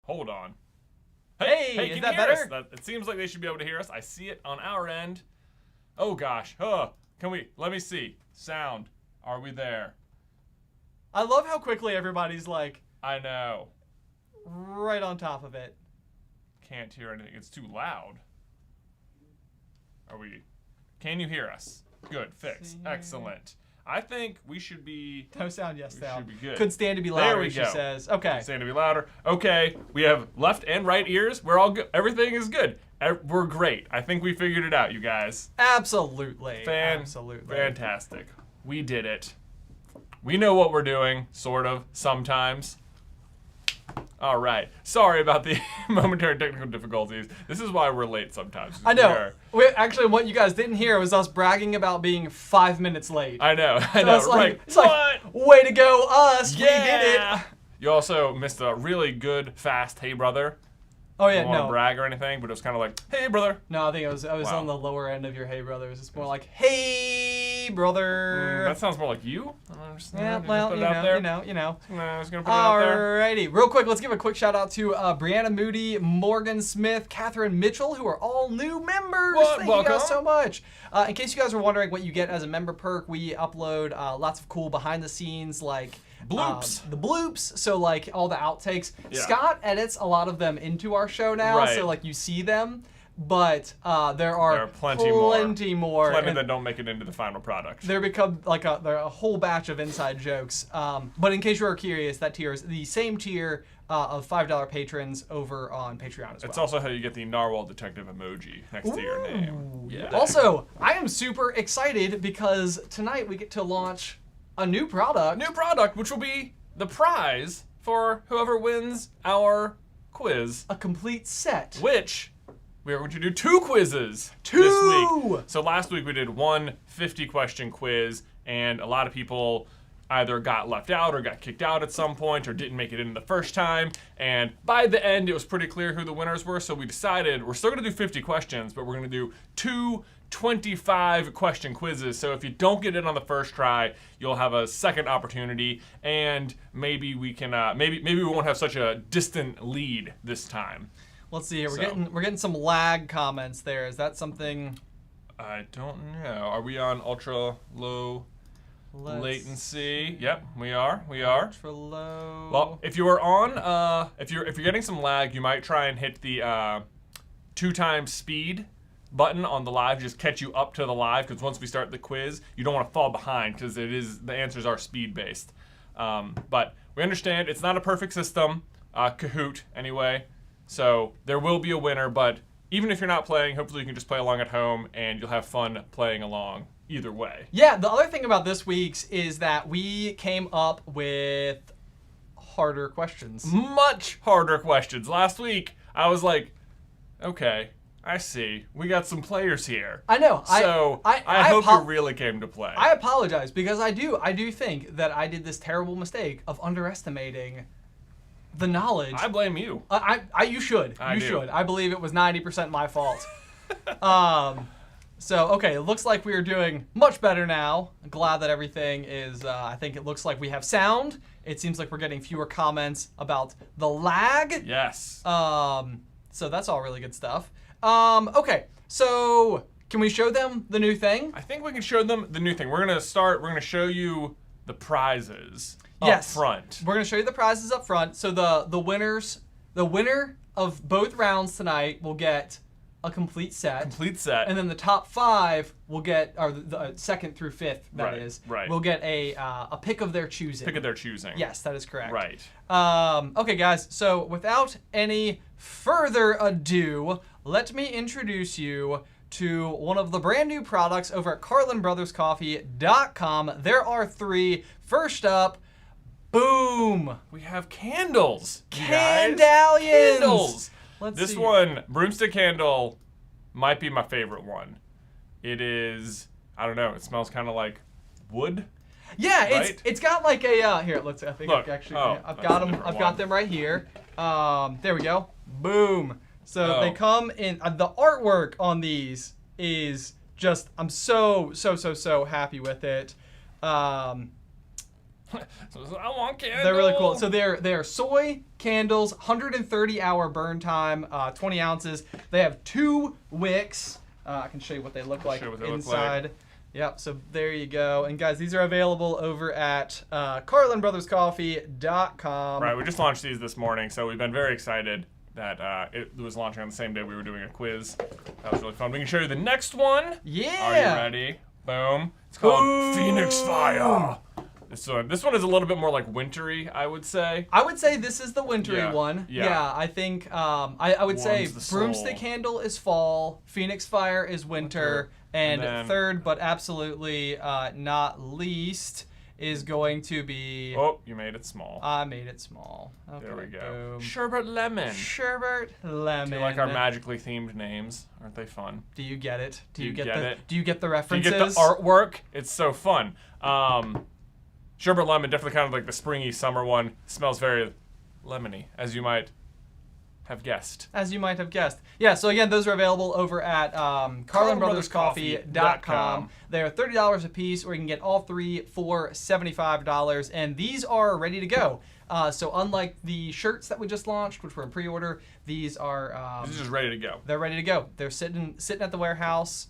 Hold on. Hey, is that better? It seems like they should be able to hear us. I see it on our end. Oh gosh. Let me see. Sound. Are we there? I love how quickly everybody's like. I know. Right on top of it. Can't hear anything. It's too loud. Can you hear us? Good. Fix. Excellent. I think we should be... No sound, yes sound. Should be good. Could stand to be louder, she says. Okay. Could stand to be louder. Okay. We have left and right ears. We're all good. Everything is good. We're great. I think we figured it out, you guys. Absolutely. Absolutely. Fantastic. We did it. We know what we're doing, sort of, sometimes. All right. Sorry about the momentary technical difficulties. This is why we're late sometimes. I know. Actually, what you guys didn't hear was us bragging about being 5 minutes late. I know. It's like, way to go, us. Yeah. We did it. You also missed a really good, fast hey, brother. Oh, yeah, I don't want to brag or anything, but it was kind of like, hey, brother. No, I think I was on the lower end of your hey, brothers. It's more like, hey, brother. That sounds more like you. Yeah, well, you know. I was going to put it out there. Alrighty. Real quick, let's give a quick shout out to Brianna Moody, Morgan Smith, Catherine Mitchell, who are all new members. Thank you guys so much. In case you guys are wondering what you get as a member perk, we upload lots of cool behind the scenes, like bloops. The bloops, so like all the outtakes. Yeah. Scott edits a lot of them into our show now, so like you see them, but there are plenty more. Plenty that don't make it into the final product. There become like a whole batch of inside jokes. But in case you are curious, that tier is the same tier of $5 patrons over on Patreon as well. It's also how you get the Narwhal Detective emoji next to your name. Yeah. Also, I am super excited because tonight we get to launch a new product. Which will be the prize for whoever wins our quiz. A complete set. Which we are going to do 2 quizzes this week. So last week we did one 50-question quiz, and a lot of people either got left out or got kicked out at some point or didn't make it in the first time. And by the end, it was pretty clear who the winners were. So we decided we're still going to do 50 questions, but we're going to do 2 25-question quizzes. So if you don't get in on the first try, you'll have a second opportunity, and maybe we can maybe we won't have such a distant lead this time. Let's see here. We're getting some lag comments there. Is that something? I don't know. Are we on ultra low latency? Yep, we are. Ultra low. Well, if you are on, if you're getting some lag, you might try and hit the 2 times speed button on the live, just catch you up to the live, because once we start the quiz, you don't want to fall behind, because the answers are speed based. But we understand it's not a perfect system, Kahoot anyway, so there will be a winner, but even if you're not playing, hopefully you can just play along at home and you'll have fun playing along either way. Yeah, the other thing about this week's is that we came up with harder questions. Much harder questions. Last week, I was like, okay, I see. We got some players here. I know. So I hope you really came to play. I apologize because I do think that I did this terrible mistake of underestimating the knowledge. I blame you. You should. You should. I believe it was 90% my fault. So, okay, it looks like we are doing much better now. I'm glad that everything is, I think it looks like we have sound. It seems like we're getting fewer comments about the lag. Yes. So that's all really good stuff. Okay, so can we show them the new thing? I think we can show them the new thing. We're going to show you the prizes up front. We're going to show you the prizes up front. So the winner of both rounds tonight will get a complete set. And then the top 5 will get, or the second through 5th, will get a pick of their choosing. Yes, that is correct. Right. Okay, guys, so without any further ado, let me introduce you to one of the brand new products over at CarlinBrothersCoffee.com. There are 3. First up, boom! We have candles. Candalians! Candles! Let's see. One, broomstick candle, might be my favorite one. It is, I don't know, it smells kind of like wood. Yeah, right? it's got like a here. Let's. I think Look, actually I've got them. I've got them right here. There we go. Boom. So they come in. The artwork on these is just. I'm so happy with it. I want candles. They're really cool. So they're soy candles, 130-hour burn time, 20 ounces. They have 2 wicks. I can show you what they look like inside. Yep, so there you go. And guys, these are available over at CarlinBrothersCoffee.com. Right, we just launched these this morning, so we've been very excited that it was launching on the same day we were doing a quiz. That was really fun. We can show you the next one. Yeah. Are you ready? Boom. It's called Phoenix Fire. This one is a little bit more like wintry, I would say. I would say this is the wintry one. Yeah. I think I would say the Broomstick Handle is fall, Phoenix Fire is winter, and then, third but absolutely not least is going to be... Oh, you made it small. I made it small. Okay, there we go. Boom. Sherbet Lemon. Sherbet Lemon. Do you like our magically themed names? Aren't they fun? Do you get it? Do you get it? Do you get the references? Do you get the artwork? It's so fun. Sherbet Lemon, definitely kind of like the springy summer one. Smells very lemony, as you might have guessed. As you might have guessed. Yeah, so again, those are available over at CarlinBrothersCoffee.com. They're $30 a piece, or you can get all 3 for $75. And these are ready to go. So unlike the shirts that we just launched, which were in pre-order, these are... These are just ready to go. They're ready to go. They're sitting at the warehouse.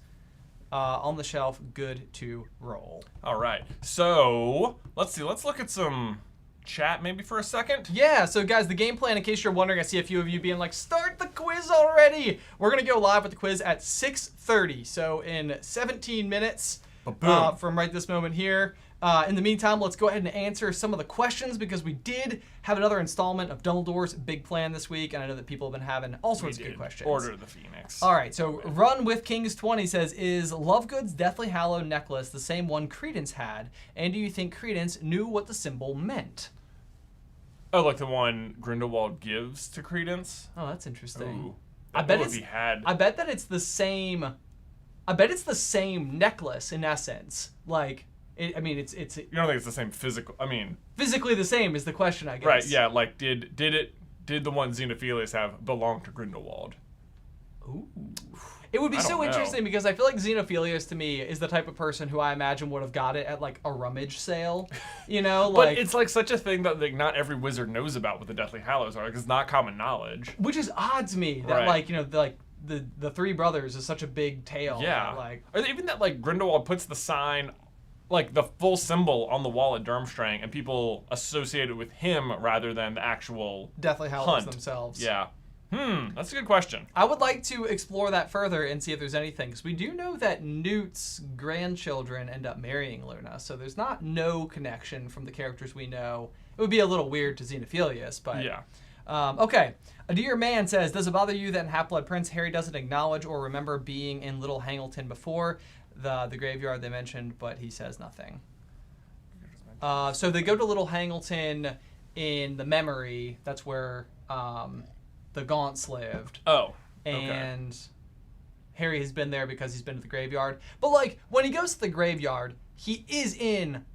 On the shelf, good to roll. All right, so let's see. Let's look at some chat maybe for a second. Yeah, so guys, the game plan, in case you're wondering, I see a few of you being like, start the quiz already. We're going to go live with the quiz at 6:30, so in 17 minutes from right this moment here. In the meantime, let's go ahead and answer some of the questions, because we did have another installment of Dumbledore's Big Plan this week, and I know that people have been having all sorts of good questions. Order of the Phoenix. All right, so Run with Kings 20 says, is Lovegood's Deathly Hallow necklace the same one Credence had, and do you think Credence knew what the symbol meant? Oh, like the one Grindelwald gives to Credence? Oh, that's interesting. Ooh, I bet that it's the same. I bet it's the same necklace in essence. Like, it's. You don't think it's the same physical? I mean, physically the same is the question, I guess. Right? Yeah. Like, did the one Xenophilius have belong to Grindelwald? Ooh. It would be so interesting, because I feel like Xenophilius to me is the type of person who I imagine would have got it at like a rummage sale, you know? But it's like such a thing that like not every wizard knows about what the Deathly Hallows are, because it's not common knowledge. Which is odd to me that like, you know, the three brothers is such a big tale. Yeah. Like, or even that like Grindelwald puts the sign, like the full symbol on the wall at Durmstrang, and people associate it with him rather than the actual Deathly Hallows themselves. Yeah. That's a good question. I would like to explore that further and see if there's anything, because we do know that Newt's grandchildren end up marrying Luna, so there's no connection from the characters we know. It would be a little weird to Xenophilius, but... Yeah. Okay. A Dear Man says, does it bother you that in Half-Blood Prince, Harry doesn't acknowledge or remember being in Little Hangleton before the graveyard they mentioned, but he says nothing? So they go to Little Hangleton in the memory. That's where... the Gaunts lived. Oh, okay. And Harry has been there because he's been to the graveyard. But like, when he goes to the graveyard, he is in...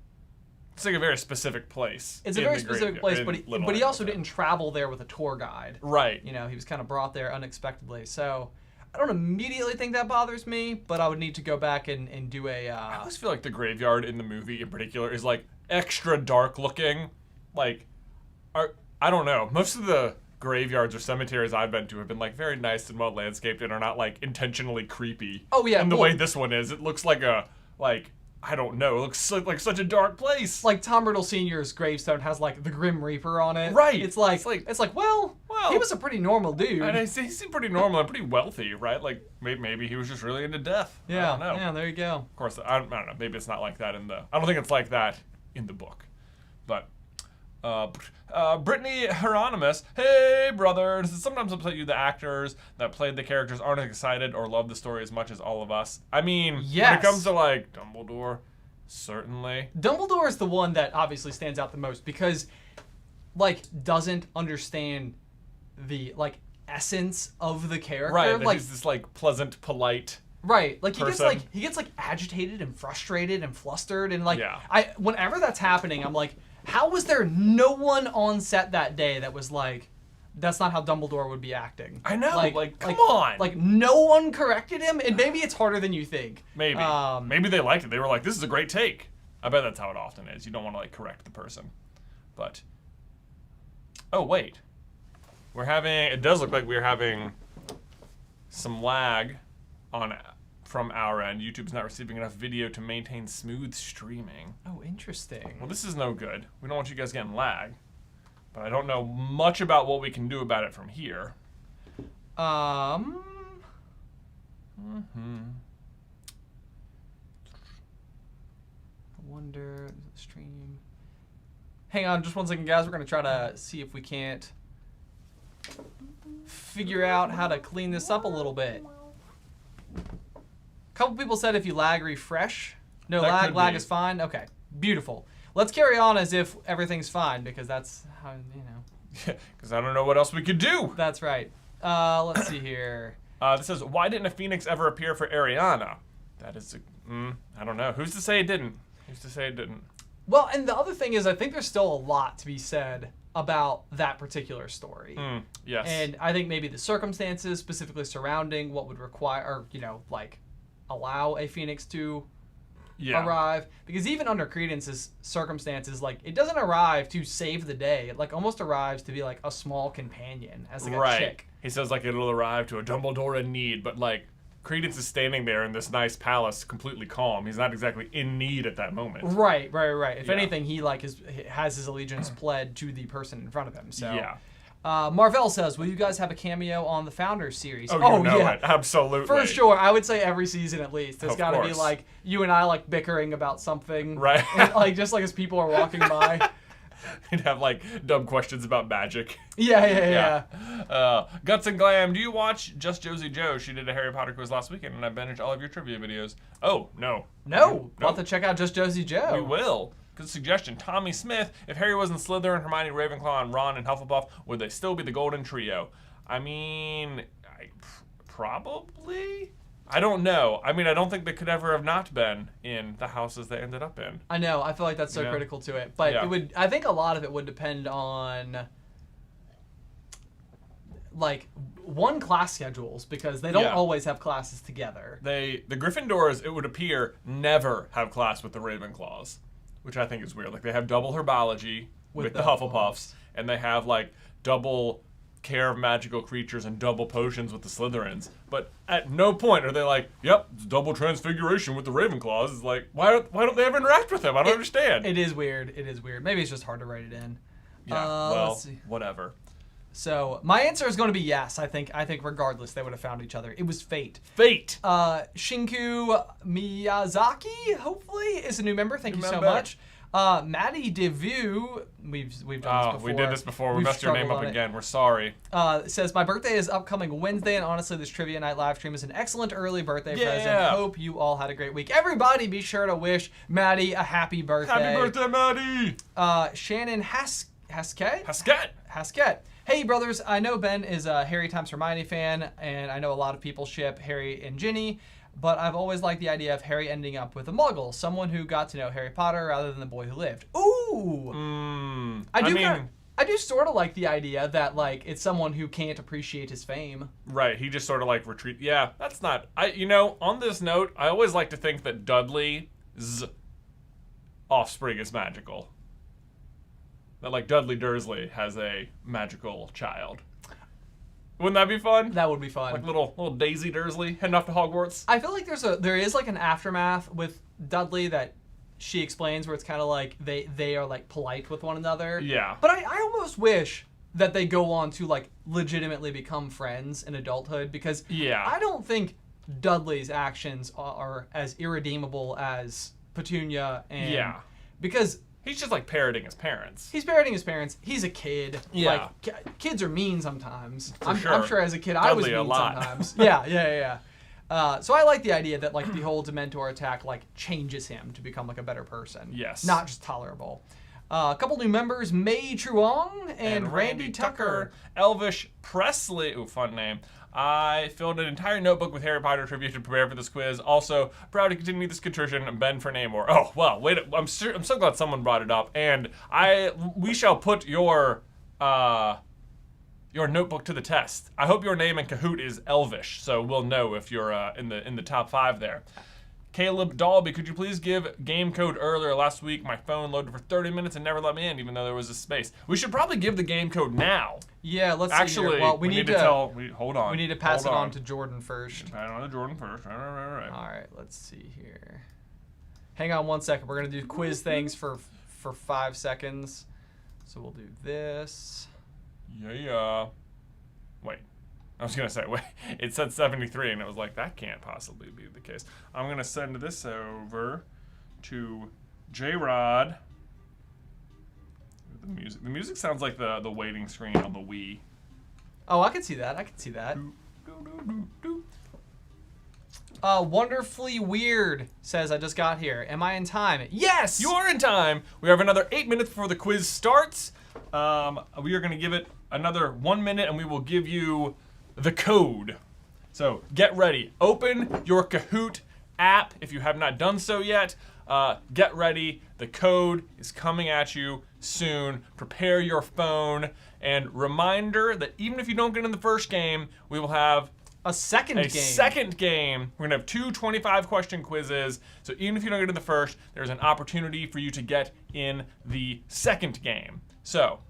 It's like a very specific place. It's a very specific place, but he also didn't travel there with a tour guide. Right. You know, he was kind of brought there unexpectedly. So I don't immediately think that bothers me, but I would need to go back and do a... I always feel like the graveyard in the movie in particular is like extra dark looking. Like, I don't know. Most of the graveyards or cemeteries I've been to have been like very nice and well landscaped and are not like intentionally creepy. Oh yeah. In the way this one is, it looks like I don't know. It looks like such a dark place. Like Tom Riddle Sr.'s gravestone has like the Grim Reaper on it. Right. It's like well, he was a pretty normal dude. And he seemed pretty normal and pretty wealthy, right? Like maybe he was just really into death. Yeah. I don't know. Yeah. There you go. Of course, I don't know. Maybe it's not like that I don't think it's like that in the book, but. Brittany Hieronymus, hey brother, does it sometimes upset you the actors that played the characters aren't excited or love the story as much as all of us? I mean, yes. When it comes to like Dumbledore, certainly. Dumbledore is the one that obviously stands out the most because like doesn't understand the like essence of the character. Right, like he's this like pleasant, polite. Right, like person. he gets agitated and frustrated and flustered and like yeah. Whenever that's happening, I'm like, how was there no one on set that day that was like, that's not how Dumbledore would be acting? I know, like come on. Like, no one corrected him? And maybe it's harder than you think. Maybe. Maybe they liked it. They were like, this is a great take. I bet that's how it often is. You don't want to like correct the person. But, oh wait. It does look like we're having some lag from our end. YouTube's not receiving enough video to maintain smooth streaming. Oh, interesting. Well, this is no good. We don't want you guys getting lag. But I don't know much about what we can do about it from here. I wonder, stream. Hang on just one second, guys. We're going to try to see if we can't figure out how to clean this up a little bit. A couple people said if you lag, refresh. No, lag is fine. Okay, beautiful. Let's carry on as if everything's fine, because that's how, you know. Because I don't know what else we could do. That's right. Let's see here. This says, why didn't a phoenix ever appear for Ariana? That is, I don't know. Who's to say it didn't? Who's to say it didn't? Well, and the other thing is, I think there's still a lot to be said about that particular story. Yes. And I think maybe the circumstances specifically surrounding what would require, or, you know, like, allow a phoenix to arrive. Because even under Credence's circumstances, like, it doesn't arrive to save the day. It, like, almost arrives to be, like, a small companion as, like, a chick. He says, like, it'll arrive to a Dumbledore in need, but, like, Credence is standing there in this nice palace, completely calm. He's not exactly in need at that moment. Right. If anything, he like has his allegiance pled to the person in front of him. So yeah. Marvell says, "Will you guys have a cameo on the Founders series?" Oh, yeah, absolutely. For sure. I would say every season at least. There's got to be like you and I like bickering about something, right? And, like just like as people are walking by. He'd have like dumb questions about magic. Yeah. Guts and Glam, do you watch Just Josie Joe? She did a Harry Potter quiz last weekend, and I binged all of your trivia videos. Oh, no. We'll have to check out Just Josie Joe. We will. Good suggestion. Tommy Smith, if Harry wasn't Slytherin, Hermione, Ravenclaw, and Ron and Hufflepuff, would they still be the Golden Trio? I mean, probably? I don't know. I mean, I don't think they could ever have not been in the houses they ended up in. I know. I feel like that's so critical to it. But it would. I think a lot of it would depend on, like, class schedules, because they don't always have classes together. The Gryffindors, it would appear, never have class with the Ravenclaws, which I think is weird. Like, they have double herbology with the Hufflepuffs, and they have, like, double care of magical creatures and double potions with the Slytherins, but at no point are they like, yep, it's double transfiguration with the Ravenclaws. It's like, why don't they ever interact with them? I don't understand. It is weird. Maybe it's just hard to write it in. Yeah, let's see. Whatever. So my answer is going to be yes. I think regardless they would have found each other. It was fate. Shinku Miyazaki, hopefully, is a new member. Thank you so much. Maddie DeVue, we've done this before. We did this before. We messed your name up again. We're sorry. Says, my birthday is upcoming Wednesday, and honestly, this Trivia Night live stream is an excellent early birthday present. Hope you all had a great week. Everybody be sure to wish Maddie a happy birthday. Happy birthday, Maddie! Shannon Haskett. Hey, brothers. I know Ben is a Harry times Hermione fan, and I know a lot of people ship Harry and Ginny. But I've always liked the idea of Harry ending up with a Muggle, someone who got to know Harry Potter rather than the boy who lived. Ooh! I do sort of like the idea that, like, it's someone who can't appreciate his fame. Right, he just sort of, like, retreat. Yeah, that's not... on this note, I always like to think that Dudley's offspring is magical. That, like, Dudley Dursley has a magical child. Wouldn't that be fun? That would be fun. Like little Daisy Dursley heading off to Hogwarts. I feel like there is like an aftermath with Dudley that she explains where it's kind of like they are like polite with one another. Yeah. But I almost wish that they go on to like legitimately become friends in adulthood, because I don't think Dudley's actions are as irredeemable as Petunia and because he's just like parroting his parents. He's parroting his parents. He's a kid. Yeah. Like, kids are mean sometimes. I'm sure as a kid I was mean sometimes. Yeah. So I like the idea that like the whole Dementor attack like changes him to become like a better person. Yes. Not just tolerable. A couple new members, Mei Truong and Randy Tucker. Elvish Presley. Ooh, fun name. I filled an entire notebook with Harry Potter trivia to prepare for this quiz. Also, proud to continue this contrition, Ben for Namor. Oh, well, wait, I'm so glad someone brought it up. And we shall put your notebook to the test. I hope your name in Kahoot is Elvish, so we'll know if you're in the top 5 there. Caleb Dalby, could you please give game code earlier? Last week, my phone loaded for 30 minutes and never let me in, even though there was a space. We should probably give the game code now. Yeah, let's Actually, see here. Well, we need to tell. Hold on. We need to pass it on to Jordan first. Pass it on to Jordan first. Right. All right, let's see here. Hang on 1 second. We're gonna do quiz things for 5 seconds. So we'll do this. Yeah. Wait. I was going to say, wait, it said 73, and it was like, that can't possibly be the case. I'm going to send this over to J-Rod. The music sounds like the waiting screen on the Wii. Oh, I can see that. Wonderfully Weird says, I just got here. Am I in time? Yes! You are in time. We have another 8 minutes before the quiz starts. We are going to give it another 1 minute, and we will give you the code. So get ready. Open your Kahoot app if you have not done so yet. Get ready. The code is coming at you soon. Prepare your phone. And reminder that even if you don't get in the first game, we will have a second game. We're going to have two 25-question quizzes. So even if you don't get in the first, there's an opportunity for you to get in the second game. So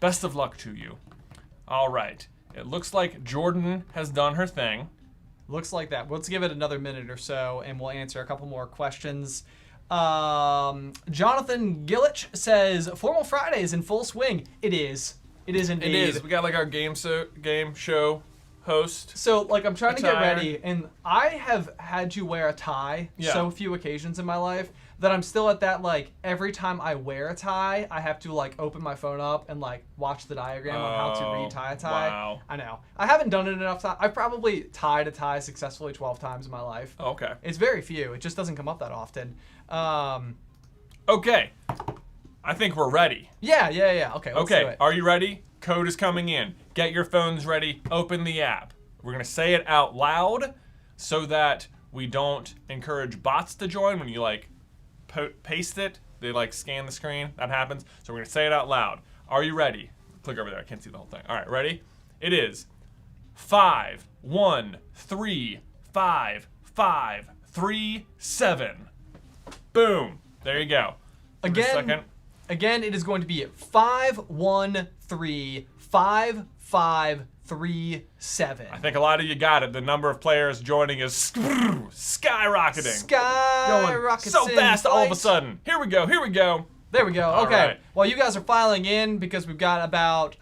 best of luck to you. All right. It looks like Jordan has done her thing. Looks like that. Let's give it another minute or so, and we'll answer a couple more questions. Jonathan Gillich says, Formal Friday is in full swing. It is. It is indeed. It is. We got like our game show host. So like I'm trying to get ready, and I have had to wear a tie so few occasions in my life that I'm still at that, like, every time I wear a tie, I have to like open my phone up and like watch the diagram on how to retie a tie. Wow. I know. I haven't done it enough times. I've probably tied a tie successfully 12 times in my life. Okay. It's very few. It just doesn't come up that often. Okay. I think we're ready. Yeah. Okay, let's do it. Are you ready? Code is coming in. Get your phones ready. Open the app. We're going to say it out loud so that we don't encourage bots to join. When you like paste it, they like scan the screen. That happens. So we're going to say it out loud. Are you ready? Click over there. I can't see the whole thing. All right, ready? It is 5, 1, 3, 5, 5, 3, 7. Boom. There you go. Again, it is going to be 5, 1, 3, 5, 5, 3, 7. I think a lot of you got it. The number of players joining is skyrocketing. Going so fast all of a sudden. Here we go. There we go. All okay. Right. Well, you guys are filing in because we've got about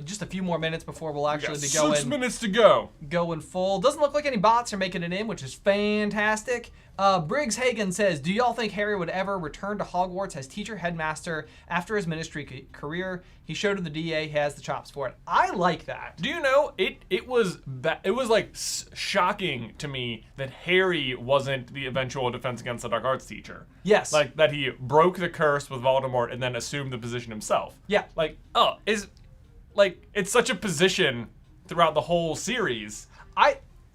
just a few more minutes before we'll actually be going. 6 minutes to go. Going full. Doesn't look like any bots are making it in, which is fantastic. Briggs Hagen says, do y'all think Harry would ever return to Hogwarts as teacher headmaster after his ministry career? He showed in the DA he has the chops for it. I like that. Do you know it was like shocking to me that Harry wasn't the eventual Defense Against the Dark Arts teacher. Yes. Like that he broke the curse with Voldemort and then assumed the position himself. Yeah. It's such a position throughout the whole series.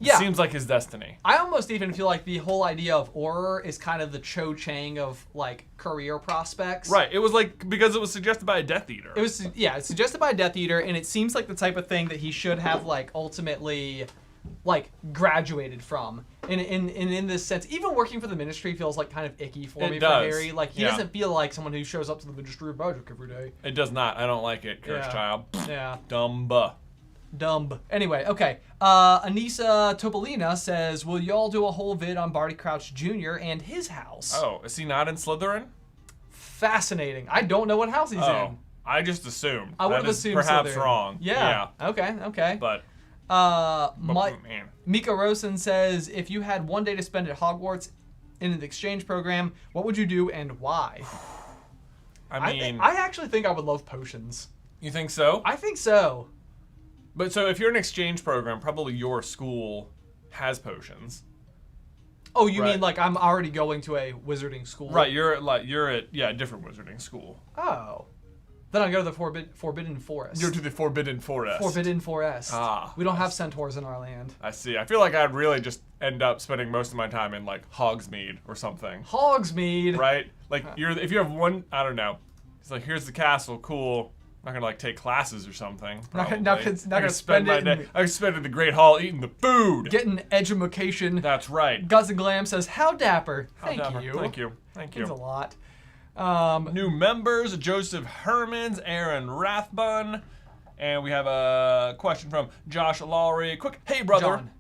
Seems like his destiny. I almost even feel like the whole idea of Auror is kind of the Cho Chang of like career prospects. Right. It was like because it was suggested by a Death Eater. It's suggested by a Death Eater, and it seems like the type of thing that he should have like ultimately like graduated from. And in this sense, even working for the Ministry feels like kind of icky for me for Harry. Like he doesn't feel like someone who shows up to the Ministry of Magic every day. It does not. I don't like it, Cursed Child. Yeah. Dumb. Anyway, okay. Anissa Topolina says, will y'all do a whole vid on Barty Crouch Jr. and his house? Oh, is he not in Slytherin? Fascinating. I don't know what house he's in. I just assumed. I would have assumed perhaps Slytherin. wrong. Yeah. Okay. But man. Mika Rosen says, if you had one day to spend at Hogwarts in an exchange program, what would you do and why? I actually think I would love potions. You think so? I think so. But so if you're in an exchange program, probably your school has potions. Oh, you mean like I'm already going to a wizarding school? Right, you're at a different wizarding school. Oh. Then I go to the Forbidden Forest. You're to the Forbidden Forest. Forbidden Forest. Ah. We don't have centaurs in our land. I see. I feel like I'd really just end up spending most of my time in like Hogsmeade or something. Hogsmeade. Right? Like if you have one, I don't know. It's like here's the castle, cool. I'm not gonna like take classes or something. Not Probably. gonna spend my it day. I spend it in the Great Hall eating the food. Getting education. That's right. Guts and Glam says, "How dapper." Thank you. Thank you. Thank you. Means a lot. New members: Joseph Hermans, Aaron Rathbun, and we have a question from Josh Lowry. Quick, hey brother. John.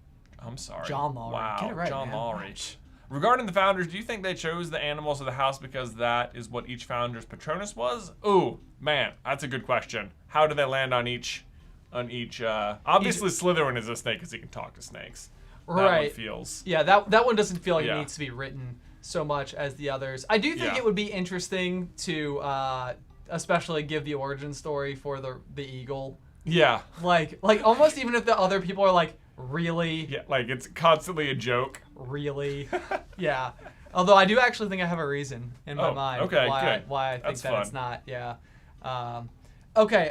I'm sorry. John Lowry. Wow. Get it right, John man. Lowry. Regarding the founders, do you think they chose the animals of the house because that is what each founder's Patronus was? Ooh, man, that's a good question. How do they land on each? Obviously, Slytherin is a snake because he can talk to snakes. Right. That one feels. Yeah, that one doesn't feel like Yeah. it needs to be written so much as the others. I do think it would be interesting to, especially give the origin story for the eagle. Yeah. Like almost even if the other people are like, really? Yeah, like it's constantly a joke. Really? Yeah. Although I do actually think I have a reason in my mind okay, why good. I think That's that fun. it's not. Yeah. Okay.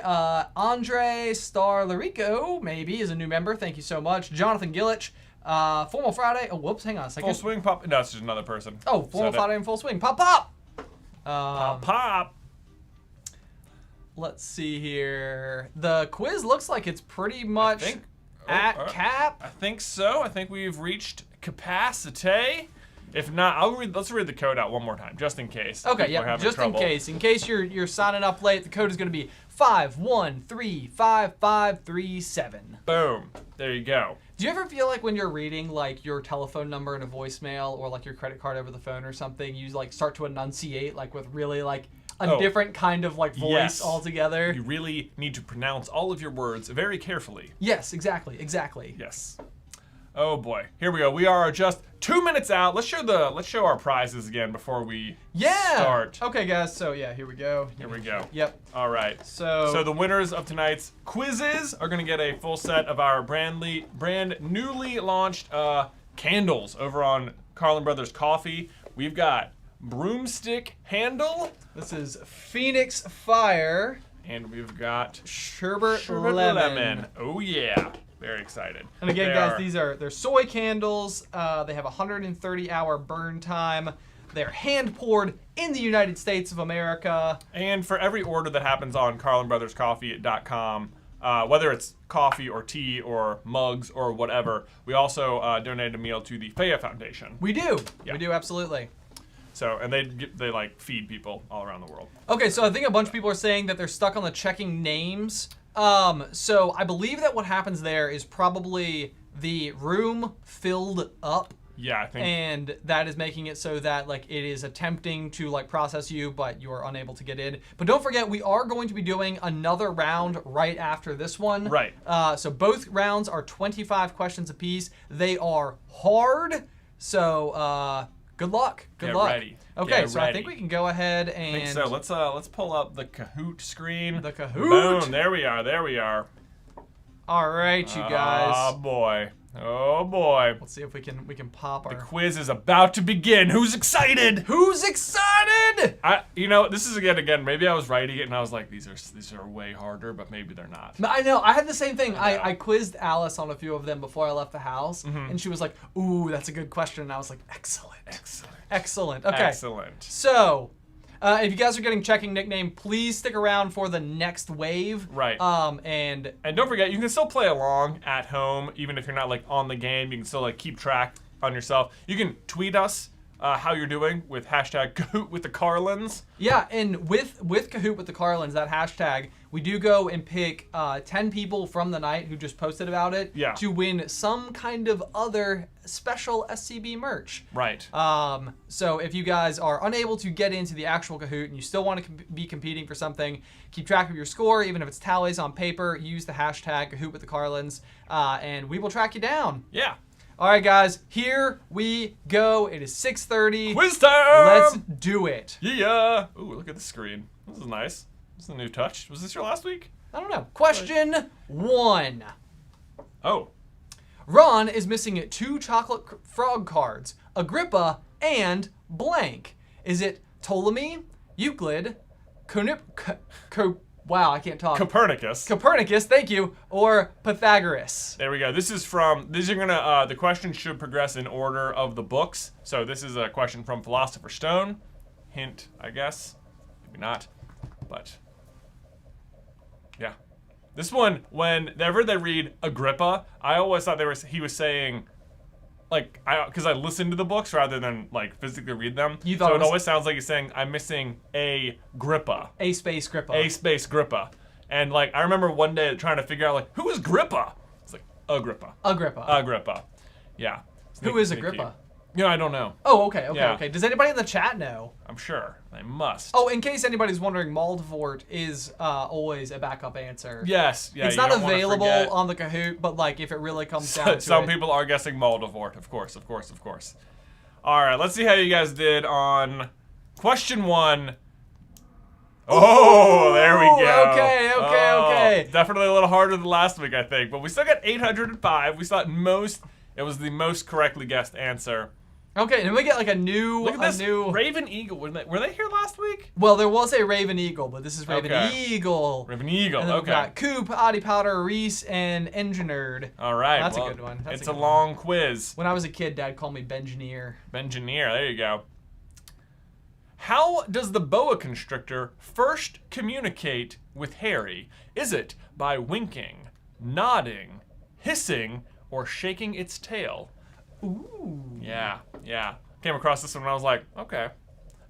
Andre Star Larico maybe is a new member. Thank you so much. Jonathan Gillich. Formal Friday. Oh, whoops. Hang on a second. Full swing pop. No, it's just another person. Oh, Formal Friday in full swing. Pop pop. Pop. Let's see here. The quiz looks like it's pretty much at cap. I think so. I think we've reached capacity. If not, let's read the code out one more time, just in case. Okay, yeah, just in case. In case you're signing up late, the code is going to be 5135537. Boom. There you go. Do you ever feel like when you're reading like your telephone number in a voicemail or like your credit card over the phone or something, you like start to enunciate like with really like a different kind of like voice altogether? You really need to pronounce all of your words very carefully. Yes, exactly. Yes. Oh boy, here we go. We are just 2 minutes out. Let's show our prizes again before we start. Okay, guys. So yeah, here we go. Here we go. Yep. All right. So the winners of tonight's quizzes are gonna get a full set of our brand newly launched candles over on Carlin Brothers Coffee. We've got broomstick handle. This is Phoenix Fire. And we've got Sherbet Lemon. Oh yeah. Very excited. And again, guys, they're soy candles. They have a 130-hour burn time. They're hand poured in the United States of America. And for every order that happens on CarlinBrothersCoffee.com, whether it's coffee or tea or mugs or whatever, we also donate a meal to the Faya Foundation. We do. Yeah. We do, absolutely. So, and they like feed people all around the world. Okay, so I think a bunch of people are saying that they're stuck on the checking names. So I believe that what happens there is probably the room filled up. Yeah, I think. And that is making it so that like it is attempting to like process you, but you are unable to get in. But don't forget, we are going to be doing another round right after this one. Right. So both rounds are 25 questions apiece. They are hard. So good luck. Good luck. Ready. Okay, Get so ready. I think we can go ahead and. I think so. Let's pull up the Kahoot screen. The Kahoot. Boom. There we are. All right, you guys. Oh boy. Let's see if we can pop our. The quiz is about to begin. Who's excited? Who's excited? This is again. Maybe I was writing it and I was like, these are way harder, but maybe they're not. I know. I had the same thing. I quizzed Alice on a few of them before I left the house, and she was like, "Ooh, that's a good question." And I was like, "Excellent. Okay. Excellent. So, if you guys are getting checking nickname, please stick around for the next wave. Right. And don't forget, you can still play along at home, even if you're not like on the game. You can still like keep track on yourself. You can tweet us how you're doing with hashtag Kahoot with the Carlins. Yeah, and with Kahoot with the Carlins, that hashtag, we do go and pick 10 people from the night who just posted about it to win some kind of other special SCB merch. Right. So if you guys are unable to get into the actual Kahoot and you still want to be competing for something, keep track of your score, even if it's tallies on paper, use the hashtag Kahoot with the Carlins, and we will track you down. Yeah. All right, guys, here we go. It is 6:30. Quiz time! Let's do it. Yeah. Ooh, look at the screen. This is nice. This is a new touch. Was this your last week? I don't know. Question 1. Oh. Ron is missing 2 chocolate frog cards, Agrippa and blank. Is it Ptolemy, Euclid, wow, I can't talk. Copernicus, thank you, or Pythagoras. There we go. These are gonna, the questions should progress in order of the books. So this is a question from Philosopher's Stone. Hint, I guess. Maybe not, but. Yeah. This one, whenever they read Agrippa, I always thought he was saying, like, because I listen to the books rather than, like, physically read them. So it always sounds like he's saying, I'm missing a Grippa. A space Grippa. A space Grippa. And, like, I remember one day trying to figure out, like, who is Grippa? It's like, Agrippa. Agrippa. Yeah. Who is Agrippa? Yeah, I don't know. Oh, okay. Does anybody in the chat know? I'm sure. They must. Oh, in case anybody's wondering, Voldemort is always a backup answer. Yes. Yeah, it's not available on the Kahoot, but like if it really comes down to it. Some people are guessing Voldemort. Of course. All right, let's see how you guys did on question 1. Oh, there we go. Okay. Definitely a little harder than last week, I think. But we still got 805. We saw it was the most correctly guessed answer. Okay, and then we get like a new... Look at this. Raven Eagle. Were they here last week? Well, there was a Raven Eagle, but this is Raven Eagle. Raven Eagle, and then we've got Coop, Oddy Powder, Reese, and Engineered. All right. That's a good one. It's a long quiz. When I was a kid, Dad called me Bengineer. Bengineer, there you go. How does the boa constrictor first communicate with Harry? Is it by winking, nodding, hissing, or shaking its tail? Ooh. Yeah. Came across this one and I was like, okay.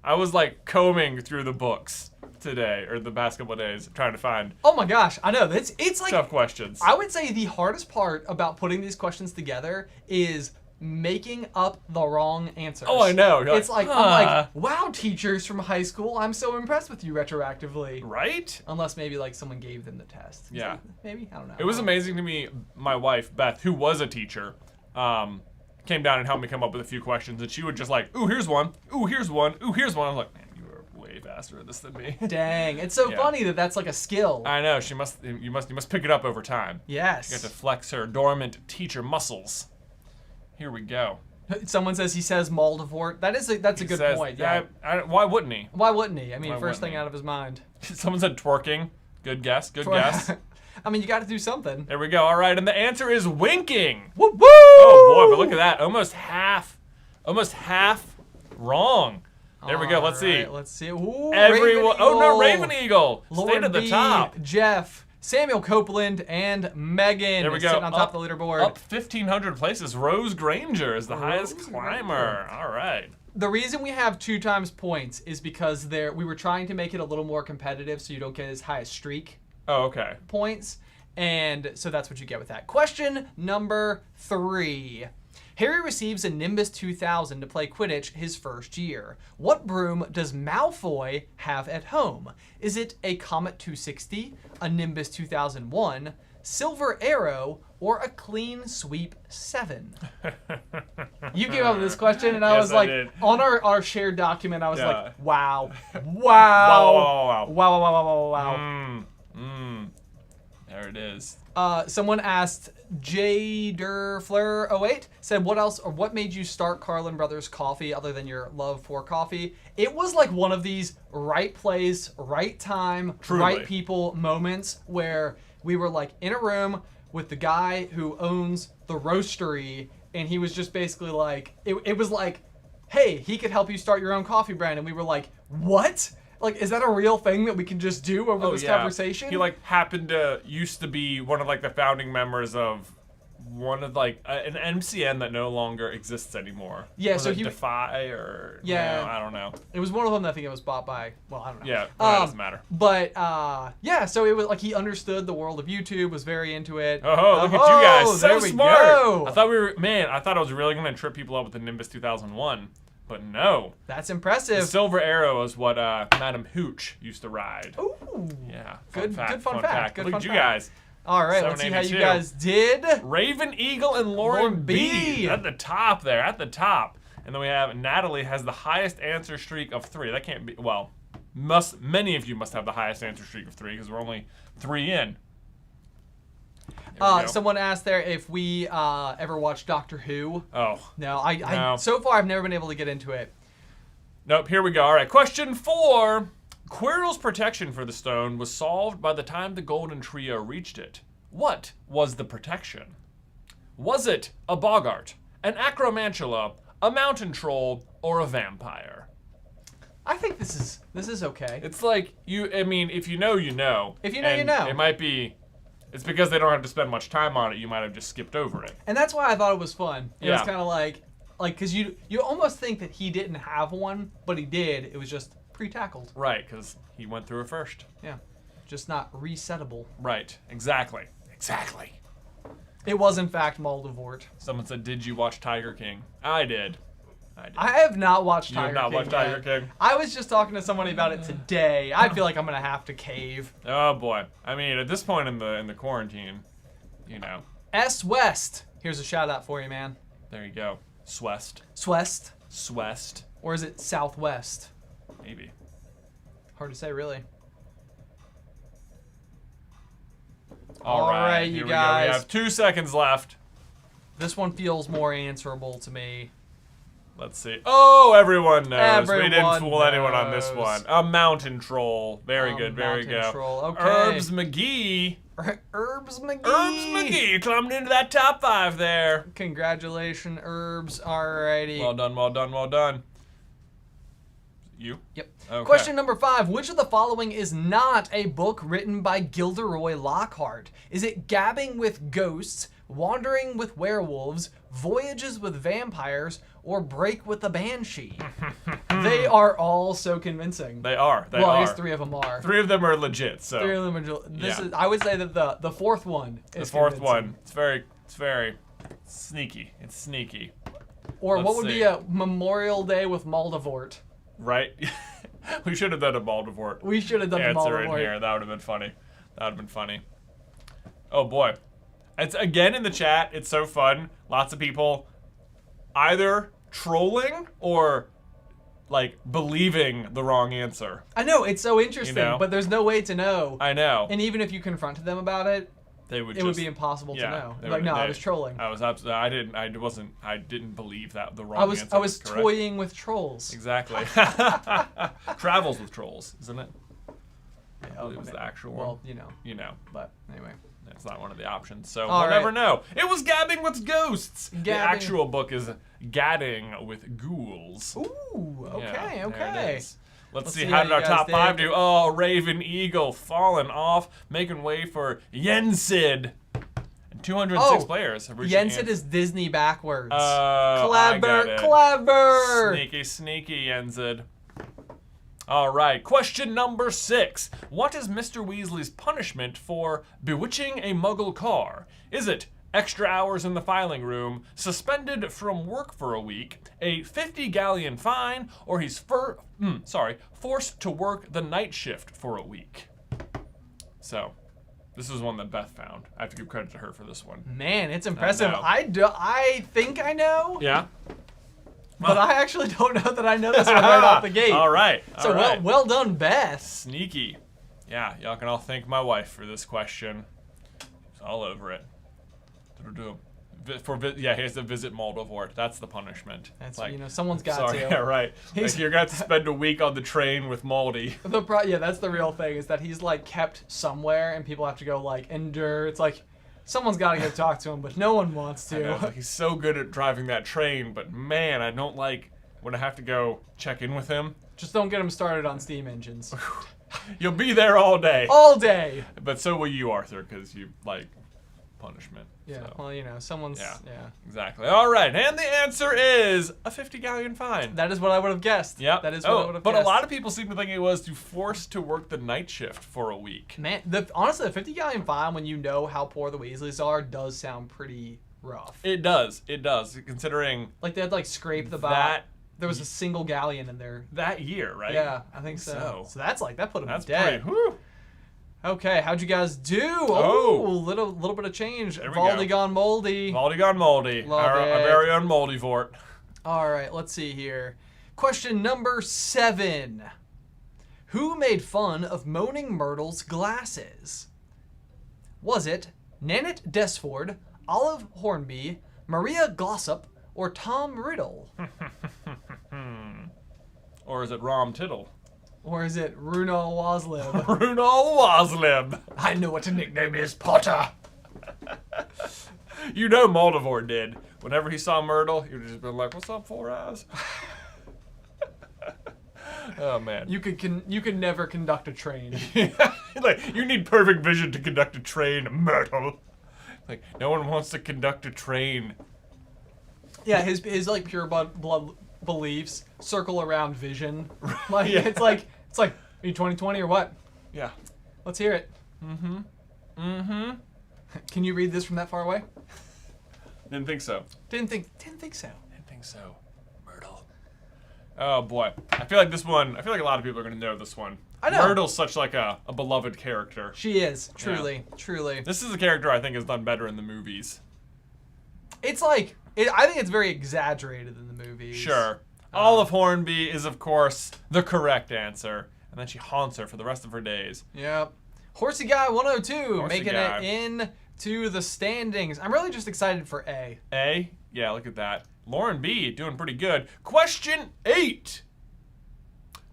I was like combing through the books today, or the past couple of days, trying to find. Oh my gosh, I know. It's like tough questions. I would say the hardest part about putting these questions together is making up the wrong answers. Oh, I know. It's like, I'm like, wow, teachers from high school, I'm so impressed with you retroactively. Right? Unless maybe like someone gave them the test. Yeah. Maybe? I don't know. It was amazing to me, my wife, Beth, who was a teacher, came down and helped me come up with a few questions, and she would just like, ooh, here's one, ooh, here's one, ooh, here's one. I was like, man, you are way faster at this than me. Dang, it's so funny that that's like a skill. I know. You must pick it up over time. Yes. You have to flex her dormant teacher muscles. Here we go. Someone says he says Voldemort. That's a good point. Yeah. Why wouldn't he? Why wouldn't he? I mean, first thing out of his mind. Someone said twerking. Good guess. I mean, you got to do something. There we go. All right, and the answer is winking. Woo woo! Oh boy, but look at that. Almost half wrong. There we go. Let's see. Let's see. Ooh, everyone. Oh no, Raven Eagle. Lord Stayed at the top. Jeff, Samuel Copeland, and Megan. There we go. Sitting on top of the leaderboard. Up 1,500 places. Rose Granger is the highest climber. All right. The reason we have 2 times points is because we were trying to make it a little more competitive, so you don't get as high a streak. Oh, okay. Points, and so that's what you get with that. Question number 3. Harry receives a Nimbus 2000 to play Quidditch his first year. What broom does Malfoy have at home? Is it a Comet 260, a Nimbus 2001, Silver Arrow, or a Clean Sweep 7? You came up with this question, and I was like, on our shared document, I was like, wow. There it is. Someone asked, Jaderfleur08 said, what made you start Carlin Brothers Coffee other than your love for coffee? It was like one of these right place, right time, right people moments where we were like in a room with the guy who owns the roastery, and he was just basically like, it was like, hey, he could help you start your own coffee brand. And we were like, what? Like, is that a real thing that we can just do over this conversation? He like happened to used to be one of like the founding members of one of like an MCN that no longer exists anymore. Yeah, was so it Defy or I don't know. It was one of them that I think it was bought by. Well, I don't know. Yeah, it doesn't matter. But so it was like he understood the world of YouTube, was very into it. Oh, look at you guys, so smart. Go. I thought I was really gonna trip people up with the Nimbus 2001. But no. That's impressive. The Silver Arrow is what Madam Hooch used to ride. Ooh. Yeah. Good fun fact. Look at you guys. All right, let's see how you guys did. Raven Eagle and Lauren B. At the top there, at the top. And then we have Natalie has the highest answer streak of 3. That can't be, well, many of you must have the highest answer streak of 3 because we're only 3 in. Someone asked there if we ever watched Doctor Who. Oh. No, I so far I've never been able to get into it. Nope, here we go. All right, question 4. Quirrell's protection for the stone was solved by the time the Golden Trio reached it. What was the protection? Was it a boggart, an acromantula, a mountain troll, or a vampire? I think this is okay. It's like I mean, if you know, you know. If you know, you know. It might be. It's because they don't have to spend much time on it. You might have just skipped over it. And that's why I thought it was fun. It was kind of like, because you almost think that he didn't have one, but he did. It was just pre-tackled. Right, because he went through it first. Yeah, just not resettable. Right, exactly. Exactly. It was, in fact, Voldemort. Someone said, did you watch Tiger King? I did. I have not watched Tiger King. You have not watched Tiger King? I was just talking to somebody about it today. I feel like I'm going to have to cave. Oh, boy. I mean, at this point in the quarantine, you know. S. West. Here's a shout out for you, man. There you go. Swest. Swest. Swest. Or is it Southwest? Maybe. Hard to say, really. All right, you here guys. We go. We have 2 seconds left. This one feels more answerable to me. Let's see. Oh, everyone knows. Everyone we didn't fool anyone on this one. A mountain troll. Very good. Very good. Mountain troll. Okay. Herbs McGee. Herbs McGee. Herbs McGee climbed into that top 5 there. Congratulations, Herbs. Alrighty. Well done. Well done. Well done. You? Yep. Okay. Question number 5. Which of the following is not a book written by Gilderoy Lockhart? Is it Gabbing with Ghosts, Wandering with Werewolves, Voyages with Vampires, or Break with the Banshee? They are all so convincing. They are. They well, are. I guess 3 of them are. 3 of them are legit. So 3 of them are. I would say that the 4th one is the 4th convincing. one. It's very sneaky. It's sneaky. Or Let's what would see. be a Memorial Day with Voldemort? Right? We should have done a Voldemort. We should have done the answer in Voldemort. here. That would have been funny. That would have been funny. Oh boy. It's again in the chat. It's so fun. Lots of people either trolling or like believing the wrong answer. I know, it's so interesting, You know? but there's no way to know. I know. And even if you confronted them about it, They would it would be impossible to know. they Like, would- no, I they- was trolling. I was absolutely. I didn't believe that the wrong I was answer. Correct. toying with trolls. Exactly. Travels with trolls, isn't it? Yeah, It was the actual one. Well, You know. but anyway. It's not one of the options, so All we'll right. never know. It was Gabbing with Ghosts. The Gabbing. actual book is Gadding with Ghouls. Ooh, okay, Yeah, there it okay. is. Let's Let's see, see how how did you our guys top did. 5 do? Oh, Raven Eagle falling off, making way for Yensid. And 206 players have reached the Yensid end. is Disney backwards. I got it. Clever. Sneaky Yensid. All right, question number 6. What is Mr. Weasley's punishment for bewitching a Muggle car? Is it extra hours in the filing room, suspended from work for a week, a 50 galleon fine, or he's forced to work the night shift for a week? So, this is one that Beth found. I have to give credit to her for this one. Man, it's impressive. know. I think I know, Yeah? but I actually don't know that I know this one right off the gate. All right. So all right. well done, Beth. Sneaky. Yeah, y'all can all thank my wife for this question. She's all over it. Here's the visit Voldemort. That's the punishment. That's like, someone's got sorry, to. yeah, right. Like, you're gonna have to spend a week on the train with Moldy. That's the real thing, is that he's like kept somewhere and people have to go like endure. It's like someone's got to go talk to him, but no one wants I know, to. like, he's so good at driving that train, but man, I don't like when I have to go check in with him. Just don't get him started on steam engines. You'll be there all day. All day. But so will you, Arthur, because you like punishment. Yeah, so. well, someone's... Yeah. Exactly. All right, and the answer is a 50 galleon fine. That is what I would have guessed. Yep. That is what I would have but guessed. a lot of people seem to think it was to force to work the night shift for a week. Man, honestly, the 50 galleon fine, when you know how poor the Weasleys are, does sound pretty rough. It does, considering... Like, they had to, like, scrape the back. There was a single galleon in there. That year, right? Yeah, I think so. So that's like, that put them That's dead. pretty... Whew. Okay, how'd you guys do? Oh. Little bit of change. There we Valdy go. gone moldy. Moldy gone moldy. Love our it. very own Moldivort. All right, let's see here. Question number 7. Who made fun of Moaning Myrtles' glasses? Was it Nanette Desford, Olive Hornby, Maria Glossop, or Tom Riddle? Or is it Rom Tittle? Or is it Runo Waslib? Runal Waslib. I know what a nickname is, Potter. You know Moldivort did. Whenever he saw Myrtle, he would just been like, "What's up, Four Eyes?" Oh man. You could never conduct a train. Like, you need perfect vision to conduct a train, Myrtle. Like, no one wants to conduct a train. Yeah, his like pure blood beliefs circle around vision. Like it's like are you 2020 or what? Yeah. Let's hear it. Mm-hmm. Can you read this from that far away? Didn't think so. Didn't think so. Didn't think so. Myrtle. Oh boy. I feel like a lot of people are gonna know this one. I know. Myrtle's such like a beloved character. She is, truly. This is a character I think is done better in the movies. It's like I think it's very exaggerated in the movies. Sure. Olive Hornby is of course the correct answer. And then she haunts her for the rest of her days. Yep. Horsey Guy 102 making it in to the standings. I'm really just excited for A. A? Yeah, look at that. Lauren B doing pretty good. Question 8.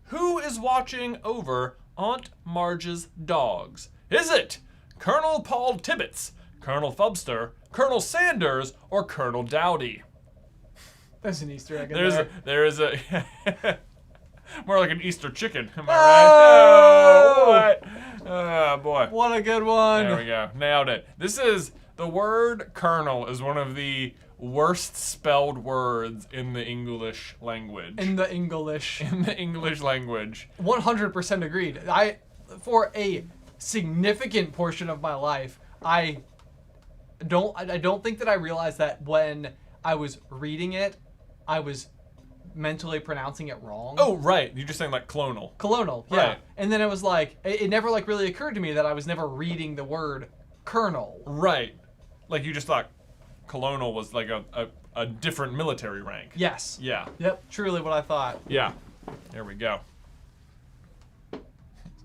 Who is watching over Aunt Marge's dogs? Is it Colonel Paul Tibbets, Colonel Fubster, Colonel Sanders, or Colonel Dowdy? There's an Easter egg in there is a more like an Easter chicken. Am I right? What? Oh boy. What a good one. There we go. Nailed it. The word colonel is one of the worst spelled words in the English language. In the English. 100% agreed. For a significant portion of my life, I don't think that I realized that when I was reading it, I was mentally pronouncing it wrong. Oh, right. You're just saying like clonal. Colonel, yeah. Right. And then it was like, it never like really occurred to me that I was never reading the word colonel. Right. Like you just thought colonel was like a different military rank. Yes. Yeah. Yep, truly what I thought. Yeah. There we go. So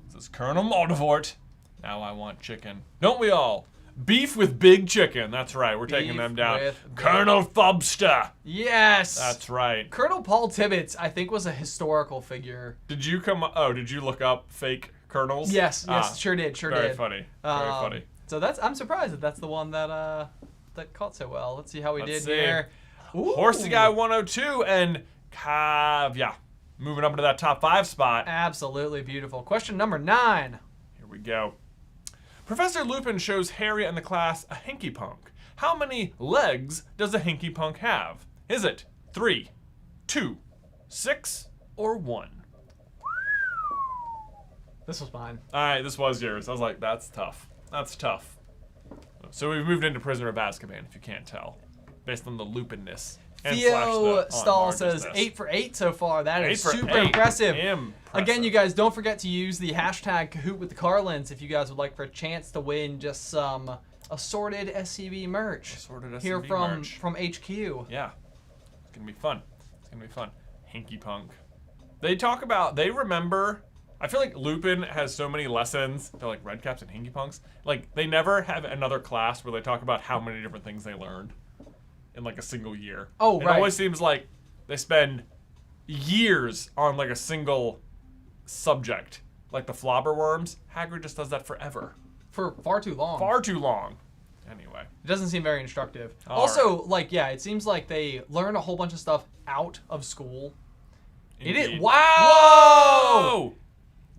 this is Colonel Moldavort. Now I want chicken. Don't we all? Beef with big chicken. That's right. We're taking them down. Colonel Fubster. Yes. That's right. Colonel Paul Tibbets, I think, was a historical figure. Did you look up fake colonels? Yes, sure did. Very funny. Very funny. So I'm surprised that that's the one that caught so well. Let's see how we did here. Ooh. Horsey Guy 102 and yeah, moving up into that top 5 spot. Absolutely beautiful. Question number 9. Here we go. Professor Lupin shows Harry and the class a hinky punk. How many legs does a hinky punk have? Is it 3, 2, 6, or 1? This was mine. All right, this was yours. I was like, that's tough. That's tough. So we've moved into Prisoner of Azkaban, if you can't tell, based on the Lupinness. Theo Stahl says 8 for 8 so far. That is super impressive. Again, you guys, don't forget to use the hashtag Kahoot with the Carlins if you guys would like for a chance to win just some assorted SCB merch. Here from HQ. Yeah. It's going to be fun. Hinky punk. They remember. I feel like Lupin has so many lessons. They're like redcaps and hinky punks. Like, they never have another class where they talk about how many different things they learned in like a single year. Oh, right. It always seems like they spend years on like a single subject. Like the flobberworms. Hagrid just does that forever. For far too long. Far too long. Anyway. It doesn't seem very instructive. Also, like, yeah, it seems like they learn a whole bunch of stuff out of school. Indeed. It is. Wow! Whoa!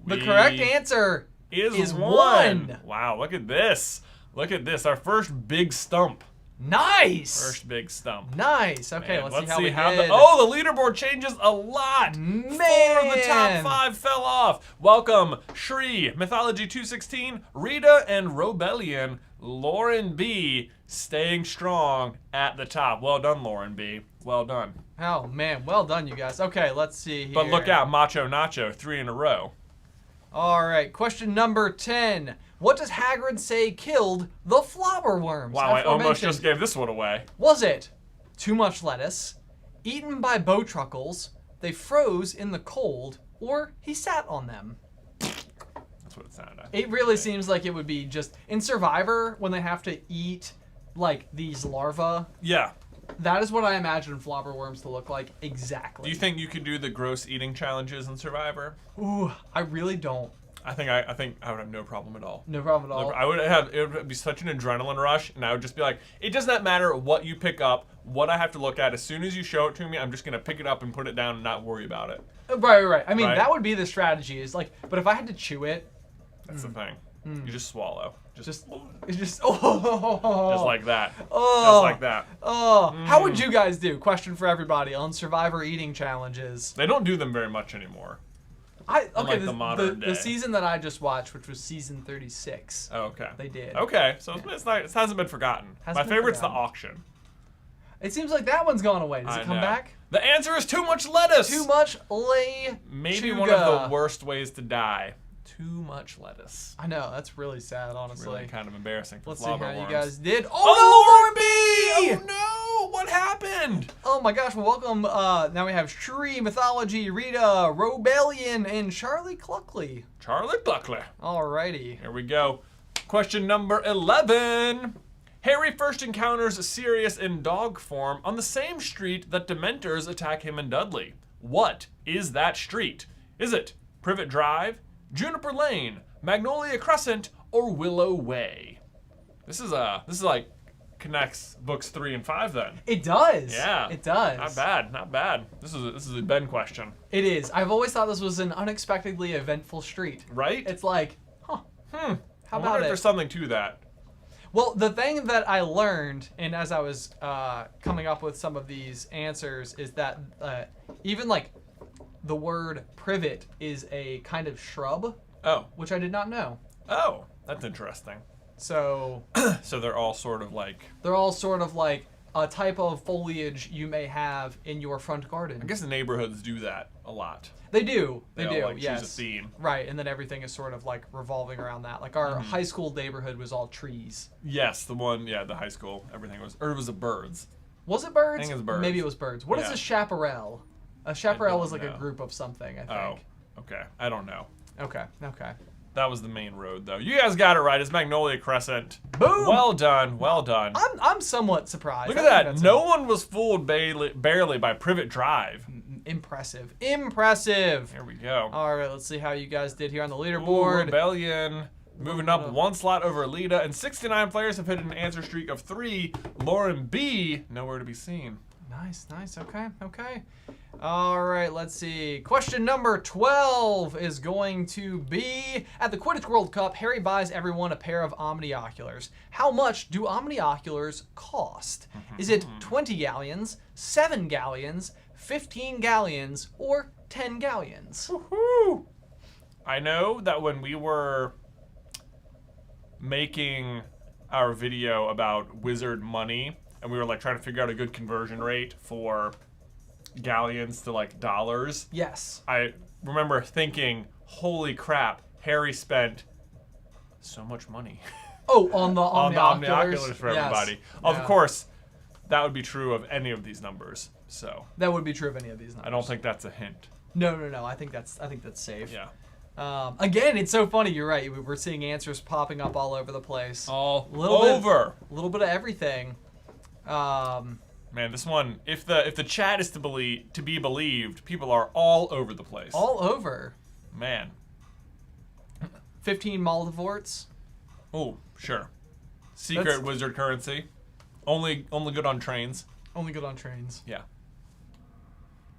The correct answer is 1. Wow, look at this. Look at this. Our first big stump. Nice. First big stump. Nice. Okay, Man, let's see how we did. The leaderboard changes a lot. Man. 4 of the top 5 fell off. Welcome, Shri, Mythology 216, Rita, and Robellion. Lauren B staying strong at the top. Well done, Lauren B. Well done. Oh, man. Well done, you guys. Okay, let's see here. But look out, Macho Nacho, 3 in a row. All right, question number 10. What does Hagrid say killed the flobberworms? Wow, I almost just gave this one away. Was it too much lettuce, eaten by bowtruckles, they froze in the cold, or he sat on them? That's what it sounded like. It really seems like it would be just in Survivor when they have to eat like these larvae. Yeah. That is what I imagine flobberworms to look like exactly. Do you think you could do the gross eating challenges in Survivor? Ooh, I really don't. I think I would have no problem at all. No problem at all. It would be such an adrenaline rush, and I would just be like, it does not matter what you pick up, what I have to look at. As soon as you show it to me, I'm just gonna pick it up and put it down and not worry about it. Right. I mean, that would be the strategy. Is like, but if I had to chew it, that's the thing. You just swallow. Just like that. Just Oh. like that. Oh. How would you guys do? Question for everybody on Survivor eating challenges. They don't do them very much anymore. The season that I just watched, which was season 36. Oh, okay. They did. Okay, so it hasn't been forgotten. My favorite's the auction. It seems like that one's gone away. Does it come back? The answer is too much lettuce. Too much lechuga. Maybe one of the worst ways to die. Too much lettuce. I know, that's really sad, honestly. Really kind of embarrassing for Let's see how worms. you guys did. Oh, no, Lauren B! Oh, no! What happened? Oh my gosh, well, welcome. Now we have Shree, Mythology, Rita, Robellion, and Charlie Cluckley. Charlie Cluckley. Alrighty. Here we go. Question number 11. Harry first encounters Sirius in dog form on the same street that Dementors attack him and Dudley. What is that street? Is it Privet Drive, Juniper Lane, Magnolia Crescent, or Willow Way? This is like connects books 3 and 5 then. It does. Yeah. It does. Not bad. This is a Ben question. It is. I've always thought this was an unexpectedly eventful street. Right? It's like, How I about wonder if it? there's something to that. Well, the thing that I learned, and as I was coming up with some of these answers, is that even like the word privet is a kind of shrub. Oh. Which I did not know. Oh, that's interesting. So. So they're all sort of like. They're all sort of like a type of foliage you may have in your front garden. I guess the neighborhoods do that a lot. They do. They They'll, do. like, yes. choose a theme. Right, and then everything is sort of like revolving around that. Like our high school neighborhood was all trees. Yes, the high school, everything was, or it was the birds. Was it birds? I think it was birds. Maybe it was birds. What is a chaparral? A chaparral is like a group of something, I think. Oh, okay. I don't know. Okay. That was the main road, though. You guys got it right. It's Magnolia Crescent. Boom! Well done. Well done. I'm somewhat surprised. Look at that. No one was fooled barely by Privet Drive. Impressive. Impressive. Here we go. All right, let's see how you guys did here on the leaderboard. Rebellion. Moving up one slot over Alita, and 69 players have hit an answer streak of 3. Lauren B, nowhere to be seen. Nice. Okay. All right, let's see. Question number 12 is going to be, at the Quidditch World Cup, Harry buys everyone a pair of Omnioculars. How much do Omnioculars cost? Is it 20 galleons, 7 galleons, 15 galleons, or 10 galleons? Woohoo! I know that when we were making our video about wizard money, and we were like trying to figure out a good conversion rate for galleons to like dollars. Yes. I remember thinking, holy crap, Harry spent so much money. Oh, on the Omnioculars for everybody. Yes. Of course, that would be true of any of these numbers. So that would be true of any of these numbers. I don't think that's a hint. No. I think that's safe. Yeah. Again, it's so funny. You're right. We're seeing answers popping up all over the place. A little bit of everything. Man, this one, if the chat is to be believed, people are all over the place. All over. Man. 15 Moldivorts. Oh, sure. Secret wizard currency. Only good on trains. Only good on trains. Yeah.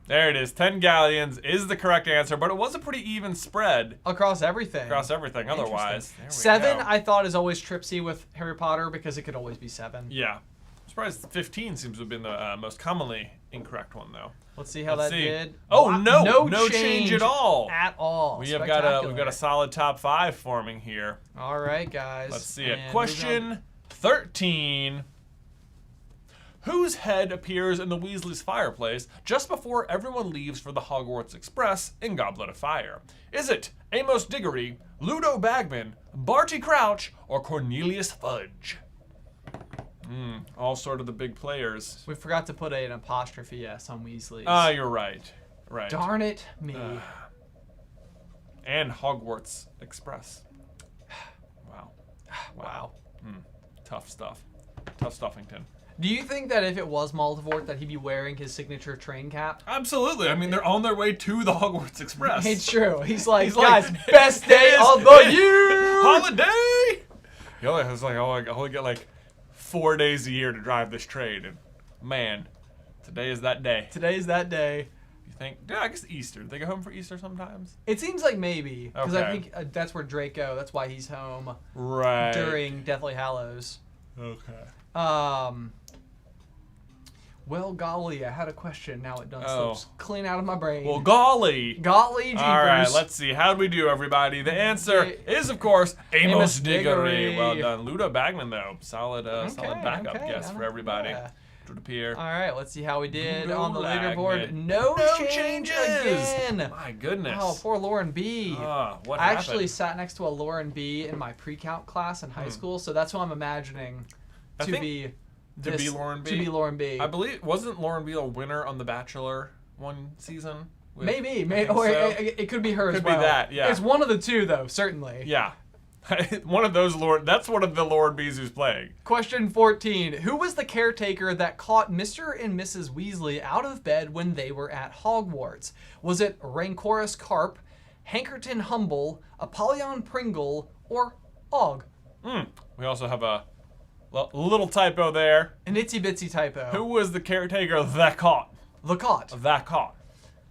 There it is. 10 galleons is the correct answer, but it was a pretty even spread. Across everything. Otherwise. 7, I thought, is always tripsy with Harry Potter because it could always be 7. Yeah. I'm surprised 15 seems to have been the most commonly incorrect one, though. Let's see how did. Oh, wow. No change at all. At all. We've got a solid top 5 forming here. All right, guys. Let's see it. Question 13. Whose head appears in the Weasley's fireplace just before everyone leaves for the Hogwarts Express in Goblet of Fire? Is it Amos Diggory, Ludo Bagman, Barty Crouch, or Cornelius Fudge? All sort of the big players. We forgot to put an apostrophe S on Weasley's. You're right. Right. Darn it, me. And Hogwarts Express. Wow. Tough stuff. Tough stuffington. Do you think that if it was Moldavort that he'd be wearing his signature train cap? Absolutely. I mean, they're on their way to the Hogwarts Express. It's true. He's like, guys, best day of the year! Holiday! He only get like 4 days a year to drive this train. And man, today is that day. Today is that day. You think? Yeah, I guess Easter. Do they go home for Easter sometimes? It seems like maybe. Because Okay. I think that's where Draco, that's why he's home. Right. During Deathly Hallows. Okay. Well, golly, I had a question. Now it done Oh. slips clean out of my brain. Well, golly. Golly jeepers. All right, let's see. How'd we do, everybody? The answer is, of course, Amos Diggory. Diggory. Well done. Ludo Bagman, though. Solid backup okay, guess for everybody. yeah. It would appear. All right, let's see how we did Ludo on the leaderboard. Bagman. No changes again. My goodness. Oh, poor Lauren B. What I happened? actually sat next to a Lauren B in my pre-count class in high school, so that's who I'm imagining to be Lauren B. To be Lauren B. I believe, wasn't Lauren B a winner on The Bachelor one season? Maybe, think or so. it could be her as Could well. be that, yeah. It's one of the two, though, certainly. Yeah. One of those that's one of the Lauren B's who's playing. Question 14. Who was the caretaker that caught Mr. and Mrs. Weasley out of bed when they were at Hogwarts? Was it Rancorous Carp, Hankerton Humble, Apollyon Pringle, or Og? We also have a little typo there. An itsy-bitsy typo. Who was the caretaker that caught? The caught. That caught.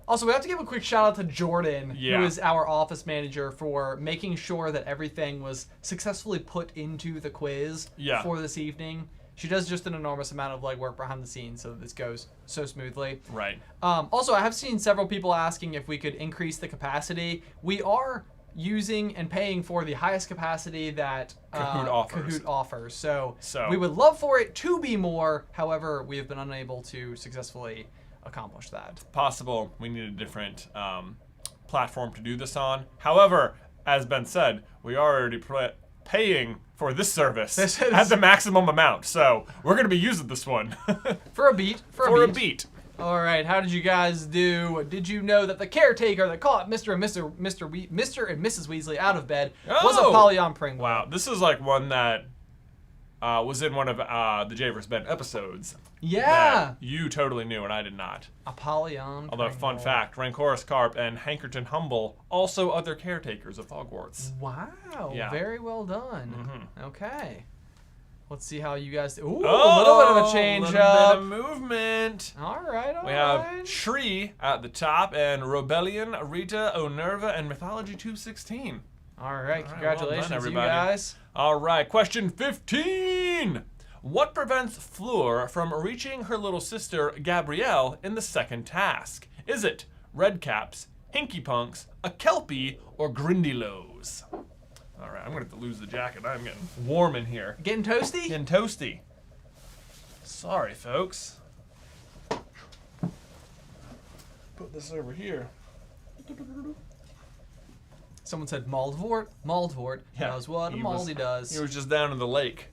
Also, we have to give a quick shout out to Jordan, Yeah. who is our office manager, for making sure that everything was successfully put into the quiz for this evening. She does just an enormous amount of work behind the scenes so that this goes so smoothly. Right. Also, I have seen several people asking if we could increase the capacity. We are using and paying for the highest capacity that Kahoot offers. So we would love for it to be more. However, we have been unable to successfully accomplish that. Possible we need a different platform to do this on. However, as Ben said, we are already paying for this service at the maximum amount. So we're going to be using this one. For a beat. For a beat. All right, how did you guys do? Did you know that the caretaker that caught Mr. and Mrs. Weasley out of bed was Apollyon Pringle? Wow, this is like one that was in one of the J vs. Ben episodes. Yeah. That you totally knew and I did not. Apollyon Although, Pringle. fun fact, Rancorous Carp and Hankerton Humble, also other caretakers of Hogwarts. Wow, Yeah. very well done. Mm-hmm. Okay. Let's see how you guys do. Ooh, Oh, a little bit of a change little up. bit of movement. All right, all We right. have Tree at the top and Rebellion, Rita, Onerva, and Mythology 216. All right, well congratulations, done, you everybody. guys. All right, question 15. What prevents Fleur from reaching her little sister Gabrielle in the second task? Is it Redcaps, Hinky Punks, a Kelpie, or Grindylows? All right, I'm going to have to lose the jacket. I'm getting warm in here. Getting toasty? Getting toasty. Sorry, folks. Put this over here. Someone said Maldvort. Maldvort knows what a Maldy does. He was just down in the lake.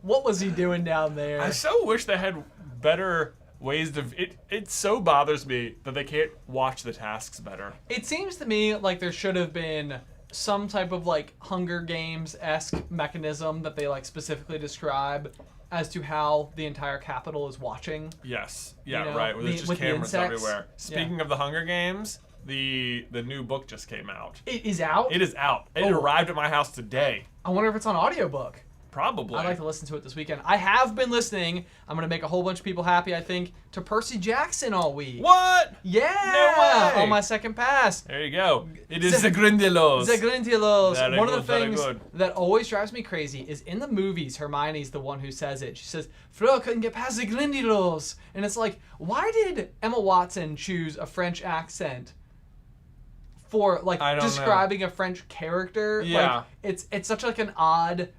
What was he doing down there? I so wish they had better ways to... It so bothers me that they can't watch the tasks better. It seems to me like there should have been some type of Hunger Games-esque mechanism that they specifically describe as to how the entire capital is watching. Yes. Yeah, You know, right. Where there's just cameras insects. everywhere. Speaking of the Hunger Games, the new book just came out. It is out? It is out. It arrived at my house today. I wonder if it's on audiobook. Probably. I'd like to listen to it this weekend. I have been listening. I'm going to make a whole bunch of people happy, I think, to Percy Jackson all week. What? Yeah! No way! On my second pass. There you go. It is the Grindylows. The Grindylows. Very One of the good, very things good. that always drives me crazy is in the movies, Hermione's the one who says it. She says, Fleur couldn't get past the Grindylows. And it's like, why did Emma Watson choose a French accent for describing a French character? Yeah. It's such an odd...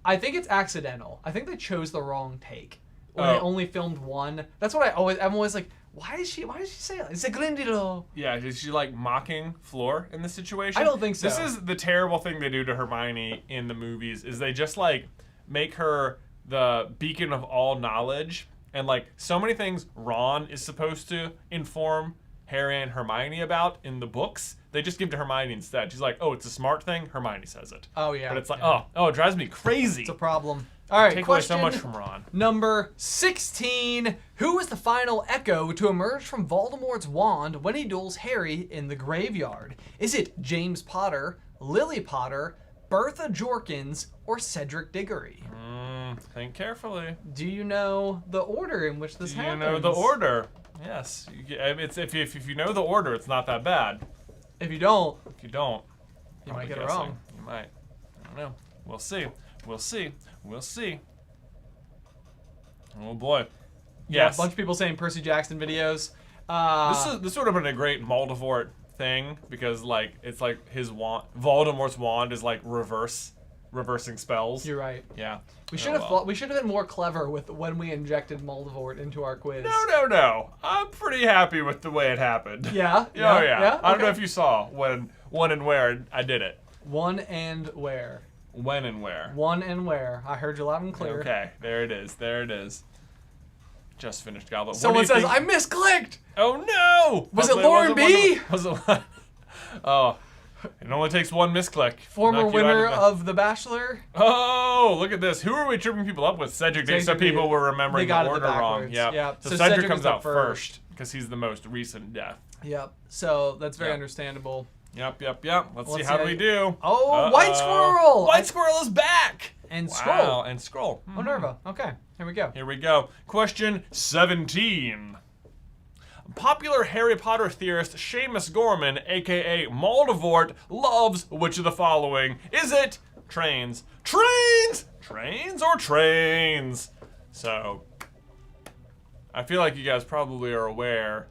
I think it's accidental. I think they chose the wrong take. Or they only filmed one. That's what I'm always like, why did she say it? It's a Grindylow. Yeah, is she mocking Fleur in this situation? I don't think so. This is the terrible thing they do to Hermione in the movies, is they just make her the beacon of all knowledge. And so many things Ron is supposed to inform Harry and Hermione about in the books, they just give to Hermione instead. She's like, oh, it's a smart thing. Hermione says it. Oh, yeah. But it's oh, it drives me crazy. It's a problem. All right, Take away question so much from Ron. number 16. Who was the final Echo to emerge from Voldemort's wand when he duels Harry in the graveyard? Is it James Potter, Lily Potter, Bertha Jorkins, or Cedric Diggory? Think carefully. Do you know the order in which this happens? Do you know the order? Yes. It's if you know the order, it's not that bad. If you don't, you might get it wrong. You might. I don't know. We'll see. We'll see. We'll see. Oh boy. Yeah, Yes. a bunch of people saying Percy Jackson videos. This would have been a great Voldemort thing because it's like his wand, Voldemort's wand is like reversing spells. You're right. Yeah. We should have been more clever with when we injected Voldemort into our quiz. No. I'm pretty happy with the way it happened. Yeah. Yeah. I don't know Okay. if you saw when and where I did it. When and where. When and where. When and where. I heard you loud and clear. Okay. There it is. Just finished Goblet. Someone says, I misclicked! Oh no! Was it Lauren B? Was it? Oh, it only takes one misclick. Former winner of The Bachelor. Oh, look at this. Who are we tripping people up with? Cedric did, so people were remembering the order wrong. Yeah. So Cedric comes out first because he's the most recent death. Yep. So that's very understandable. Yep. Let's see how do we do. Oh, White Squirrel! White Squirrel is back! And Scroll. Wow, and Scroll. Minerva. Okay, here we go. Question 17. Popular Harry Potter theorist Seamus Gorman, a.k.a. Voldemort, loves which of the following? Is it trains? Trains or trains? So, I feel like you guys probably are aware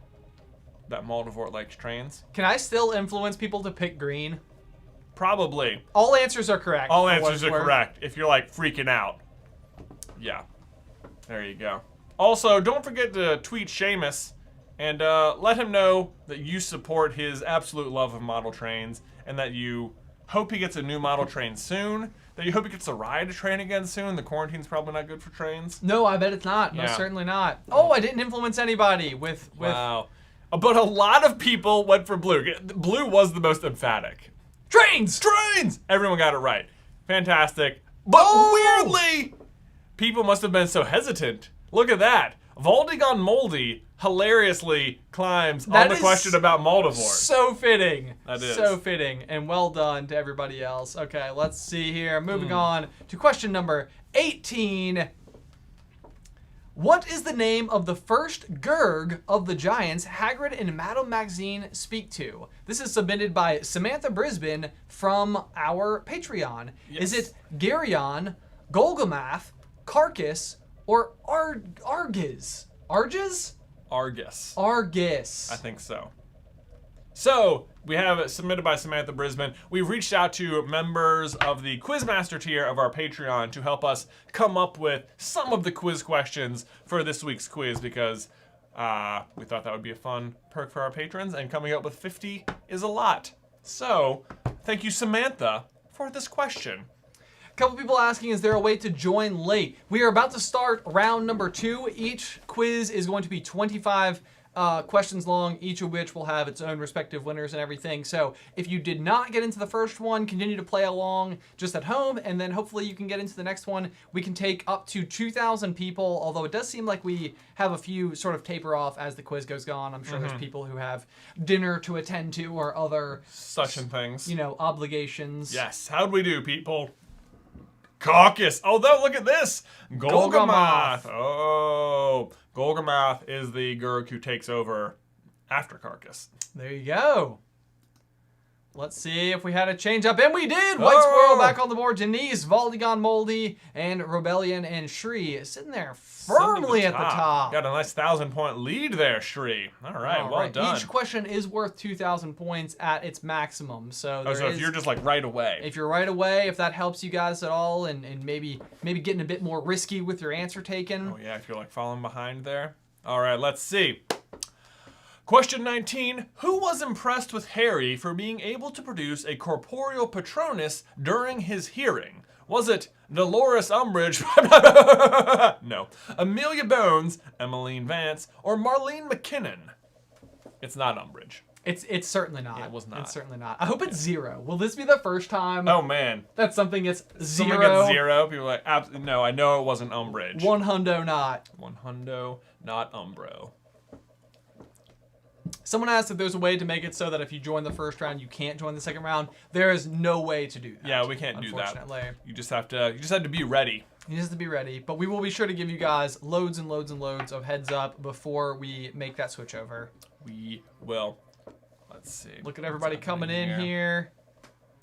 that Voldemort likes trains. Can I still influence people to pick green? Probably. All answers are correct. All answers are correct if you're like freaking out. Yeah. There you go. Also, don't forget to tweet Seamus and let him know that you support his absolute love of model trains and that you hope he gets a new model train soon, that you hope he gets to ride a train again soon. The quarantine's probably not good for trains. No, I bet it's not. Most certainly not. Oh, I didn't influence anybody with... Wow. But a lot of people went for blue. Blue was the most emphatic. Trains! Everyone got it right. Fantastic. But weirdly, people must have been so hesitant. Look at that. Voldigon Moldy hilariously climbs on the question about Voldemort. So fitting. That is. So fitting. And well done to everybody else. Okay, let's see here. Moving on to question number 18. What is the name of the first Gurg of the Giants Hagrid and Madame Maxine speak to? This is submitted by Samantha Brisbane from our Patreon. Yes. Is it Geryon, Golgamath, Carcass, or Argus? Argus? Argus. I think so. So, we have it submitted by Samantha Brisbane. We've reached out to members of the Quizmaster tier of our Patreon to help us come up with some of the quiz questions for this week's quiz because we thought that would be a fun perk for our patrons, and coming up with 50 is a lot. So, thank you, Samantha, for this question. A couple people asking, is there a way to join late? We are about to start round number 2. Each quiz is going to be 25 questions long, each of which will have its own respective winners and everything. So if you did not get into the first one, continue to play along just at home, and then hopefully you can get into the next one. We can take up to 2,000 people, although it does seem like we have a few sort of taper off as the quiz goes on. I'm sure there's people who have dinner to attend to or other such and things, obligations. Yes. How'd we do, people? Caucus. Although, look at this. Golgamath. Oh, Golgamath is the Gurg who takes over after Carcass. There you go. Let's see if we had a change up, and we did! White Squirrel back on the board. Janice, Voldigon Moldy, and Rebellion, and Shri sitting there firmly at the top. Got a nice 1,000-point lead there, Shri. All right, well done. Each question is worth 2,000 points at its maximum. So, if you're just like right away. If you're right away, if that helps you guys at all, and maybe getting a bit more risky with your answer taken. Oh yeah, if you're like falling behind there. All right, let's see. Question 19, who was impressed with Harry for being able to produce a corporeal Patronus during his hearing? Was it Dolores Umbridge, no, Amelia Bones, Emmeline Vance, or Marlene McKinnon? It's not Umbridge. It's certainly not. It was not. It's certainly not. I hope it's 0. Will this be the first time? Oh man, that something gets 0? Someone gets 0. People are like, no, I know it wasn't Umbridge. 100 not. 100 not Umbro. Someone asked if there's a way to make it so that if you join the first round, you can't join the second round. There is no way to do that. Yeah, we can't do that. You just have to be ready. He needs to be ready. But we will be sure to give you guys loads and loads and loads of heads up before we make that switch over. We will. Let's see. Look at everybody coming in here.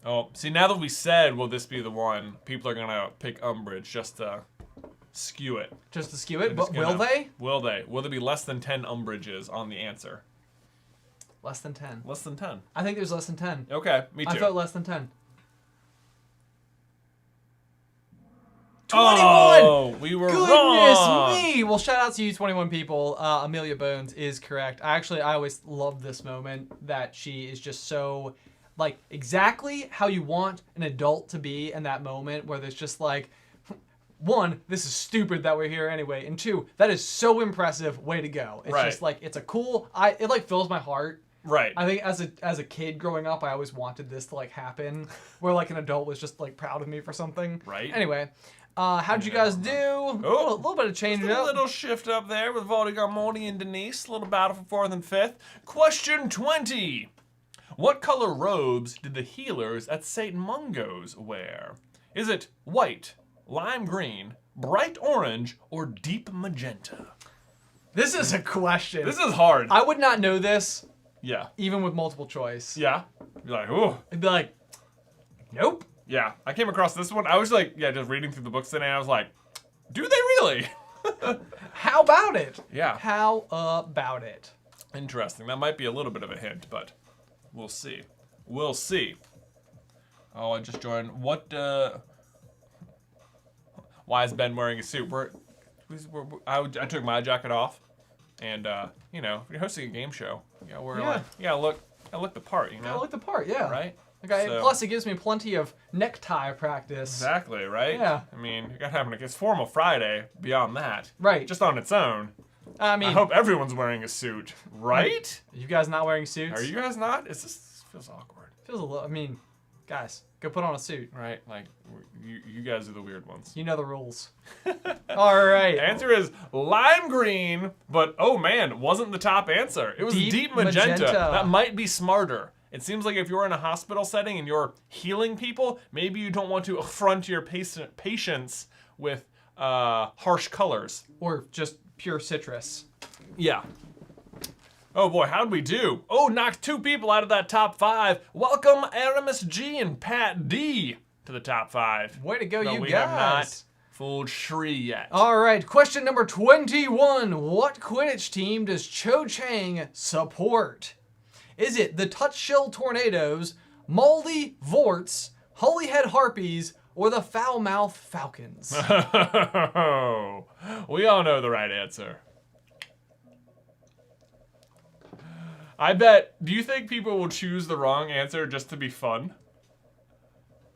Oh, see, now that we said, will this be the one, people are going to pick Umbridge just to skew it. Just to skew it? But will they? Will they? Will there be less than 10 Umbridges on the answer? Less than 10. Less than 10. I think there's less than 10. Okay, me too. I thought less than 10. 21! Oh, we were wrong! Goodness me! Well, shout out to you, 21 people. Amelia Bones is correct. I always love this moment that she is just so, like, exactly how you want an adult to be in that moment where there's just like, one, this is stupid that we're here anyway, and two, that is so impressive. Way to go! It's just like it's a cool. It like fills my heart. Right. I think as a kid growing up, I always wanted this to like happen, where like an adult was just like proud of me for something. Right. Anyway, how'd you guys do? Oh, a little bit of change just up. A little shift up there with Voldemort, Moaning, and Denise. A little battle for 4th and 5th. Question 20. What color robes did the healers at St. Mungo's wear? Is it white, lime green, bright orange, or deep magenta? This is a question. This is hard. I would not know this. Yeah. Even with multiple choice. Yeah. You're like, ooh. I'd be like, nope. Yeah. I came across this one. I was like, just reading through the books today, and I was like, do they really? How about it? Yeah. How about it? Interesting. That might be a little bit of a hint, but we'll see. We'll see. Oh, I just joined. What, why is Ben wearing a suit? I took my jacket off. And, you know, if you're hosting a game show, look the part, you know? I look the part, yeah. Right? Okay, plus it gives me plenty of necktie practice. Exactly, right? Yeah. I mean, you gotta have it's Formal Friday beyond that. Right. Just on its own. I mean, I hope everyone's wearing a suit, right? Are you guys not wearing suits? Are you guys not? This feels awkward. Feels a little, I mean, guys, go put on a suit. Right, like, you guys are the weird ones. You know the rules. All right. Answer is lime green, but oh man, wasn't the top answer. It was deep magenta. That might be smarter. It seems like if you're in a hospital setting and you're healing people, maybe you don't want to affront your patients with harsh colors. Or just pure citrus. Yeah. Oh boy, how'd we do? Oh, knocked 2 people out of that top 5. Welcome Aramis G and Pat D to the top 5. Way to go, you guys. We have not fooled Shri yet. All right, question number 21. What Quidditch team does Cho Chang support? Is it the Touchshill Tornadoes, Moldy Vorts, Holyhead Harpies, or the Foulmouth Falcons? We all know the right answer. I bet, do you think people will choose the wrong answer just to be fun?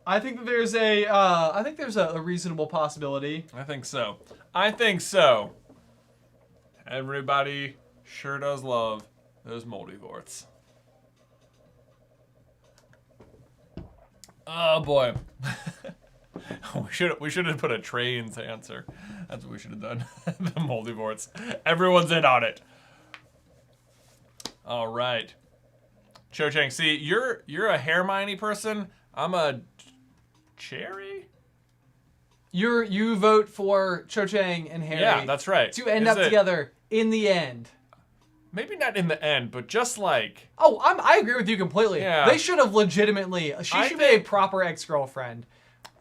I think that there's a reasonable possibility. I think so. I think so. Everybody sure does love those moldy vorts. Oh boy. we should have put a trains answer. That's what we should have done. The moldy vorts. Everyone's in on it. All right. Cho Chang, see, you're a Hermione person. I'm a Cherry? You vote for Cho Chang and Harry. Yeah, that's right. To end up together in the end. Maybe not in the end, but just like... Oh, I agree with you completely. Yeah. They should have legitimately... She should be a proper ex-girlfriend.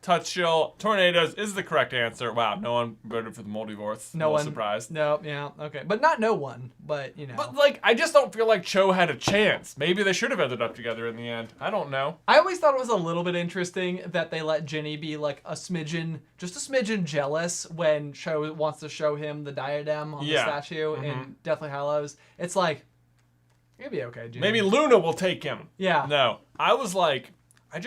Touchshill Tornadoes is the correct answer. Wow, no one voted for the Multivorts. No one. Surprised. No, yeah, okay. But not no one, but, you know. But, like, I just don't feel like Cho had a chance. Maybe they should have ended up together in the end. I don't know. I always thought it was a little bit interesting that they let Ginny be, like, just a smidgen jealous when Cho wants to show him the diadem on the statue in Deathly Hallows. It's like, you'll be okay, Ginny. Maybe Luna will take him. Yeah. No. I was like, I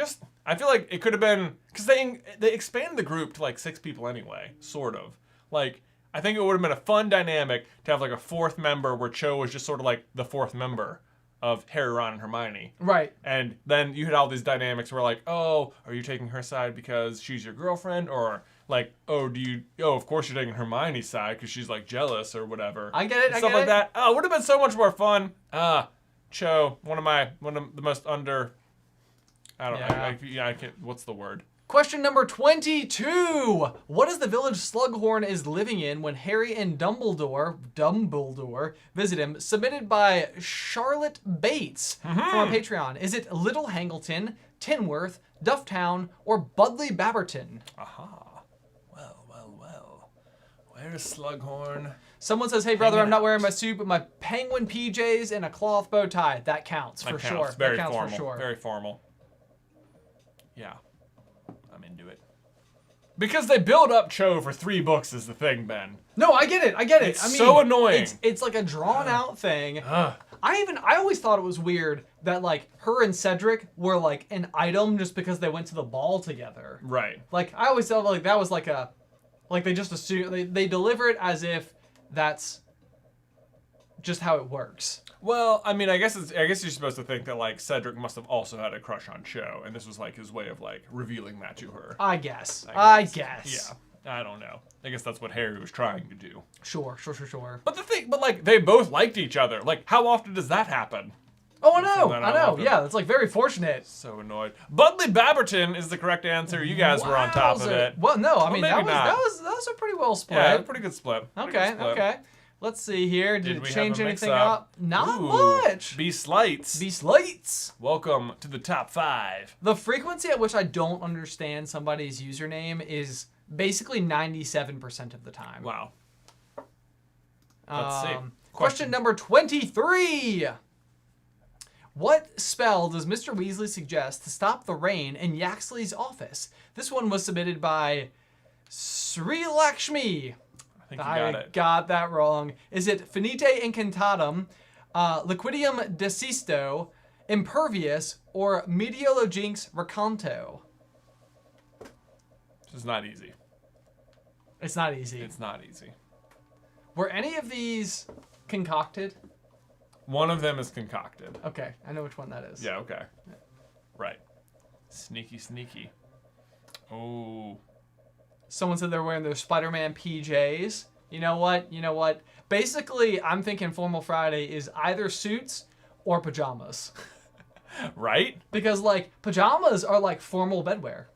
feel like it could have been, because they expanded the group to like 6 people anyway, sort of. Like, I think it would have been a fun dynamic to have like a 4th member where Cho was just sort of like the 4th member of Harry, Ron, and Hermione. Right. And then you had all these dynamics where like, oh, are you taking her side because she's your girlfriend? Or like, of course you're taking Hermione's side because she's like jealous or whatever. I get it, Stuff like that. Oh, it would have been so much more fun. Cho, one of the most under... I can't. What's the word? Question number 22. What is the village Slughorn is living in when Harry and Dumbledore visit him? Submitted by Charlotte Bates from our Patreon. Is it Little Hangleton, Tinworth, Dufftown, or Budley Babberton? Aha. Well. Where's Slughorn? Someone says, hey, brother, I'm not wearing my suit, but my penguin PJs and a cloth bow tie. That counts for sure. Very that counts formal. For sure. Very formal. Yeah. I'm into it. Because they build up Cho for 3 books is the thing, Ben. No, I get it. It's so annoying. It's like a drawn out thing. I always thought it was weird that like her and Cedric were like an item just because they went to the ball together. Right. Like I always thought like that was like a, like they just assume they deliver it as if that's just how it works. Well, I mean, I guess you're supposed to think that like Cedric must have also had a crush on Cho, and this was like his way of like revealing that to her. I guess. Yeah. I don't know. I guess that's what Harry was trying to do. Sure. But like they both liked each other. Like how often does that happen? Oh, I know. Yeah, it's like very fortunate. So annoyed. Budley Babberton is the correct answer. You guys were on top of it. Well, no, I mean that was a pretty well split. Yeah, pretty good split. Okay. Let's see here. Did it change anything up? Not Ooh, much. B Slights. Welcome to the top 5. The frequency at which I don't understand somebody's username is basically 97% of the time. Wow. Let's see. Question number 23. What spell does Mr. Weasley suggest to stop the rain in Yaxley's office? This one was submitted by Sri Lakshmi. I think you got it. Got that wrong. Is it Finite Incantatum, Liquidium Desisto, Impervious, or Meteorologix Recanto? This is not easy. It's not easy. It's not easy. Were any of these concocted? One of them is concocted. Okay, I know which one that is. Yeah, okay. Right. Sneaky. Oh. Someone said they're wearing their Spider-Man PJs. You know what? Basically, I'm thinking Formal Friday is either suits or pajamas. Right? Because, like, pajamas are like formal bedwear.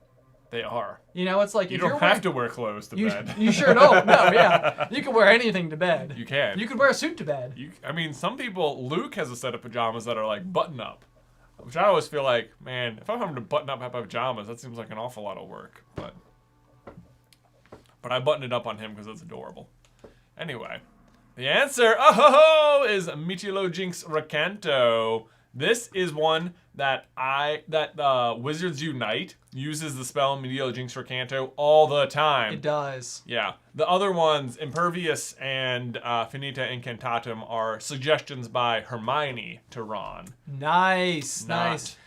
They are. You know, it's like you don't have to wear clothes to bed. You sure don't. No, yeah. You can wear anything to bed. You can. You could wear a suit to bed. I mean, some people, Luke has a set of pajamas that are like button up. Which I always feel like, man, if I'm having to button up my pajamas, that seems like an awful lot of work. But I buttoned it up on him because it's adorable. Anyway, the answer, is Meteorologix Recanto. This is one that Wizards Unite uses the spell Meteorologix Recanto all the time. It does. Yeah. The other ones, Impervious and Finita Incantatum, are suggestions by Hermione to Ron. Nice.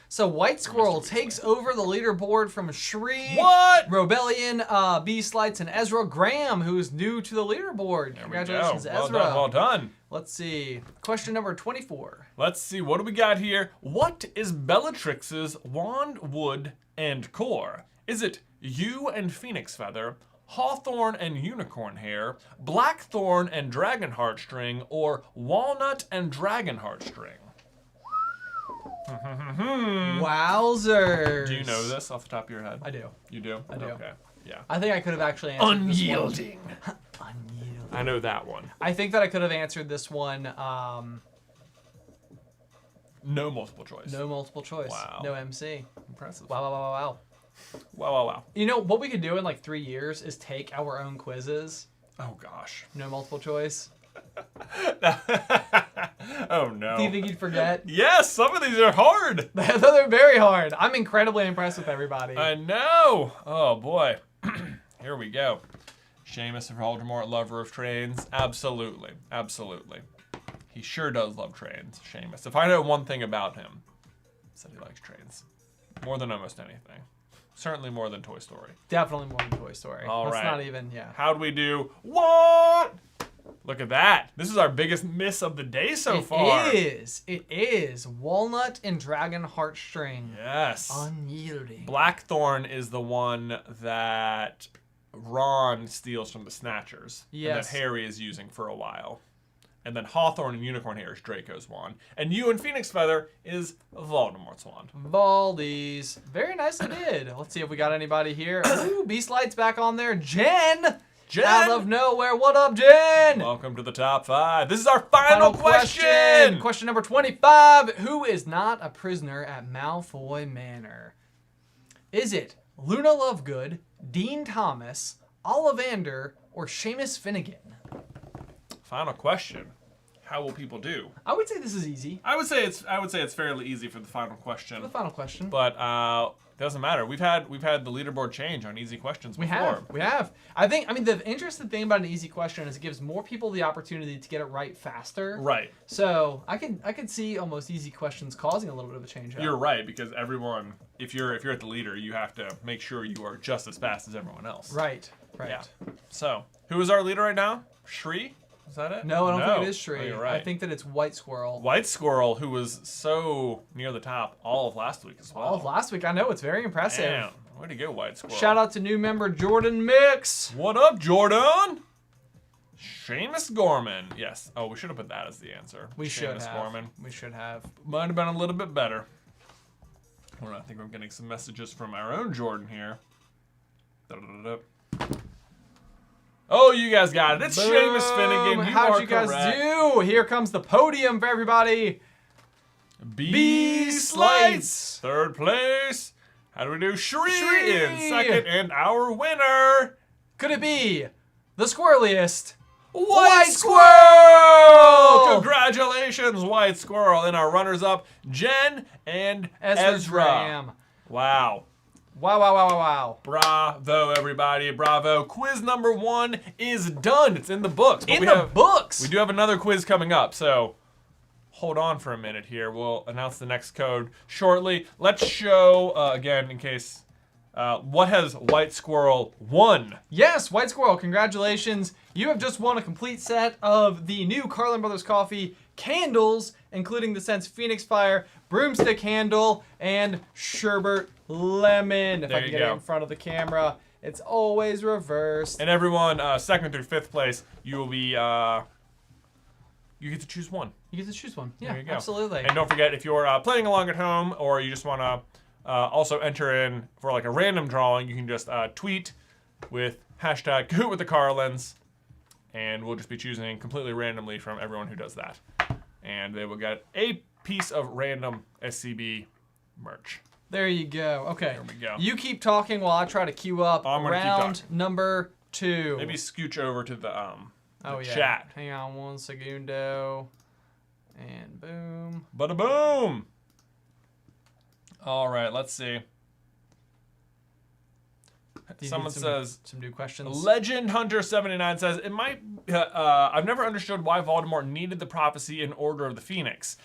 So White Squirrel takes over the leaderboard from Shri, What? Robellion, B Slights, and Ezra Graham, who is new to the leaderboard. Congratulations, Ezra. Well done. Let's see. Question number 24. Let's see. What do we got here? What is Bellatrix's wand, wood, and core? Is it yew and phoenix feather, hawthorn and unicorn hair, blackthorn and dragon heartstring, or walnut and dragon heartstring? Wowzers. Do you know this off the top of your head? I do. You do? I do. Okay. Yeah. I think I could have actually answered Unyielding. This one. Unyielding. I know that one. I think that I could have answered this one. No multiple choice. No multiple choice. Wow. No MC. Impressive. Wow. Wow. You know, what we could do in like 3 years is take our own quizzes. Oh, gosh. No multiple choice. Oh, no. Do you think you'd forget? Yes, some of these are hard. They're very hard. I'm incredibly impressed with everybody. I know. Oh, boy. Here we go. Seamus of Voldemort, lover of trains. Absolutely. He sure does love trains, Seamus. If I know one thing about him, it's that he likes trains. More than almost anything. Certainly more than Toy Story. Definitely more than Toy Story. All right. That's not even, yeah. How'd we do? What? Look at that. This is our biggest miss of the day so far. It is. Walnut and dragon heartstring. Yes. Unyielding. Blackthorn is the one that Ron steals from the Snatchers. Yes. And that Harry is using for a while. And then Hawthorne and Unicorn Hair is Draco's wand. And you and Phoenix Feather is Voldemort's wand. Baldies. Very nicely did. Let's see if we got anybody here. Ooh, Beast Light's back on there. Jen! Out of nowhere. What up, Jen? Welcome to the top 5. This is our final question. Question number 25. Who is not a prisoner at Malfoy Manor? Is it Luna Lovegood, Dean Thomas, Ollivander, or Seamus Finnegan? Final question. How will people do? I would say this is easy. I would say it's fairly easy for the final question. For the final question. But doesn't matter. We've had the leaderboard change on easy questions before. We have. I mean, the interesting thing about an easy question is it gives more people the opportunity to get it right faster. Right. So I could see almost easy questions causing a little bit of a change. You're right, because everyone, if you're at the leader, you have to make sure you are just as fast as everyone else. Right. Yeah. So who is our leader right now? Shri? Is that it? No, I don't think it is Shri. Oh, you're right. I think that it's White Squirrel. White Squirrel, who was so near the top all of last week as well. All of last week. I know. It's very impressive. Damn. Way to go, White Squirrel. Shout out to new member Jordan Mix. What up, Jordan? Seamus Gorman. Yes. Oh, we should have put that as the answer. We should have. Seamus Gorman. We should have. Might have been a little bit better. Well, I think I'm getting some messages from our own Jordan here. Da-da-da-da. Oh, you guys got it. It's Boom. Seamus Finnegan. How'd you guys do? Here comes the podium for everybody. Beast Lights. Third place. How do we do? Shri in second. And our winner. Could it be the squirreliest? White Squirrel! Congratulations, White Squirrel. And our runners-up, Jen and Ezra. Wow. Wow. Bravo, everybody. Bravo. Quiz number 1 is done. It's in the books. But we do have another quiz coming up, so hold on for a minute here. We'll announce the next code shortly. Let's show, again, in case, what has White Squirrel won? Yes, White Squirrel, congratulations. You have just won a complete set of the new Carlin Brothers Coffee candles, including the scents Phoenix Fire, Broomstick Handle, and Sherbet Lemon. If I can get it in front of the camera. It's always reversed. And everyone, 2nd through 5th place, you will be, you get to choose one. You get to choose one. Yeah, there you go. Absolutely. And don't forget, if you're playing along at home or you just want to also enter in for like a random drawing, you can just tweet with hashtag Kahoot with the Carlins, and we'll just be choosing completely randomly from everyone who does that. And they will get a piece of random SCB merch. There you go. Okay. There we go. You keep talking while I try to queue up round number 2. Maybe scooch over to the yeah. chat. Hang on one segundo. And boom. Bada boom. All right, let's see. Someone says some new questions. Legend Hunter 79 says it might. I've never understood why Voldemort needed the prophecy in Order of the Phoenix.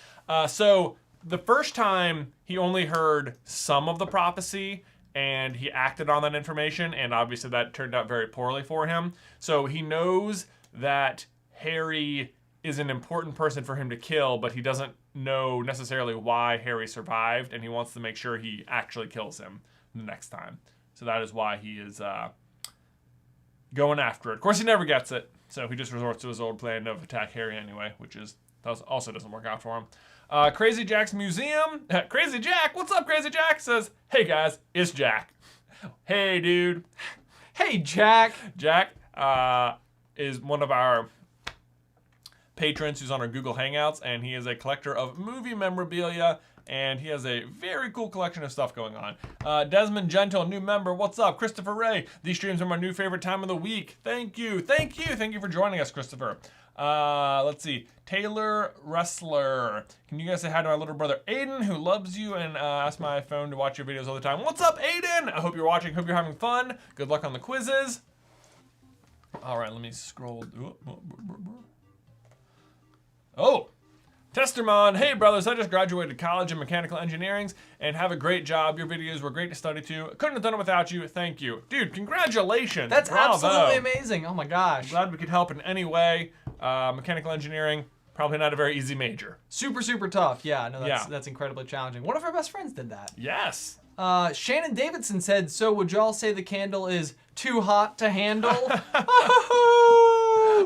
So the first time he only heard some of the prophecy, and he acted on that information, and obviously that turned out very poorly for him. So he knows that Harry is an important person for him to kill, but he doesn't know necessarily why Harry survived, and he wants to make sure he actually kills him the next time. So that is why he is going after it. Of course, he never gets it, so he just resorts to his old plan of attack Harry anyway, which also doesn't work out for him. Crazy Jack's Museum. Crazy Jack, what's up, Crazy Jack? Says, hey guys, it's Jack. Hey, dude. Hey, Jack. Jack is one of our patrons who's on our Google Hangouts, and he is a collector of movie memorabilia, and he has a very cool collection of stuff going on. Desmond Gentle, new member, what's up? Christopher Ray, these streams are my new favorite time of the week. Thank you for joining us, Christopher. Let's see, Taylor Wrestler, can you guys say hi to my little brother Aiden, who loves you and asks my phone to watch your videos all the time? What's up, Aiden? I hope you're watching, hope you're having fun. Good luck on the quizzes. All right, let me scroll. Oh, Testermon, hey brothers, I just graduated college in mechanical engineering and have a great job. Your videos were great to study to. Couldn't have done it without you. Thank you. Dude, congratulations. That's Bravo. Absolutely amazing. Oh my gosh. Glad we could help in any way. Mechanical engineering, probably not a very easy major. Super, super tough. Yeah, no, that's incredibly challenging. One of our best friends did that. Yes. Shannon Davidson said, so would y'all say the candle is too hot to handle?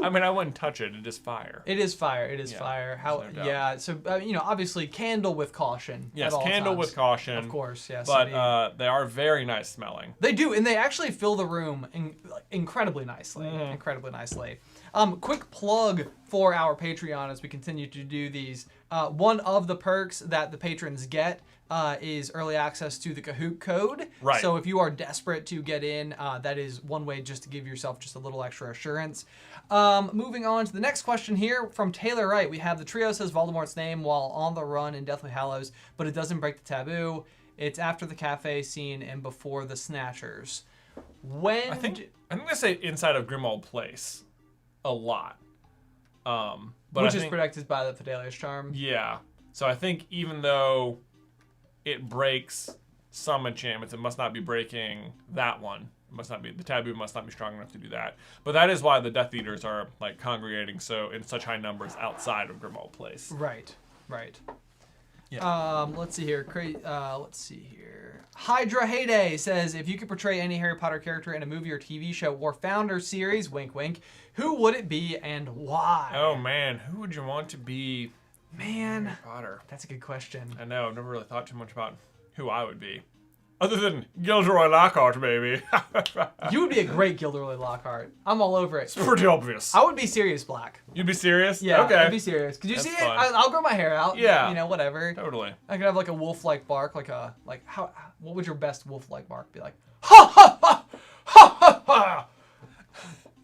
I mean, I wouldn't touch it. It is fire. It is fire. It is fire. How? No yeah. So obviously, candle with caution. Yes, at all candle times. with caution. Of course, yes. But they are very nice smelling. They do, and they actually fill the room incredibly nicely. Incredibly nicely. Quick plug for our Patreon as we continue to do these. One of the perks that the patrons get is early access to the Kahoot code. Right. So if you are desperate to get in, that is one way just to give yourself just a little extra assurance. Moving on to the next question here from Taylor Wright. We have the trio says Voldemort's name while on the run in Deathly Hallows, but it doesn't break the taboo. It's after the cafe scene and before the Snatchers. I think they say inside of Grimmauld Place a lot. Which is protected by the Fidelius Charm. Yeah. So I think even though it breaks some enchantments, it must not be breaking that one. It must not be, the taboo must not be strong enough to do that. But that is why the Death Eaters are like congregating so in such high numbers outside of Grimmauld Place. Right. Yeah. Let's see here. Hydra Heyday says, if you could portray any Harry Potter character in a movie or TV show or founder series, wink wink, who would it be and why? Oh man, who would you want to be? Man, Harry Potter. That's a good question. I know, I've never really thought too much about who I would be. Other than Gilderoy Lockhart, maybe. You would be a great Gilderoy Lockhart. I'm all over it. It's pretty obvious. I would be Sirius Black. You'd be serious? Yeah, okay. I'd be serious. Could you see it? I'll grow my hair out. Yeah. Whatever. Totally. I could have like a wolf-like bark, what would your best wolf-like bark be like? Ha ha ha! Ha ha ha!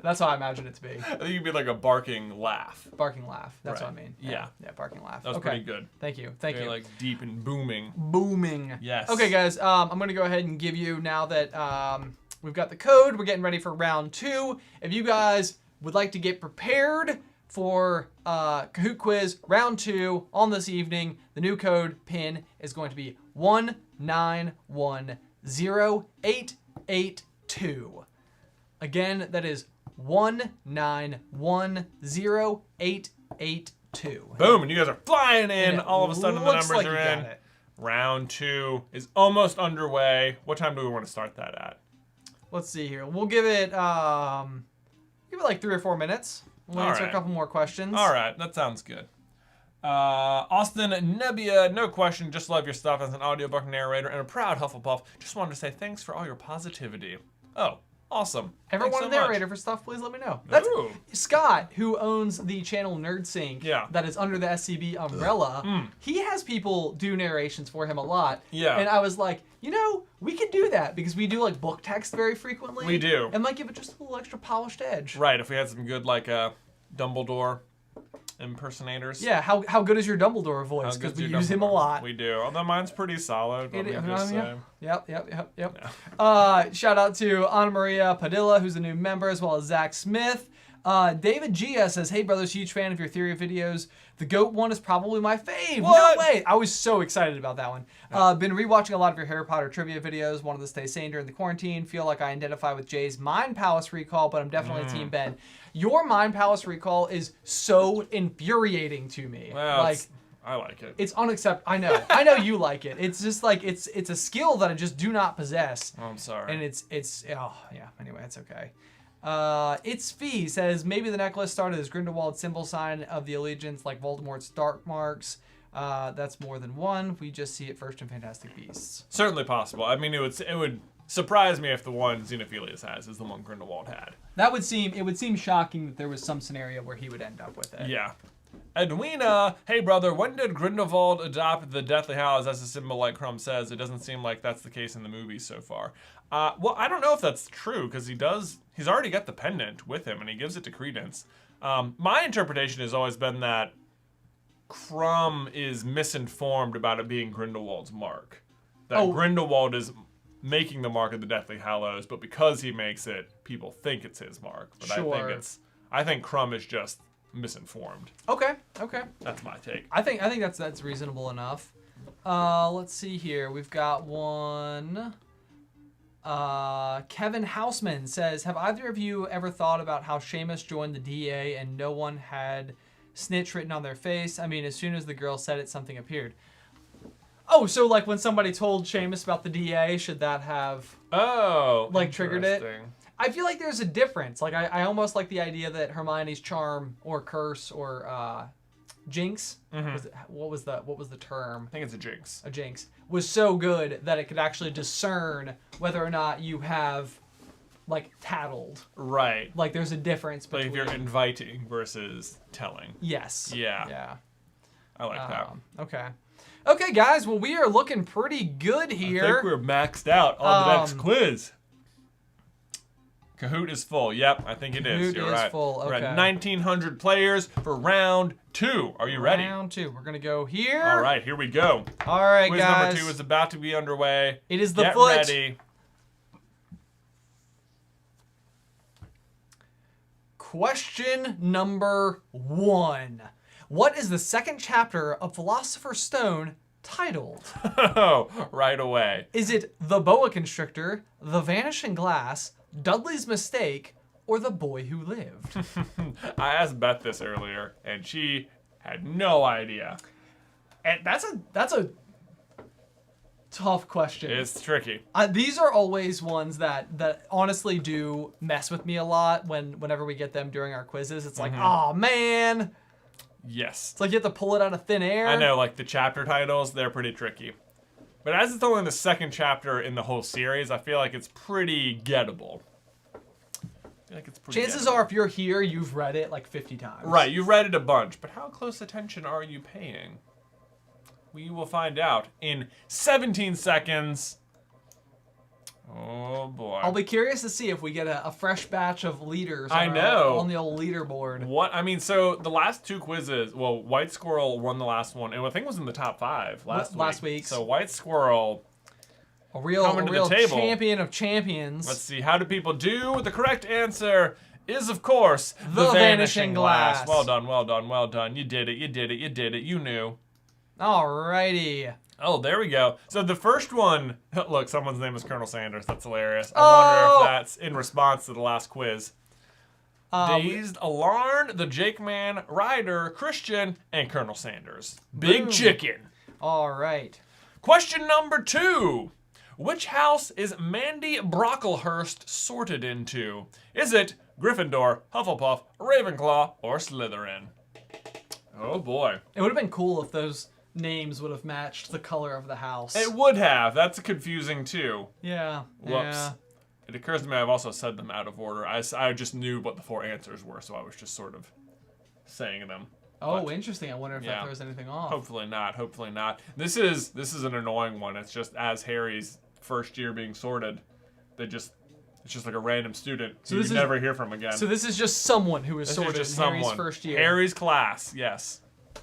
That's how I imagine it to be. I think you'd be like a barking laugh. Barking laugh. That's right. what I mean. Yeah, barking laugh. That was pretty good. Thank you. Very, like deep and booming. Booming. Yes. Okay, guys. I'm going to go ahead and give you, now that we've got the code, we're getting ready for round 2. If you guys would like to get prepared for Kahoot quiz round 2 on this evening, the new code pin is going to be 1910882. Again, that is 1910882. Boom, and you guys are flying in. All of a sudden the numbers are in. Round 2 is almost underway. What time do we want to start that at? Let's see here. We'll give it like 3 or 4 minutes. We'll answer a couple more questions. All right, that sounds good. Austin Nebbia, no question, just love your stuff as an audiobook narrator and a proud Hufflepuff. Just wanted to say thanks for all your positivity. Oh, awesome. Ever want a narrator for stuff, please let me know. That's Scott, who owns the channel NerdSync that is under the SCB umbrella. He has people do narrations for him a lot. Yeah. And I was like, we could do that because we do like book text very frequently. We do. And might give it just a little extra polished edge. Right, if we had some good like Dumbledore impersonators. Yeah, how good is your Dumbledore voice? Because we use him a lot. We do. Although mine's pretty solid. Yep. Shout out to Anna Maria Padilla, who's a new member, as well as Zach Smith. David Gia says, hey brothers, huge fan of your theory of videos. The GOAT one is probably my fave. What? No way. I was so excited about that one. Been rewatching a lot of your Harry Potter trivia videos. Wanted to stay sane during the quarantine. Feel like I identify with Jay's Mind Palace recall, but I'm definitely Team Ben. Your Mind Palace recall is so infuriating to me. Well, I like it. It's unacceptable. I know you like it. It's just like it's a skill that I just do not possess. Oh, I'm sorry. And it's anyway, it's okay. It's Fee says maybe the necklace started as Grindelwald's symbol sign of the allegiance, like Voldemort's dark marks. That's more than one. We just see it first in Fantastic Beasts. Certainly possible. I mean, it would surprise me if the one Xenophilius has is the one Grindelwald had. It would seem shocking that there was some scenario where he would end up with it. Yeah. Edwina, hey brother, when did Grindelwald adopt the Deathly Hallows as a symbol like Crumb says? It doesn't seem like that's the case in the movies so far. Well, I don't know if that's true, because he's already got the pendant with him, and he gives it to Credence. My interpretation has always been that Crumb is misinformed about it being Grindelwald's mark. That Grindelwald is making the mark of the Deathly Hallows, but because he makes it, people think it's his mark. But sure. I think Crumb is just misinformed. Okay. That's my take. I think that's reasonable enough. Let's see here. We've got one. Kevin Houseman says, have either of you ever thought about how Seamus joined the DA and no one had snitch written on their face? I mean, as soon as the girl said it, something appeared. Oh, so like when somebody told Seamus about the DA, should that have triggered it? I feel like there's a difference. Like I almost like the idea that Hermione's charm or curse or jinx. What was the term? I think it's a jinx. A jinx was so good that it could actually discern whether or not you have like tattled. Right. Like there's a difference between. Like if you're inviting versus telling. Yes. Yeah. Yeah. I like that. Okay. Okay, guys. Well, we are looking pretty good here. I think we're maxed out on the next quiz. Kahoot is full. Yep, I think it is. You're right. Full. Okay. We're at 1,900 players for round 2. Are you ready? Round 2. We're gonna go here. All right, here we go. All right, quiz guys. number 2 is about to be underway. It is the Get foot. ready. Question number 1. What is the second chapter of Philosopher's Stone titled? Right away. Is it The Boa Constrictor, The Vanishing Glass, Dudley's Mistake, or The Boy Who Lived? I asked Beth this earlier, and she had no idea. And that's a tough question. It's tricky. These are always ones that honestly do mess with me a lot whenever we get them during our quizzes. It's like, oh man. Yes. It's like you have to pull it out of thin air. I know, like the chapter titles, they're pretty tricky. But as it's only the second chapter in the whole series, I feel like it's pretty gettable. Chances are, if you're here, you've read it like 50 times. Right, you've read it a bunch, but how close attention are you paying? We will find out in 17 seconds. Oh boy. I'll be curious to see if we get a fresh batch of leaders I know. On the old leaderboard. What? I mean, so the last 2 quizzes, well, White Squirrel won the last one, and I think it was in the top 5 last week. So White Squirrel, a real champion of champions. Let's see, how do people do? The correct answer is, of course, the Vanishing Glass. Well done, well done, well done. You did it, you did it, you did it. You knew. Alrighty. Oh, there we go. So the first one, look, someone's name is Colonel Sanders. That's hilarious. I wonder if that's in response to the last quiz. Dazed, Alarn, the Jake Man, Ryder, Christian, and Colonel Sanders. Big chicken. All right. Question number 2. Which house is Mandy Brocklehurst sorted into? Is it Gryffindor, Hufflepuff, Ravenclaw, or Slytherin? Oh boy. It would have been cool if those names would have matched the color of the house. It would have. That's confusing too. Yeah. Whoops. Yeah. It occurs to me I've also said them out of order. I just knew what the 4 answers were, so I was just sort of saying them. Oh, but, interesting. I wonder if there was anything off. Hopefully not. Hopefully not. This is an annoying one. It's just as Harry's first year being sorted, it's just like a random student who you never hear from again. So this is just someone who is sorted in Harry's first year. Harry's class, yes.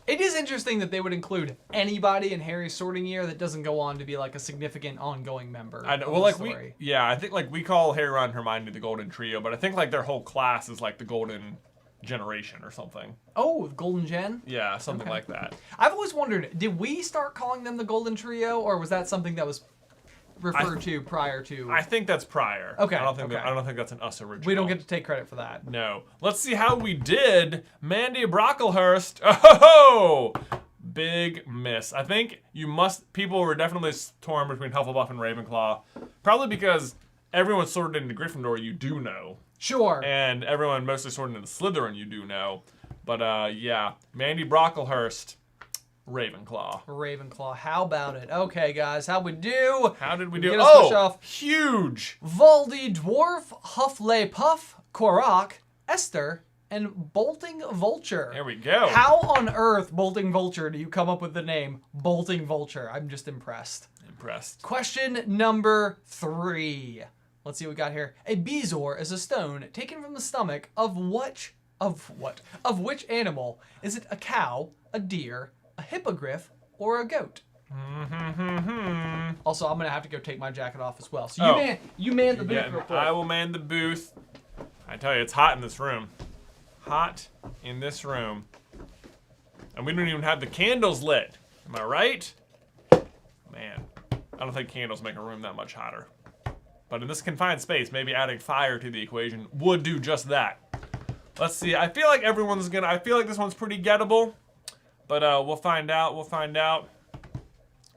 It is interesting that they would include anybody in Harry's sorting year that doesn't go on to be like a significant ongoing member. I know. Well, like I think like we call Harry, Ron, and Hermione the Golden Trio, but I think like their whole class is like the Golden Generation or something. Oh, Golden Gen? Yeah, something like that. I've always wondered, did we start calling them the Golden Trio, or was that something that was referred to prior to? I think that's prior. Okay. I don't think that's an us original. We don't get to take credit for that. No. Let's see how we did. Mandy Brocklehurst. Oh, big miss. I think people were definitely torn between Hufflepuff and Ravenclaw, probably because everyone sorted into Gryffindor, you do know. Sure. And everyone mostly sorted into Slytherin, you do know. But yeah, Mandy Brocklehurst. Ravenclaw. Ravenclaw. How about it? Okay, guys. How we do? How did we do? Huge! Voldy Dwarf, Hufflepuff, Korok, Esther, and Bolting Vulture. There we go. How on earth, Bolting Vulture, do you come up with the name Bolting Vulture? I'm just impressed. Question number 3. Let's see what we got here. A bezoar is a stone taken from the stomach of which animal? Is it a cow, a deer, a hippogriff, or a goat? Also, I'm gonna have to go take my jacket off as well. So you man the booth real quick. I will man the booth. I tell you, it's hot in this room. Hot in this room. And we don't even have the candles lit. Am I right? Man, I don't think candles make a room that much hotter. But in this confined space, maybe adding fire to the equation would do just that. Let's see. I feel like this one's pretty gettable. But we'll find out. We'll find out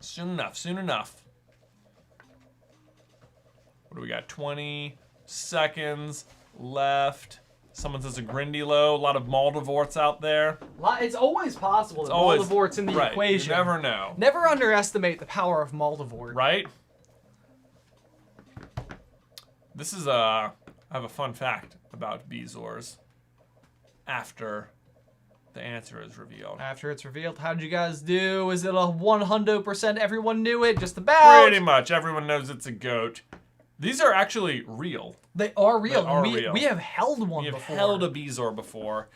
soon enough. Soon enough. What do we got? 20 seconds left. Someone says a Grindylow. A lot of Moldivorts out there. It's always possible that Moldivort's in the equation. You never know. Never underestimate the power of Moldivort. Right? This is I have a fun fact about Bezoars after the answer is revealed. After it's revealed, how did you guys do? Is it a 100% everyone knew it? Just about? Pretty much. Everyone knows it's a goat. These are actually real. They are real. They are real. We have held one before. We have before. held a Bezoar before.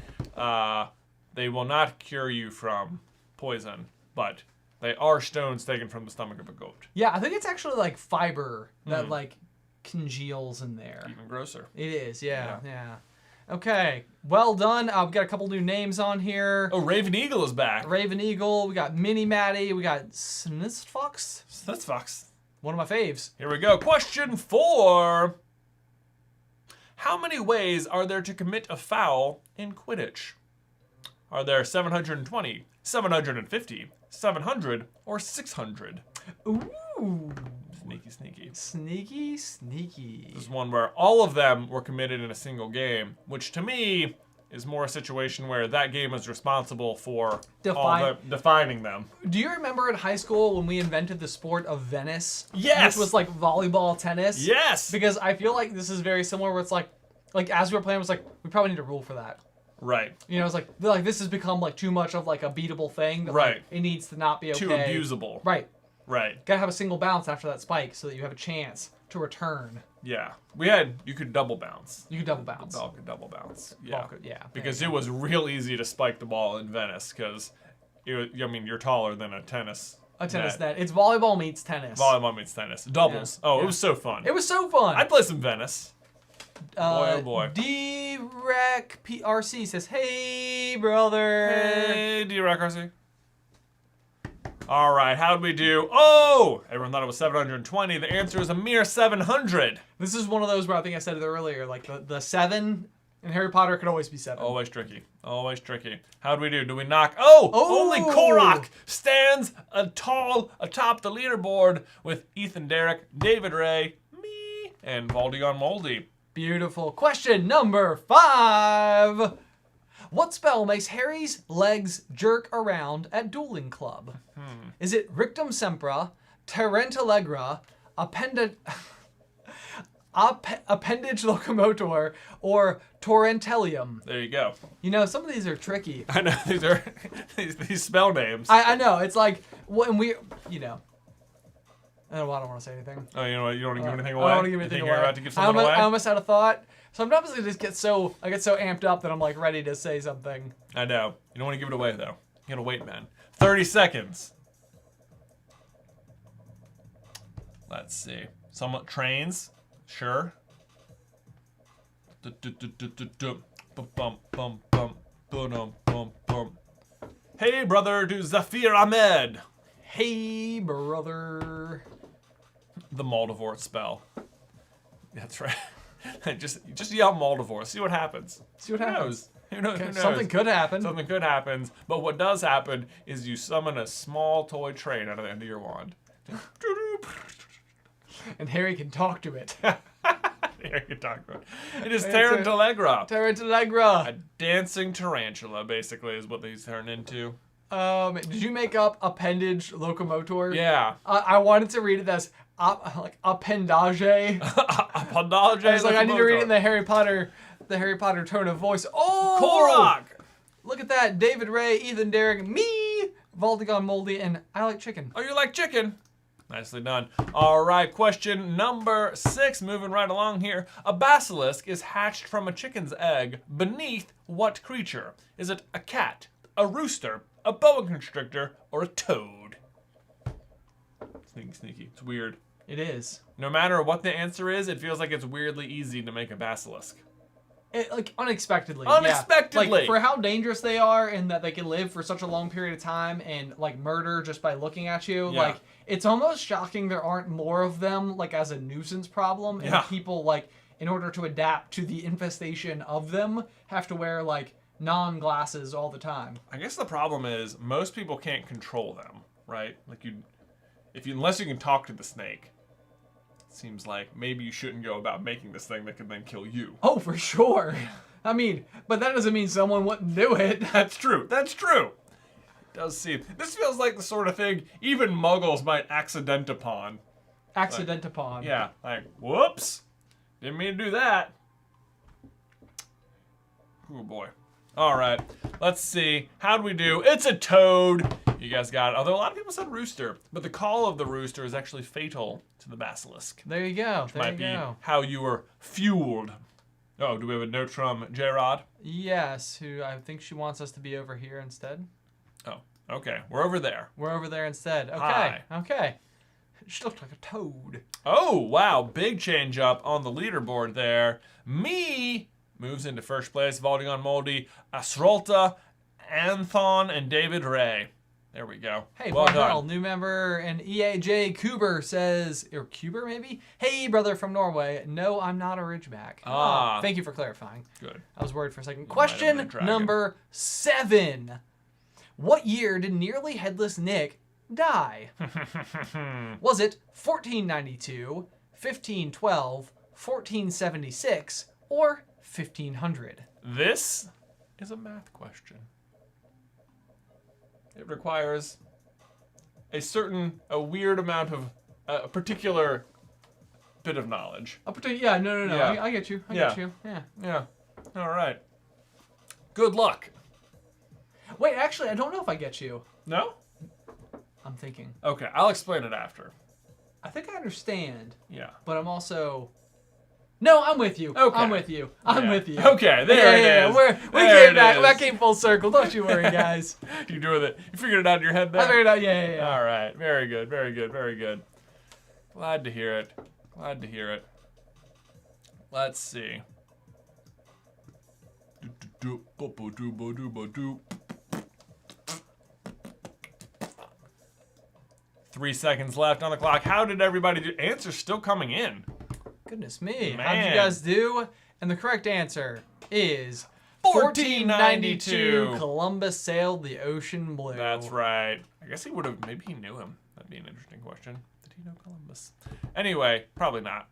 They will not cure you from poison, but they are stones taken from the stomach of a goat. Yeah, I think it's actually like fiber that like congeals in there. Even grosser. It is, yeah. Okay, well done. We've got a couple new names on here. Oh, Raven Eagle is back. Raven Eagle. We got Mini Maddie. We got Snitzfox. Snitzfox. One of my faves. Here we go. Question 4. How many ways are there to commit a foul in Quidditch? Are there 720, 750, 700, or 600? Ooh. Sneaky, sneaky. Sneaky, sneaky. This is one where all of them were committed in a single game, which to me is more a situation where that game is responsible for defining them. Do you remember in high school when we invented the sport of Venice? Yes! Which was like volleyball tennis? Yes! Because I feel like this is very similar where it's like as we were playing, it was like, we probably need a rule for that. Right. You know, it's like this has become like too much of like a beatable thing. That, right. Like, it needs to not be okay. Too abusable. Right. Right. Gotta have a single bounce after that spike so that you have a chance to return. Yeah. You could double bounce. You could double bounce. The ball could double bounce. Yeah. Yeah. Because it was real easy to spike the ball in Venice because, you're taller than a tennis. A tennis net. It's volleyball meets tennis. Volleyball meets tennis. Doubles. Yeah. It was so fun. It was so fun. I'd play some Venice. Boy, oh boy. D-Rec PRC says, hey, brother. Hey, D-Rec RC. All right, how'd we do? Oh! Everyone thought it was 720. The answer is a mere 700. This is one of those where I think I said it earlier, like the 7 in Harry Potter could always be 7. Always tricky. Always tricky. How'd we do? Do we knock? Oh! Only Korok stands tall atop the leaderboard with Ethan Derrick, David Ray, me, and Voldion Moldy. Beautiful. Question number 5. What spell makes Harry's legs jerk around at dueling club? Is it Rictum Sempra, Tarantalegra, Appendage Locomotor, or Torrentium? There you go. You know, some of these are tricky. I know, these are these spell names. I know, it's like, when we, I don't want to say anything. Oh, you know what? You don't want to give anything away? I don't want to give anything away. You're about to give something away? I almost had a thought. Sometimes I get so amped up that I'm like ready to say something. I know. You don't want to give it away though. You gotta wait, man. 30 seconds. Let's see. Somewhat trains. Sure. Hey, brother, do Zafir Ahmed. Hey, brother. The Moldivort spell. That's right. just yell Moldivore. See what happens. See what happens. Who knows? Something could happen. Something could happen. But what does happen is you summon a small toy train out of the end of your wand. And Harry can talk to it. Harry can talk to it. It is Tarantalegra. Tarantalegra. A dancing tarantula, basically, is what these turn into. Did you make up appendage locomotor? Yeah. I wanted to read it as appendage. Appendage. I was like, I need to read it in the Harry Potter tone of voice. Oh! Korok! Look at that. David Ray, Ethan Derrick, me, Voldigon Moldy, and I like chicken. Oh, you like chicken? Nicely done. All right, question number 6. Moving right along here. A basilisk is hatched from a chicken's egg beneath what creature? Is it a cat, a rooster, a boa constrictor, or a toad? Sneaky, sneaky. It's weird. It is. No matter what the answer is, it feels like it's weirdly easy to make a basilisk. Unexpectedly. Unexpectedly. Yeah. Like, for how dangerous they are and that they can live for such a long period of time and, like, murder just by looking at you. Yeah. Like, it's almost shocking there aren't more of them, like, as a nuisance problem. And people, like, in order to adapt to the infestation of them, have to wear, like, non-glasses all the time. I guess the problem is most people can't control them, right? Like, unless you can talk to the snake. seems like maybe you shouldn't go about making this thing that could then kill you. Oh, for sure. I mean, but that doesn't mean someone wouldn't do it. That's true. That's true. It does seem. This feels like the sort of thing even Muggles might accident upon. Accident upon. Yeah, like, whoops. Didn't mean to do that. Oh, boy. All right. Let's see. How'd we do? It's a toad. You guys got it. Although a lot of people said rooster. But the call of the rooster is actually fatal to the basilisk. There you go. Which might be how you were fueled. Oh, do we have a note from J-Rod? Yes, who I think she wants us to be over here instead. Oh, okay. We're over there. We're over there instead. Okay. Hi. Okay. She looked like a toad. Oh, wow. Big change up on the leaderboard there. Me moves into first place, vaulting on Moldy, Asrolta, Anthon, and David Ray. There we go. Hey, well Barnell, done. new member, and EAJ Kuber says, or Kuber maybe? Hey, brother from Norway. No, I'm not a Ridgeback. Ah. Oh, thank you for clarifying. Good. I was worried for a second. might have been a Question dragon. number 7. What year did nearly headless Nick die? Was it 1492, 1512, 1476, or 1500? This is a math question. It requires a weird amount of, a particular bit of knowledge. Yeah, no. Yeah. I get you. I Yeah. get you. Yeah. Yeah. All right. Good luck. Wait, actually, I don't know if I get you. No? I'm thinking. Okay, I'll explain it after. I think I understand, Yeah. but I'm also... No, I'm with you. Okay. I'm with you. I'm Yeah. with you. Okay, there it is. We There came back. it That is. came full circle. Don't you worry, guys. You doing it? You figured it out in your head there? I figured out. Yeah. All right. Very good. Very good. Very good. Glad to hear it. Glad to hear it. Let's see. 3 seconds left on the clock. How did everybody do? Answers still coming in. Goodness me. Man. How did you guys do? And the correct answer is 1492. Columbus sailed the ocean blue. That's right. I guess he would have. Maybe he knew him. That'd be an interesting question. Did he know Columbus? Anyway, probably not.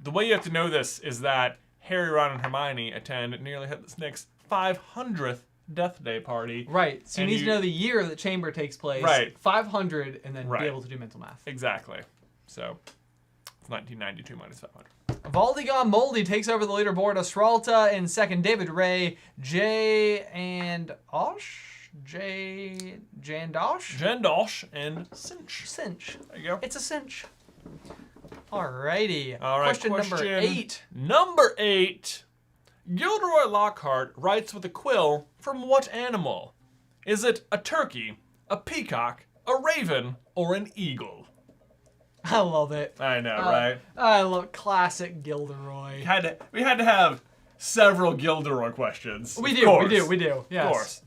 The way you have to know this is that Harry, Ron, and Hermione attend nearly Headless Nick's 500th Death Day party. Right. So you And need to know the year the chamber takes place. Right. 500, and then Right. be able to do mental math. Exactly. So it's 1992 minus 500. Valdigon Moldy takes over the leaderboard. Asralta in second. David Ray, Jay and Osh? Jandosh? Jendosh and Cinch. Cinch. There you go. It's a cinch. Alrighty. All right, Question number 8. Number 8. Gilderoy Lockhart writes with a quill from what animal? Is it a turkey, a peacock, a raven, or an eagle? I love it. I know, right? I love classic Gilderoy. We had to have several Gilderoy questions. We Of do. course. Yes.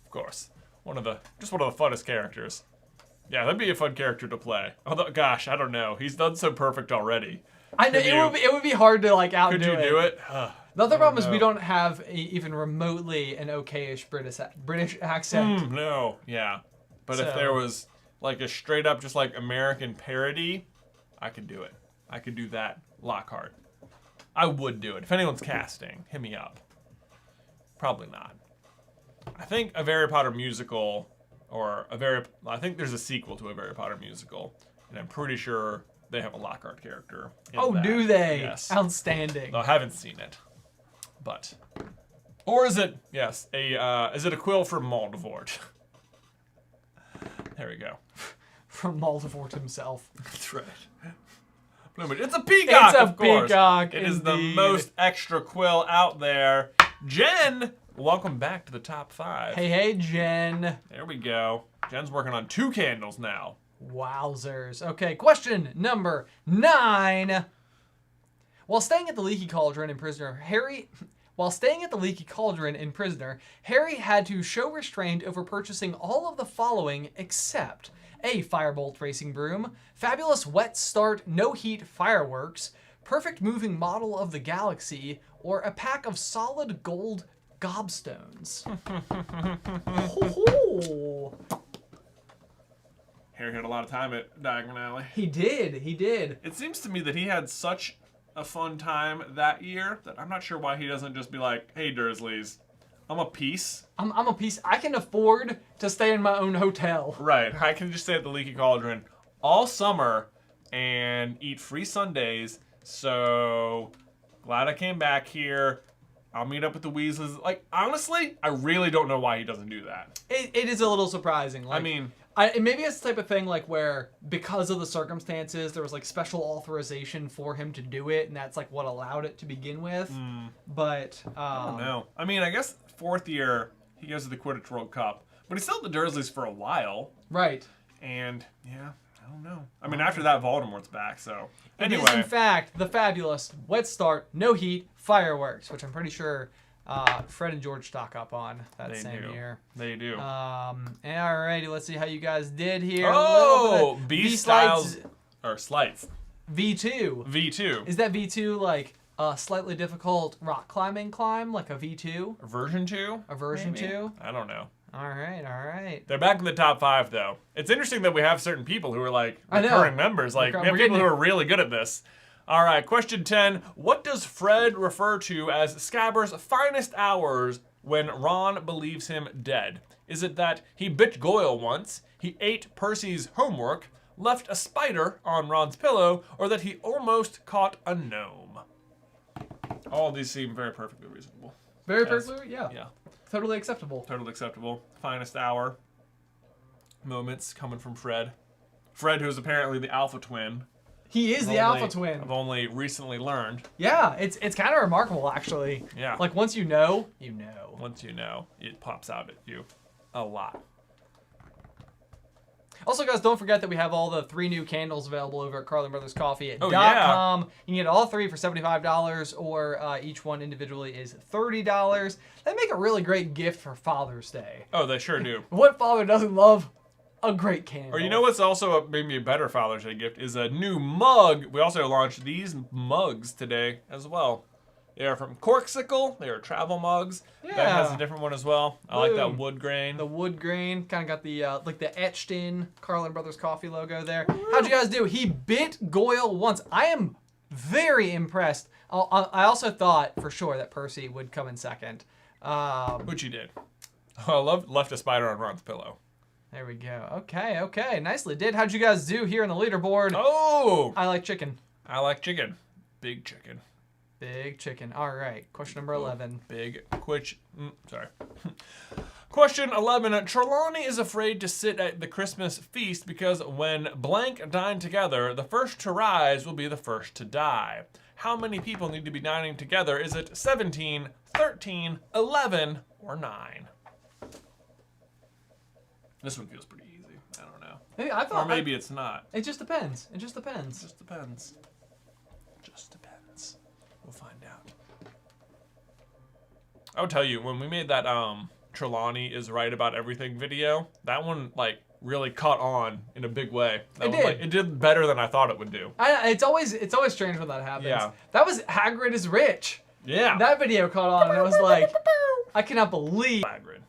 Of course. One of the funnest characters. Yeah, that'd be a fun character to play. Although, gosh, I don't know. He's done so perfect already. I know it would be hard to like outdo Could you do it? The other problem is know. we don't have even remotely an okayish British accent. No, yeah. But if So- there was like a straight up just like American parody, I could do it. I could do that Lockhart. I would do it. If anyone's casting, hit me up. Probably not. I think a Harry Potter musical I think there's a sequel to a Harry Potter musical, and I'm pretty sure they have a Lockhart character in Oh, that. do they? Yes. Outstanding. Though I haven't seen it. But or is it is it a quill from Voldemort? There we go. From Voldemort himself. That's right. Plumage. It's a peacock, It's a of course. peacock, It is the indeed. most extra quill out there. Jen, welcome back to the top 5. Hey, Jen. There we go. Jen's working on 2 candles now. Wowzers. Okay, question number 9. While staying at the Leaky Cauldron in Prisoner, Harry had to show restraint over purchasing all of the following except a Firebolt racing broom, fabulous wet start no heat fireworks, perfect moving model of the galaxy, or a pack of solid gold gobstones. Ho-ho. Harry had a lot of time at Diagon Alley. He did. It seems to me that he had such a fun time that year that I'm not sure why he doesn't just be like, hey, Dursleys, I'm a piece. I'm a piece. I can afford to stay in my own hotel. Right. I can just stay at the Leaky Cauldron all summer and eat free Sundays. So glad I came back here. I'll meet up with the Weasleys. Like, honestly, I really don't know why he doesn't do that. It is a little surprising. Like, I mean... maybe it's the type of thing like where because of the circumstances there was like special authorization for him to do it, and that's like what allowed it to begin with. But I don't know. I mean, I guess 4th year he goes to the Quidditch World Cup, but he's still at the Dursleys for a while. Right. And yeah, I don't know. I mean, after that, Voldemort's back. So anyway, it is in fact the fabulous Wet Start, No Heat, Fireworks, which I'm pretty sure Fred and George stock up on that same year. They do. Alrighty, let's see how you guys did here. Oh, B Styles or Slights. V2. V2. Is that V2 like a slightly difficult rock climbing climb, like a V2? A version 2? A version maybe? 2? I don't know. All right. They're back in the top 5 though. It's interesting that we have certain people who are like recurring members. Like we have people who are really good at this. All right, question 10. What does Fred refer to as Scabbers' finest hours when Ron believes him dead? Is it that he bit Goyle once, he ate Percy's homework, left a spider on Ron's pillow, or that he almost caught a gnome? All of these seem very perfectly reasonable. Very perfectly, yeah. Yeah. Totally acceptable. Totally acceptable. Finest hour moments coming from Fred. Fred, who's apparently the alpha twin. He is the alpha twin. I've only recently learned. Yeah, it's kind of remarkable, actually. Yeah. Like, once you know, you know. Once you know, it pops out at you a lot. Also, guys, don't forget that we have all the 3 new candles available over at carlinbrotherscoffee.com. Yeah. You can get all 3 for $75, or each one individually is $30. They make a really great gift for Father's Day. Oh, they sure do. What father doesn't love a great candle? Or you know what's also maybe a better Father's Day gift is a new mug. We also launched these mugs today as well. They are from Corksicle. They are travel mugs. Yeah. That has a different one as well. I like that wood grain. The wood grain. Kind of got the like the etched in Carlin Brothers Coffee logo there. How'd you guys do? He bit Goyle once. I am very impressed. I also thought for sure that Percy would come in second. Which he did. I left a spider on Ron's pillow. There we go. Okay. Nicely did. How'd you guys do here on the leaderboard? Oh! I like chicken. I like chicken. Big chicken. Big chicken. All right. Question number 11. Question 11. Trelawney is afraid to sit at the Christmas feast because when blank dine together, the first to rise will be the first to die. How many people need to be dining together? Is it 17, 13, 11, or 9? This one feels pretty easy. I don't know. Or maybe it's not. It just depends. Just depends. We'll find out. I'll tell you, when we made that Trelawney is right about everything video, that one like really caught on in a big way. It did better than I thought it would do. It's always strange when that happens. Yeah. That was Hagrid is rich. Yeah. That video caught on and it was like, I cannot believe.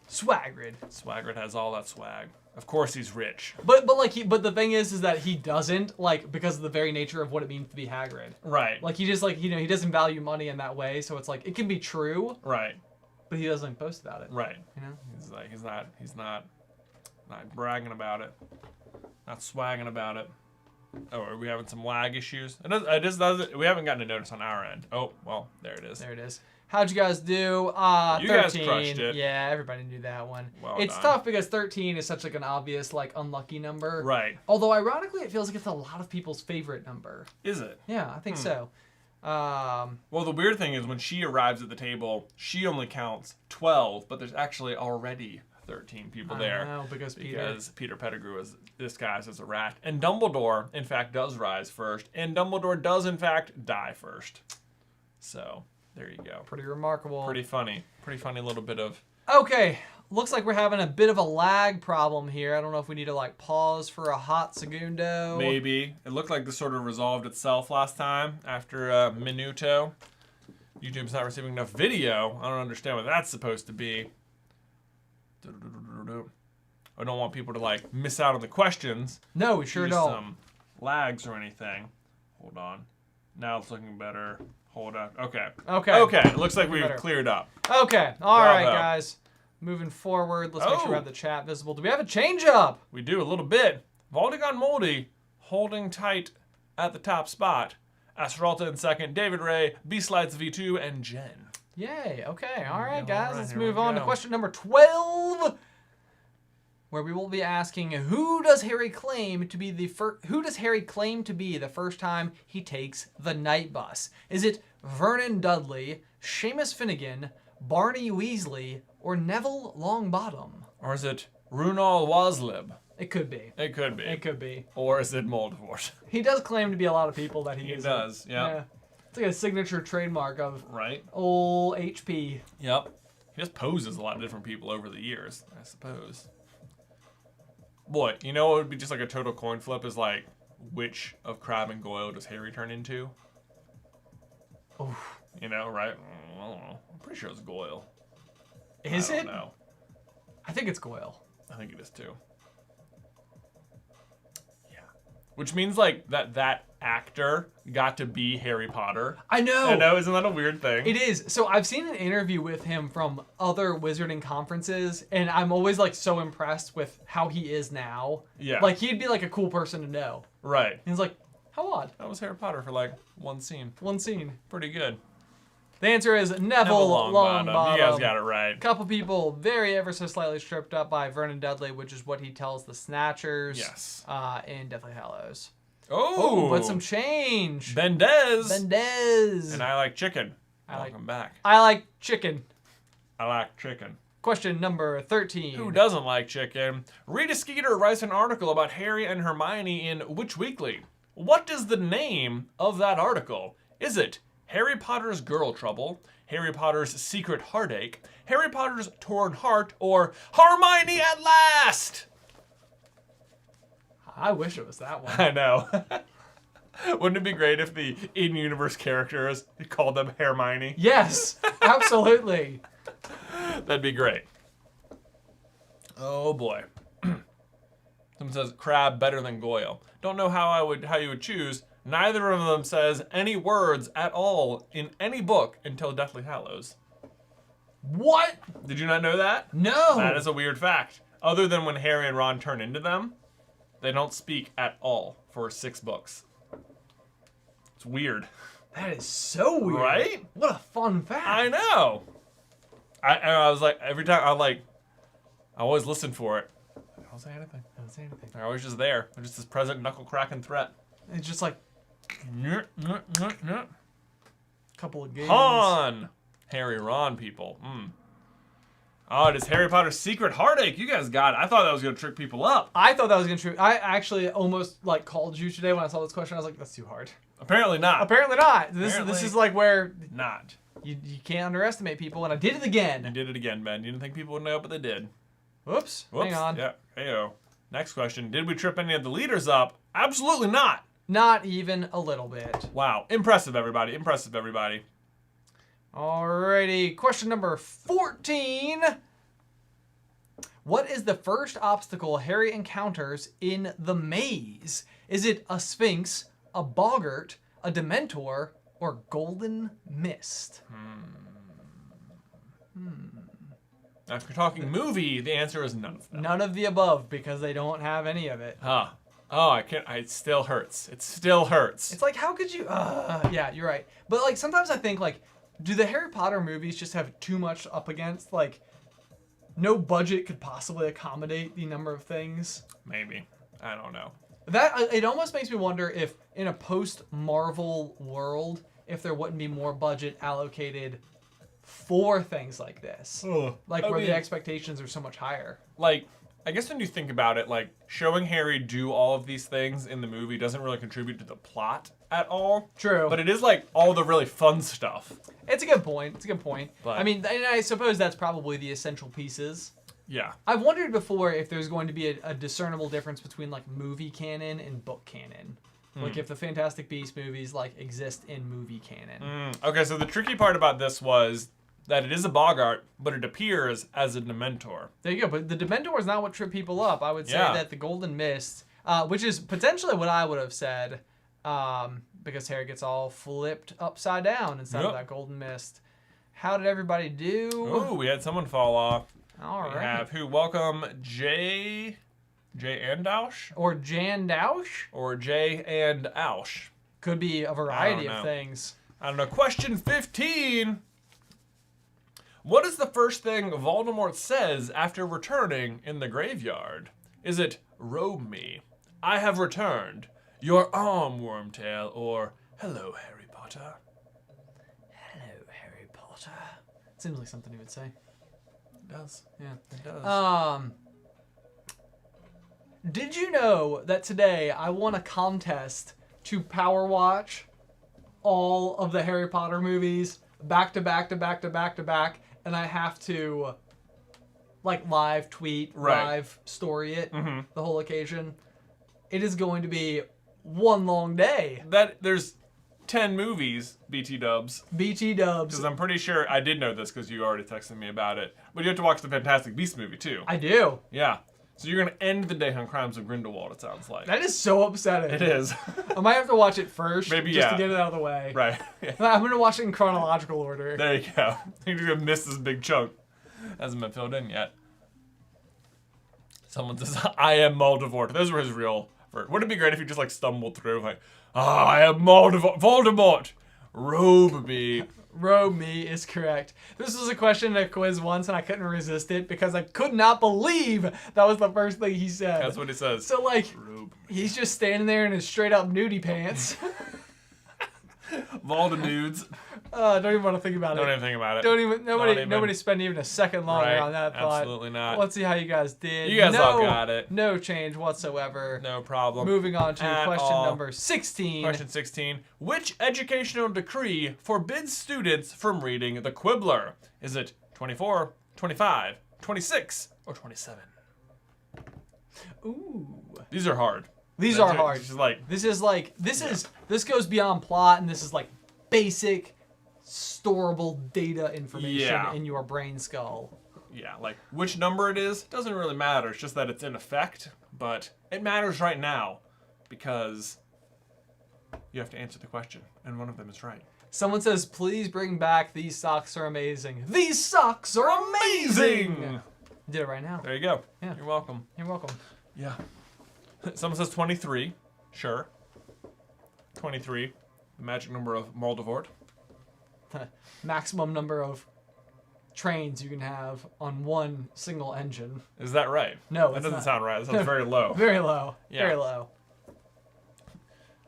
Swagrid has all that swag. Of course he's rich. But the thing is that he doesn't, like, because of the very nature of what it means to be Hagrid. Right. Like, he just, like, you know, he doesn't value money in that way, so it's like, it can be true. Right. But he doesn't boast about it. Right. You know? He's not bragging about it. Not swagging about it. Oh, are we having some lag issues? We haven't gotten a notice on our end. Oh, well, there it is. There it is. How'd you guys do? 13. You guys crushed it. Yeah, everybody knew that one. Well it's done. tough because 13 is such like an obvious like unlucky number. Right. Although ironically, it feels like it's a lot of people's favorite number. Is it? Yeah, I think so. Well, the weird thing is when she arrives at the table, she only counts 12, but there's actually already 13 people there. I know, because Peter Pettigrew is disguised as a rat. And Dumbledore, in fact, does rise first. And Dumbledore does, in fact, die first. So... there you go. Pretty remarkable. Pretty funny. Pretty funny little bit of... Okay. Looks like we're having a bit of a lag problem here. I don't know if we need to, like, pause for a hot segundo. Maybe. It looked like this sort of resolved itself last time after a minuto. YouTube's not receiving enough video. I don't understand what that's supposed to be. I don't want people to like miss out on the questions. No, we sure don't. Some lags or anything. Hold on. Now it's looking better. Hold on. Okay. It looks like we've cleared up. Okay. All right, guys. Moving forward, let's make sure we have the chat visible. Do we have a change up? We do a little bit. Voldemort Moldy holding tight at the top spot. Astralta in second, David Ray, B Slides V2, and Jen. Yay. Okay. All right, guys. Let's move on to question number 12, where we will be asking, who does Harry claim to be the first time he takes the night bus? Is it Vernon Dudley, Seamus Finnegan, Barney Weasley, or Neville Longbottom? Or is it Runal Waslib? It could be. It could be. It could be. Or is it Moldavort? He does claim to be a lot of people that he does, yeah. It's like a signature trademark of right. Old HP. Yep. He just poses a lot of different people over the years, I suppose. Boy, you know what would be just like a total coin flip is like, which of Crabbe and Goyle does Harry turn into? Oof. You know, right? I don't know. I'm pretty sure it's Goyle. Is it? No. I think it's Goyle. I think it is too. Yeah. Which means like that actor got to be Harry Potter. I know. I know, isn't that a weird thing? It is. So I've seen an interview with him from other wizarding conferences, and I'm always like so impressed with how he is now. Yeah. Like he'd be like a cool person to know. Right. And he's like, how odd. That was Harry Potter for like one scene. One scene. Pretty good. The answer is Neville Longbottom. You guys got it right. A couple people very ever so slightly tripped up by Vernon Dudley, which is what he tells the Snatchers. Yes. In Deathly Hallows. Oh, but some change. Bendez. And I like chicken. Welcome back. I like chicken. I like chicken. Question number 13. Who doesn't like chicken? Rita Skeeter writes an article about Harry and Hermione in Which Weekly? What is the name of that article? Is it Harry Potter's Girl Trouble, Harry Potter's Secret Heartache, Harry Potter's Torn Heart, or Hermione at Last? I wish it was that one. I know. Wouldn't it be great if the in-universe characters called them Hermione? Yes, absolutely. That'd be great. Oh boy. Someone says Crabbe better than Goyle. Don't know how you would choose. Neither of them says any words at all in any book until Deathly Hallows. What? Did you not know that? No. That is a weird fact. Other than when Harry and Ron turn into them, they don't speak at all for 6 books. It's weird. That is so weird. Right? What a fun fact. I know. I was like, every time I always listen for it. I don't say anything. They're always just there. They're just this present knuckle cracking threat. It's just like couple of games. Han! Harry, Ron, people. Oh, it is Harry Potter's Secret Heartache. You guys got it. I thought that was going to trick people up. I thought that was going to trick. I actually almost called you today when I saw this question. I was like, that's too hard. Apparently not. Apparently not. This is like where not. You can't underestimate people, and I did it again. You did it again, Ben. You didn't think people would know, but they did. Whoops. Hang on. Yeah. Heyo. Next question. Did we trip any of the leaders up? Absolutely not. Not even a little bit. Wow. Impressive, everybody. Impressive, everybody. Alrighty. Question number 14. What is the first obstacle Harry encounters in the maze? Is it a Sphinx, a Boggart, a Dementor, or Golden Mist? Now, if you're talking movie, the answer is none of them. None of the above, because they don't have any of it. Huh. Oh, I can't. It still hurts. It still hurts. It's like, how could you? Yeah, you're right. But like, sometimes I think do the Harry Potter movies just have too much up against? Like, no budget could possibly accommodate the number of things. Maybe. I don't know. It almost makes me wonder if in a post-Marvel world, if there wouldn't be more budget allocated for things like this. Where the expectations are so much higher. I guess when you think about it, showing Harry do all of these things in the movie doesn't really contribute to the plot at all. True. But it is all the really fun stuff. It's a good point. But, I mean, and I suppose that's probably the essential pieces. Yeah. I've wondered before if there's going to be a discernible difference between movie canon and book canon. If the Fantastic Beasts movies exist in movie canon. Okay, so the tricky part about this was that it is a boggart, but it appears as a Dementor. There you go. But the Dementor is not what tripped people up. I would say that the Golden Mist, which is potentially what I would have said, because Harry gets all flipped upside down instead of that Golden Mist. How did everybody do? Oh, we had someone fall off. All right. We have who? Welcome J and Ausch? Or Jan Dausch? Or J and Ausch. Could be a variety of things. I don't know. Question 15. What is the first thing Voldemort says after returning in the graveyard? Is it, robe me, I have returned, your arm, Wormtail, or hello, Harry Potter? Hello, Harry Potter. Seems like something he would say. It does. Yeah. It does. Did you know that today I won a contest to power watch all of the Harry Potter movies back to back to back to back to back, and I have to like live tweet, live story it, the whole occasion? It is going to be one long day. There's 10 movies, BT dubs. BT dubs. Because I'm pretty sure, I did know this because you already texted me about it, but you have to watch the Fantastic Beasts movie too. I do. Yeah. So you're going to end the day on Crimes of Grindelwald, it sounds like. That is so upsetting. It is. I might have to watch it first, Maybe, just to get it out of the way. Right. I'm going to watch it in chronological order. There you go. You're going to miss this big chunk. Hasn't been filled in yet. Someone says, I am Voldemort. Those were his real... Wouldn't it be great if you just like stumbled through like, I am Voldemort. Robe me. Robe me is correct. This was a question in a quiz once, and I couldn't resist it because I could not believe that was the first thing he said. That's what he says. So, like, Robe me. He's just standing there in his straight-up nudie pants. Voldenudes. Don't even want to think about it. Don't even think about it. Nobody spend even a second longer on that thought. Absolutely not. Let's see how you guys did. You guys all got it. No change whatsoever. No problem. Moving on to question number 16. Question 16. Which educational decree forbids students from reading the Quibbler? Is it 24, 25, 26, or 27? Ooh. These are hard. These are hard. This goes beyond plot, and this is like basic storable data information in your brain skull. Yeah, like which number it is doesn't really matter. It's just that it's in effect, but it matters right now because you have to answer the question, and one of them is right. Someone says, please bring back These Socks Are Amazing. These socks are amazing! Did it right now. There you go. Yeah. You're welcome. You're welcome. Yeah. Someone says 23. Sure. 23. The magic number of Voldemort. The maximum number of trains you can have on one single engine. Is that right? No, that it's doesn't not. sound right. That sounds very low. Very low. Yeah. Very low.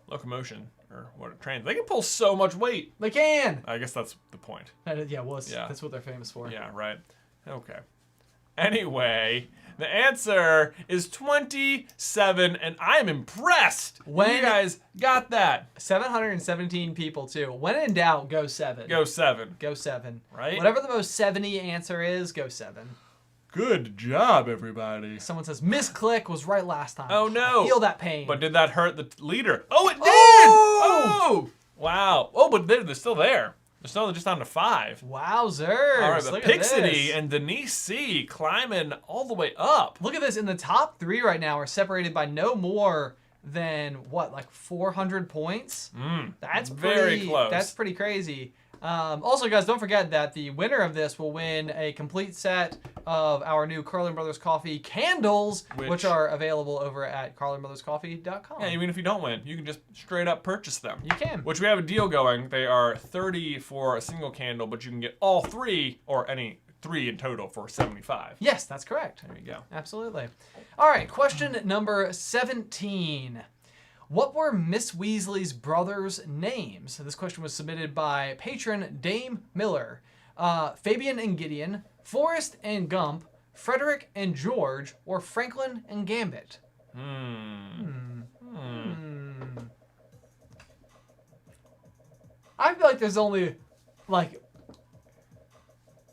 Locomotion, or what are trains? They can pull so much weight. They can! I guess that's the point. That's what they're famous for. Yeah, right. Okay. Anyway, the answer is 27, and I am impressed. When you guys got that. 717 people, too. When in doubt, go 7. Go 7. Go 7. Right? Whatever the most 70 answer is, go 7. Good job, everybody. Someone says, Misclick was right last time. Oh, no. I feel that pain. But did that hurt the leader? Oh, it did! Oh! Wow. Oh, but they're still there. They're still just down to 5. Wowzers. All right, but Look Pixity and Denise C climbing all the way up. Look at this. In the top 3 right now are separated by no more than, what, like 400 points? That's very close. That's pretty crazy. Also, guys, don't forget that the winner of this will win a complete set of our new Carlin Brothers Coffee candles, which are available over at carlinbrotherscoffee.com. Yeah, even if you don't win, you can just straight up purchase them. You can. Which we have a deal going. They are $30 for a single candle, but you can get all 3, or any 3 in total, for $75. Yes, that's correct. There you go. Absolutely. All right, question number 17. What were Miss Weasley's brothers' names? This question was submitted by patron Dame Miller. Fabian and Gideon, Forrest and Gump, Frederick and George, or Franklin and Gambit? I feel like there's only like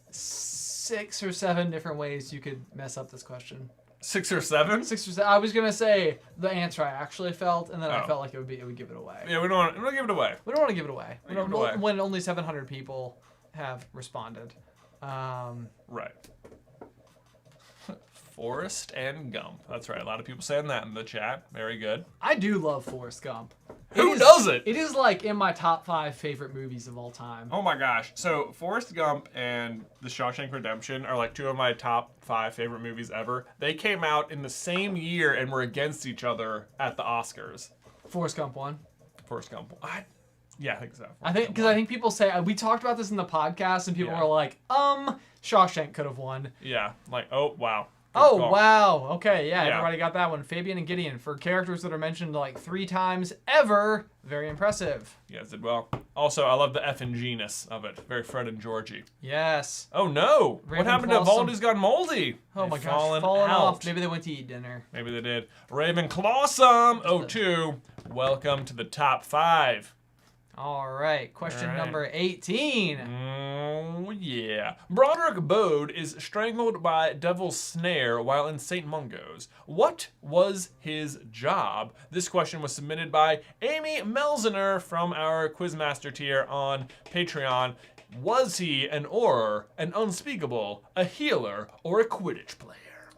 6 or 7 different ways you could mess up this question. 6 or 7? 6 or 7. I was gonna say the answer I actually felt, and then I felt like it would give it away. Yeah, we don't want to give it away. We don't want to give it away. When only 700 people have responded. Right. Forrest and Gump. That's right. A lot of people saying that in the chat. Very good. I do love Forrest Gump. Who doesn't? It is like in my top 5 favorite movies of all time. Oh my gosh. So Forrest Gump and The Shawshank Redemption are like 2 of my top 5 favorite movies ever. They came out in the same year and were against each other at the Oscars. Forrest Gump won. Forrest Gump. Yeah, I think so. I think people say we talked about this in the podcast and people were like, Shawshank could have won. Yeah, like wow. Oh, wow. Okay, yeah, everybody got that one. Fabian and Gideon, for characters that are mentioned like 3 times ever. Very impressive. You guys did well. Also, I love the F and G-ness of it. Very Fred and Georgie. Yes. Oh, no. What happened to Baldy's Gone Moldy? Oh, my gosh. Fallen off. Maybe they went to eat dinner. Maybe they did. Ravenclawsome 02. Welcome to the top 5. All right, question number 18. Oh, yeah. Broderick Bode is strangled by Devil's Snare while in St. Mungo's. What was his job? This question was submitted by Amy Melzener from our Quizmaster tier on Patreon. Was he an Auror, an Unspeakable, a healer, or a Quidditch player?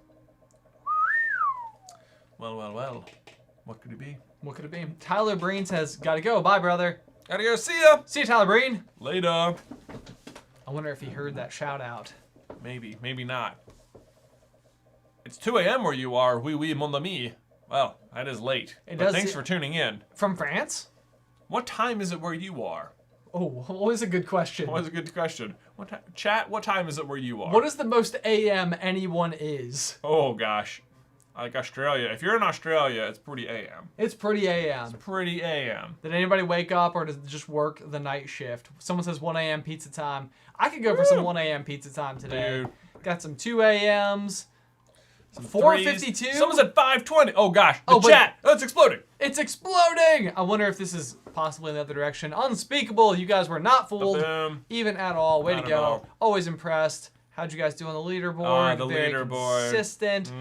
Well. What could it be? What could it be? Tyler Breen says, gotta go. Bye, brother. Gotta go. See ya. See you, Tyler Breen. Later. I wonder if he heard that shout out. Maybe not. It's 2 a.m. where you are, oui, mon ami. Well, that is late. But thanks for tuning in. From France? What time is it where you are? Oh, always a good question. Always a good question. Chat, what time is it where you are? What is the most AM anyone is? Oh, gosh. Like Australia. If you're in Australia, it's pretty AM. It's pretty AM. It's pretty AM. Did anybody wake up or does it just work the night shift? Someone says 1 a.m. pizza time. I could go for some 1 a.m. pizza time today. Dude. Got some 2 a.m.s. 4:52. Someone said 5:20. Oh gosh, the chat. Oh, it's exploding. It's exploding. I wonder if this is possibly in the other direction. Unspeakable. You guys were not fooled, even at all. Way to go. Always impressed. How'd you guys do on the leaderboard? The Very leaderboard. Consistent.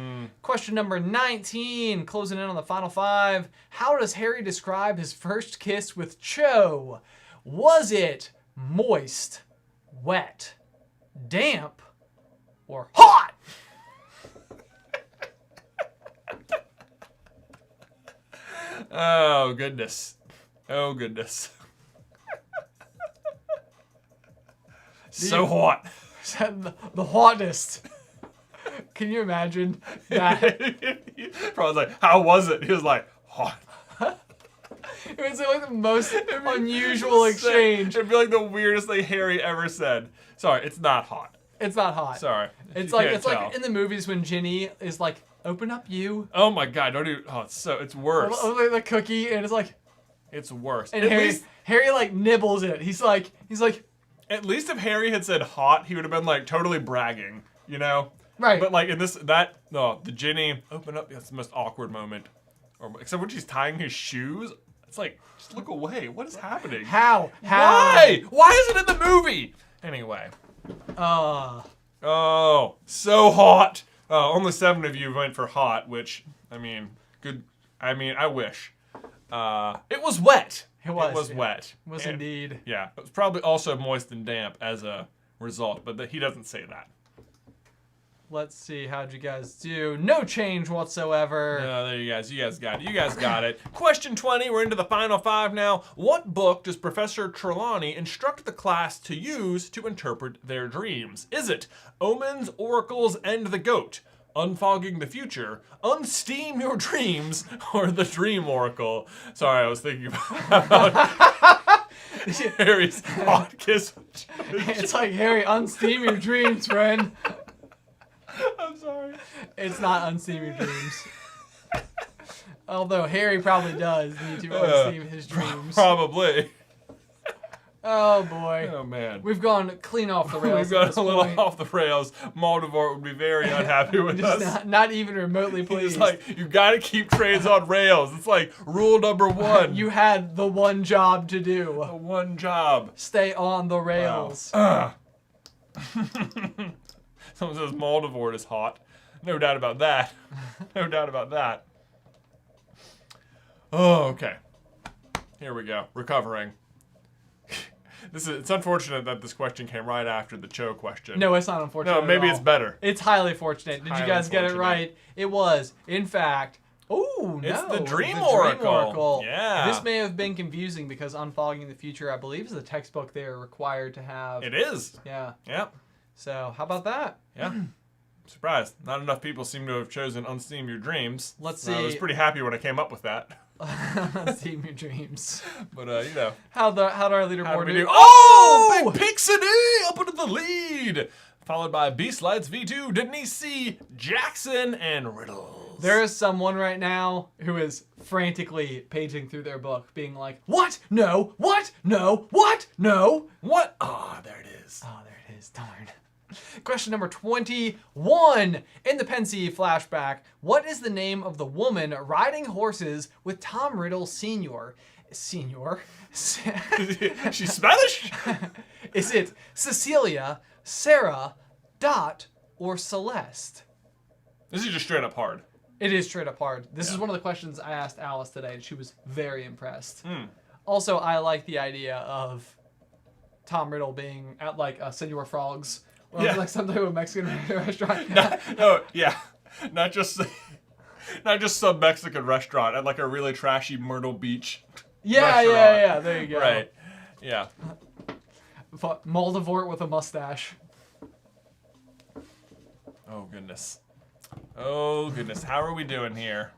Question number 19. Closing in on the final 5. How does Harry describe his first kiss with Cho? Was it moist, wet, damp, or hot? Oh, goodness. Oh, goodness. So hot. The hottest. Can you imagine that? Probably like, how was it? He was like, hot. It was like the most unusual exchange. It'd be like the weirdest thing Harry ever said. Sorry, it's not hot. It's not hot. Sorry. It's like in the movies when Ginny is like, open up you. Oh my god, don't do it's worse. Like the cookie and it's like it's worse. And Harry like nibbles it. He's like at least if Harry had said hot, he would have been like totally bragging, you know? Right. But like in the Ginny open up, that's the most awkward moment. Except when she's tying his shoes, it's like, just look away. What is happening? How? Why? Why is it in the movie? Anyway. Oh, so hot. Only 7 of you went for hot, which, I mean, good. I mean, I wish. It was wet. It was wet. It was indeed. Yeah. It was probably also moist and damp as a result, but he doesn't say that. Let's see. How'd you guys do? No change whatsoever. No, there you guys. You guys got it. You guys got it. Question 20. We're into the final 5 now. What book does Professor Trelawney instruct the class to use to interpret their dreams? Is it Omens, Oracles, and the Goat, Unfogging the Future, Unsteam Your Dreams, or the Dream Oracle? Sorry, I was thinking about Harry's hot kiss. It's like, Harry, unsteam your dreams, friend. I'm sorry. It's not unsteam your dreams. Although Harry probably does need to unsteam his dreams. Probably. Oh boy. Oh man. We've gone clean off the rails. We've gone a little off the rails. Moldavort would be very unhappy with us. Not even remotely pleased. He's like, you gotta keep trains on rails. It's like rule number 1. You had the one job to do. The one job. Stay on the rails. Wow. Someone says Moldavort is hot. No doubt about that. No doubt about that. Oh, okay. Here we go. Recovering. It's unfortunate that this question came right after the Cho question. No, it's not unfortunate. No, maybe it's better. It's highly fortunate. Did you guys get it right? It was, in fact. Oh, no. It's the Dream Oracle. Yeah. This may have been confusing because Unfogging the Future, I believe, is the textbook they are required to have. It is. Yeah. Yep. So, how about that? Yeah. Surprised. Not enough people seem to have chosen Unsteam Your Dreams. Let's see. I was pretty happy when I came up with that. Unsteam Your Dreams. But, you know. How'd our leaderboard do? Oh! Big Pixity up into the lead! Followed by Beast Lights V2, Denise C, Jackson, and Riddles. There is someone right now who is frantically paging through their book, being like, what? No. What? No. What? No. What? Ah, there it is. Oh, there it is. Darn. Question number 21. In the Pensy flashback, what is the name of the woman riding horses with Tom Riddle Sr.? Senior? She's Spanish? Is it Cecilia, Sarah, Dot, or Celeste? This is just straight up hard. It is straight up hard. This is one of the questions I asked Alice today, and she was very impressed. Mm. Also, I like the idea of Tom Riddle being at like Senor Frogs, or like some type of Mexican restaurant. Not just some Mexican restaurant at like a really trashy Myrtle Beach. Yeah. There you go. Right. Yeah. Moldavort with a mustache. Oh goodness. Oh goodness. How are we doing here?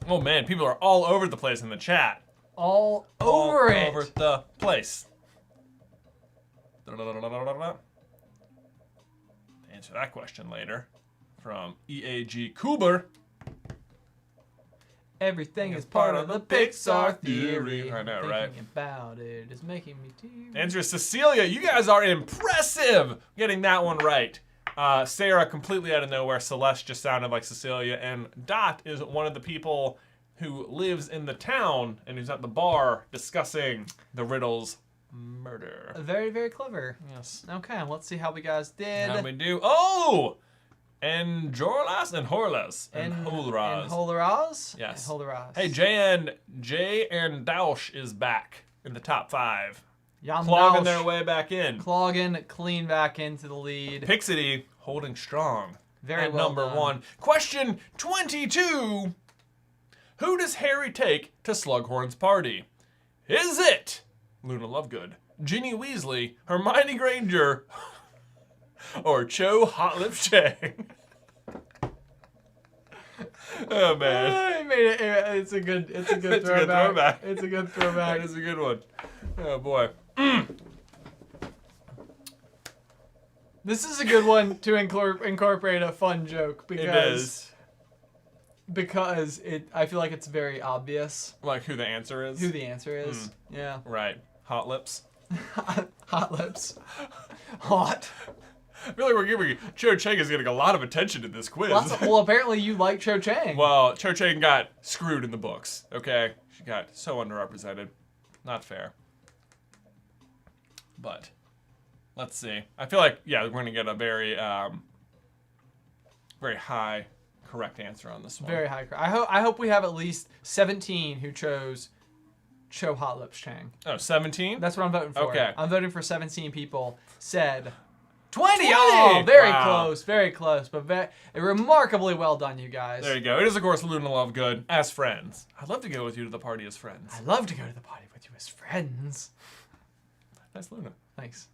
Oh man, people are all over the place in the chat. All over the place. Answer that question later. From EAG Kuber. Everything is part of the Pixar theory. I know, right? Thinking about it is making me teary. Answer is Cecilia. You guys are impressive getting that one right. Sarah, completely out of nowhere. Celeste just sounded like Cecilia. And Dot is one of the people who lives in the town and who's at the bar discussing the Riddle's murder. Very, very clever. Yes. Okay, let's see how we guys did. How we do? Oh! And Jorlas and Horlas and Holraz. And Holraz? Yes. And Holraz. Hey, Jay and Dausch is back in the top 5. Clogging their way back in. Clogging clean back into the lead. Pixity holding strong. Very at well number done. 1. Question 22. Who does Harry take to Slughorn's party? Is it Luna Lovegood, Ginny Weasley, Hermione Granger, or Cho Hotlips Chang? Oh man! I made it. It's a good throwback. It's a good throwback. That is a good one. Oh boy. This is a good one to incorporate a fun joke because I feel like it's very obvious. Like who the answer is? Who the answer is? Yeah. Right. Hot lips. Hot lips. Hot. I feel like we're giving Cho Chang is getting a lot of attention in this quiz. Well, apparently you like Cho Chang. Well, Cho Chang got screwed in the books. Okay, she got so underrepresented. Not fair. But let's see. I feel like we're gonna get a very, very high correct answer on this one. Very high. I hope we have at least 17 who chose Cho Hot Lips Chang. Oh, 17? That's what I'm voting for. Okay. I'm voting for 17 people said 20! Oh, very close, very close, but remarkably well done, you guys. There you go. It is, of course, Luna Lovegood as friends. I'd love to go with you to the party as friends. I'd love to go to the party with you as friends. Nice, Luna. Thanks.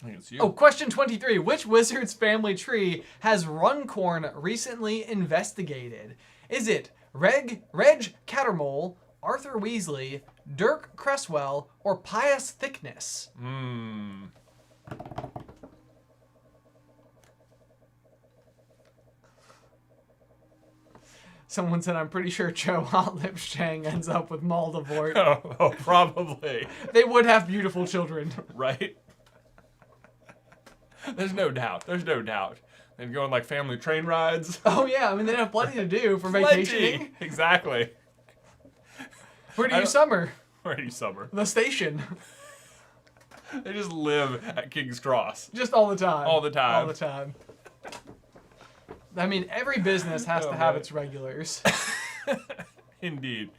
I think it's you. Oh, question 23. Which wizard's family tree has Runcorn recently investigated? Is it Reg Cattermole, Arthur Weasley, Dirk Cresswell, or Pious Thickness? Someone said, I'm pretty sure Cho Hot Lips Chang ends up with Moldavort. Oh, probably. They would have beautiful children. Right? There's no doubt. There's no doubt. They'd go on like family train rides. Oh, yeah. I mean, they have plenty to do for vacationing. Exactly. Where do you summer? Where do you summer? The station. They just live at King's Cross. Just all the time. All the time. All the time. I mean, every business has to have its regulars. Indeed.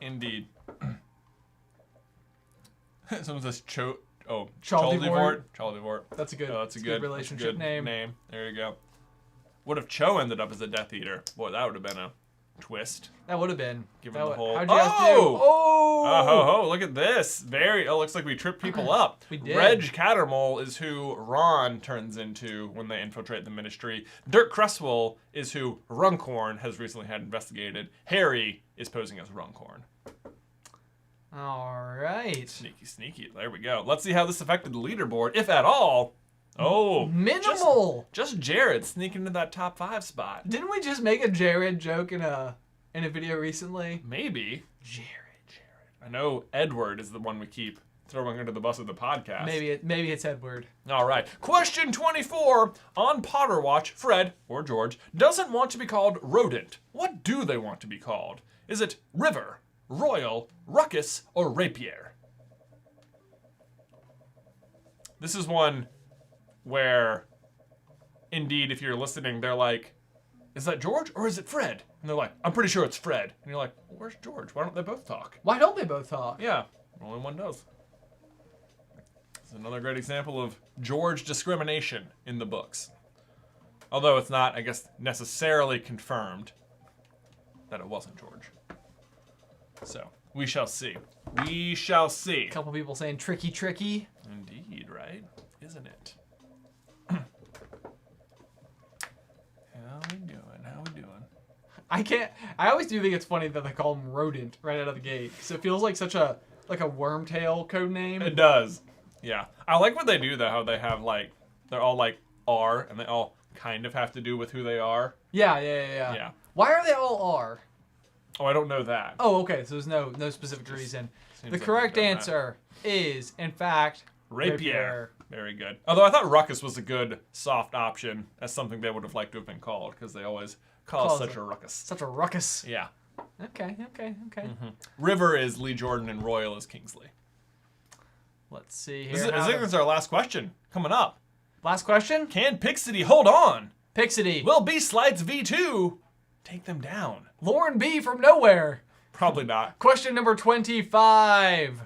Indeed. Someone says Chaldivort. Chaldivort. That's a good. That's a good relationship name. There you go. What if Cho ended up as a Death Eater? Boy, that would have been a twist. That would have been. Given the whole. How'd you guys do? Oh, look at this. Looks like we tripped people up. We did. Reg Cattermole is who Ron turns into when they infiltrate the Ministry. Dirk Cresswell is who Runcorn has recently had investigated. Harry is posing as Runcorn. All right. Sneaky. There we go. Let's see how this affected the leaderboard, if at all. Oh, minimal. Just Jared sneaking into that top 5 spot. Didn't we just make a Jared joke in a video recently? Maybe. Jared. I know Edward is the one we keep throwing under the bus of the podcast. Maybe it's Edward. All right. Question 24. On Potter Watch, Fred, or George, doesn't want to be called Rodent. What do they want to be called? Is it River, Royal, Ruckus, or Rapier? This is one where, indeed, if you're listening, they're like, is that George or is it Fred? And they're like, I'm pretty sure it's Fred. And you're like, well, where's George? Why don't they both talk? Why don't they both talk? Yeah, only one does. It's another great example of George discrimination in the books. Although it's not, I guess, necessarily confirmed that it wasn't George. So, we shall see. We shall see. A couple people saying tricky. Indeed, right? Isn't it? How we doing? I always do think it's funny that they call him Rodent right out of the gate. So it feels like such a wormtail code name. It does. Yeah. I like what they do though, how they have they're all R and they all kind of have to do with who they are. Yeah. Why are they all R? Oh, I don't know that. Oh, okay. So there's no specific reason. The correct answer is, in fact, Rapier. Very good. Although I thought Ruckus was a good soft option as something they would have liked to have been called because they always call us such a ruckus. Such a ruckus. Yeah. Okay. Mm-hmm. River is Lee Jordan and Royal is Kingsley. Let's see here. I think this is our last question coming up. Last question? Can Pixity hold on? Pixity. Will B Slides V2 take them down? Lauren B from nowhere. Probably not. Question number 25.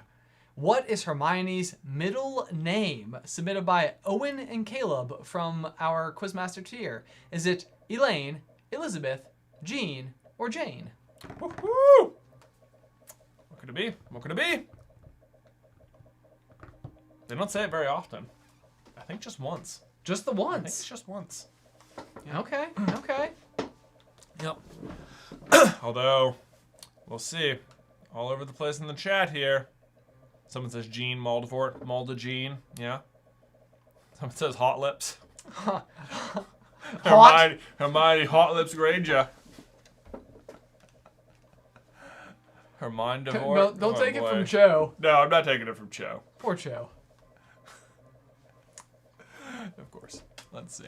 What is Hermione's middle name? Submitted by Owen and Caleb from our Quizmaster tier. Is it Elaine, Elizabeth, Jean, or Jane? Woo-hoo! What could it be? They don't say it very often. I think just once. Just the I think once? it's just once. Yeah. Okay. Yep. Although, we'll see. All over the place in the chat here. Someone says Jean Maldivort, Malda Jean. Yeah. Someone says Hot Lips. Hermione Hot Lips Granger. Hermione Devort. Don't take it from Cho. No, I'm not taking it from Cho. Poor Cho. Of course. Let's see.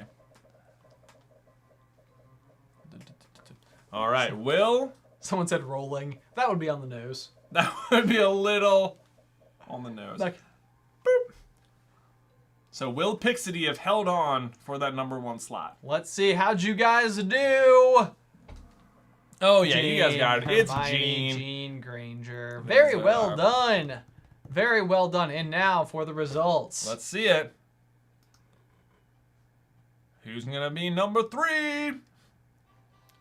All right, Will. Someone said rolling. That would be on the nose. That would be a little on the nose. Like, boop. So Will Pixity have held on for that number 1 slot. Let's see. How'd you guys do? Oh, yeah, you guys got it. It's Hermione, Jean. Jean Granger. Very well done. Very well done. And now for the results. Let's see it. Who's going to be number 3?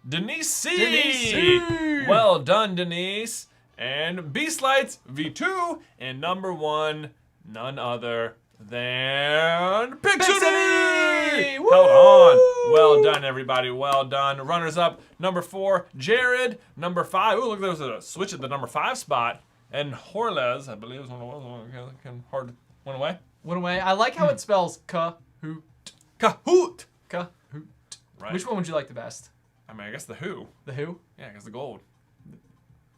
Denise C. Well done, Denise. And B-Slides V2. And number 1, none other than Pixity! Held on. Well done, everybody. Well done. Runners up, number 4, Jared. Number 5. Ooh, look, there was a switch at the number 5 spot. And Horlez, I believe is one of the hard went away. Went away. I like how it spells Kahoot. Kahoot. Kahoot. Right. Which one would you like the best? I mean, I guess the who. The who? Yeah, because the gold.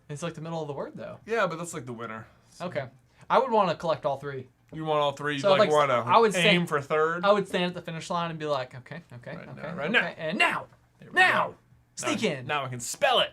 It's like the middle of the word, though. Yeah, but that's like the winner. So. Okay. I would want to collect all 3. You want all 3? You So, want to aim for 3rd? I would stand at the finish line and be like, okay. Right now. And now. Sneak in. Now I can spell it.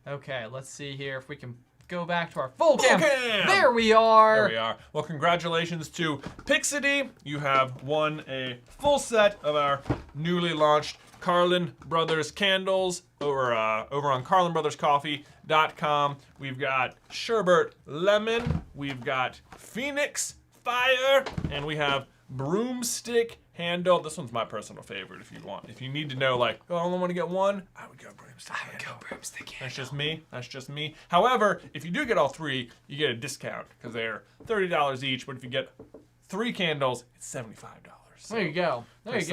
Okay, let's see here if we can go back to our full cam. There we are. There we are. Well, congratulations to Pixity. You have won a full set of our newly launched Carlin Brothers candles over on carlinbrotherscoffee.com. We've got sherbet lemon. We've got Phoenix fire, and we have broomstick handle. This one's my personal favorite. If you need to know, like, oh, I only want to get one, I would go broomstick handle. That's just me. However, if you do get all three, you get a discount because they're $30 each. But if you get 3 candles, it's $75. So there you go. Pretty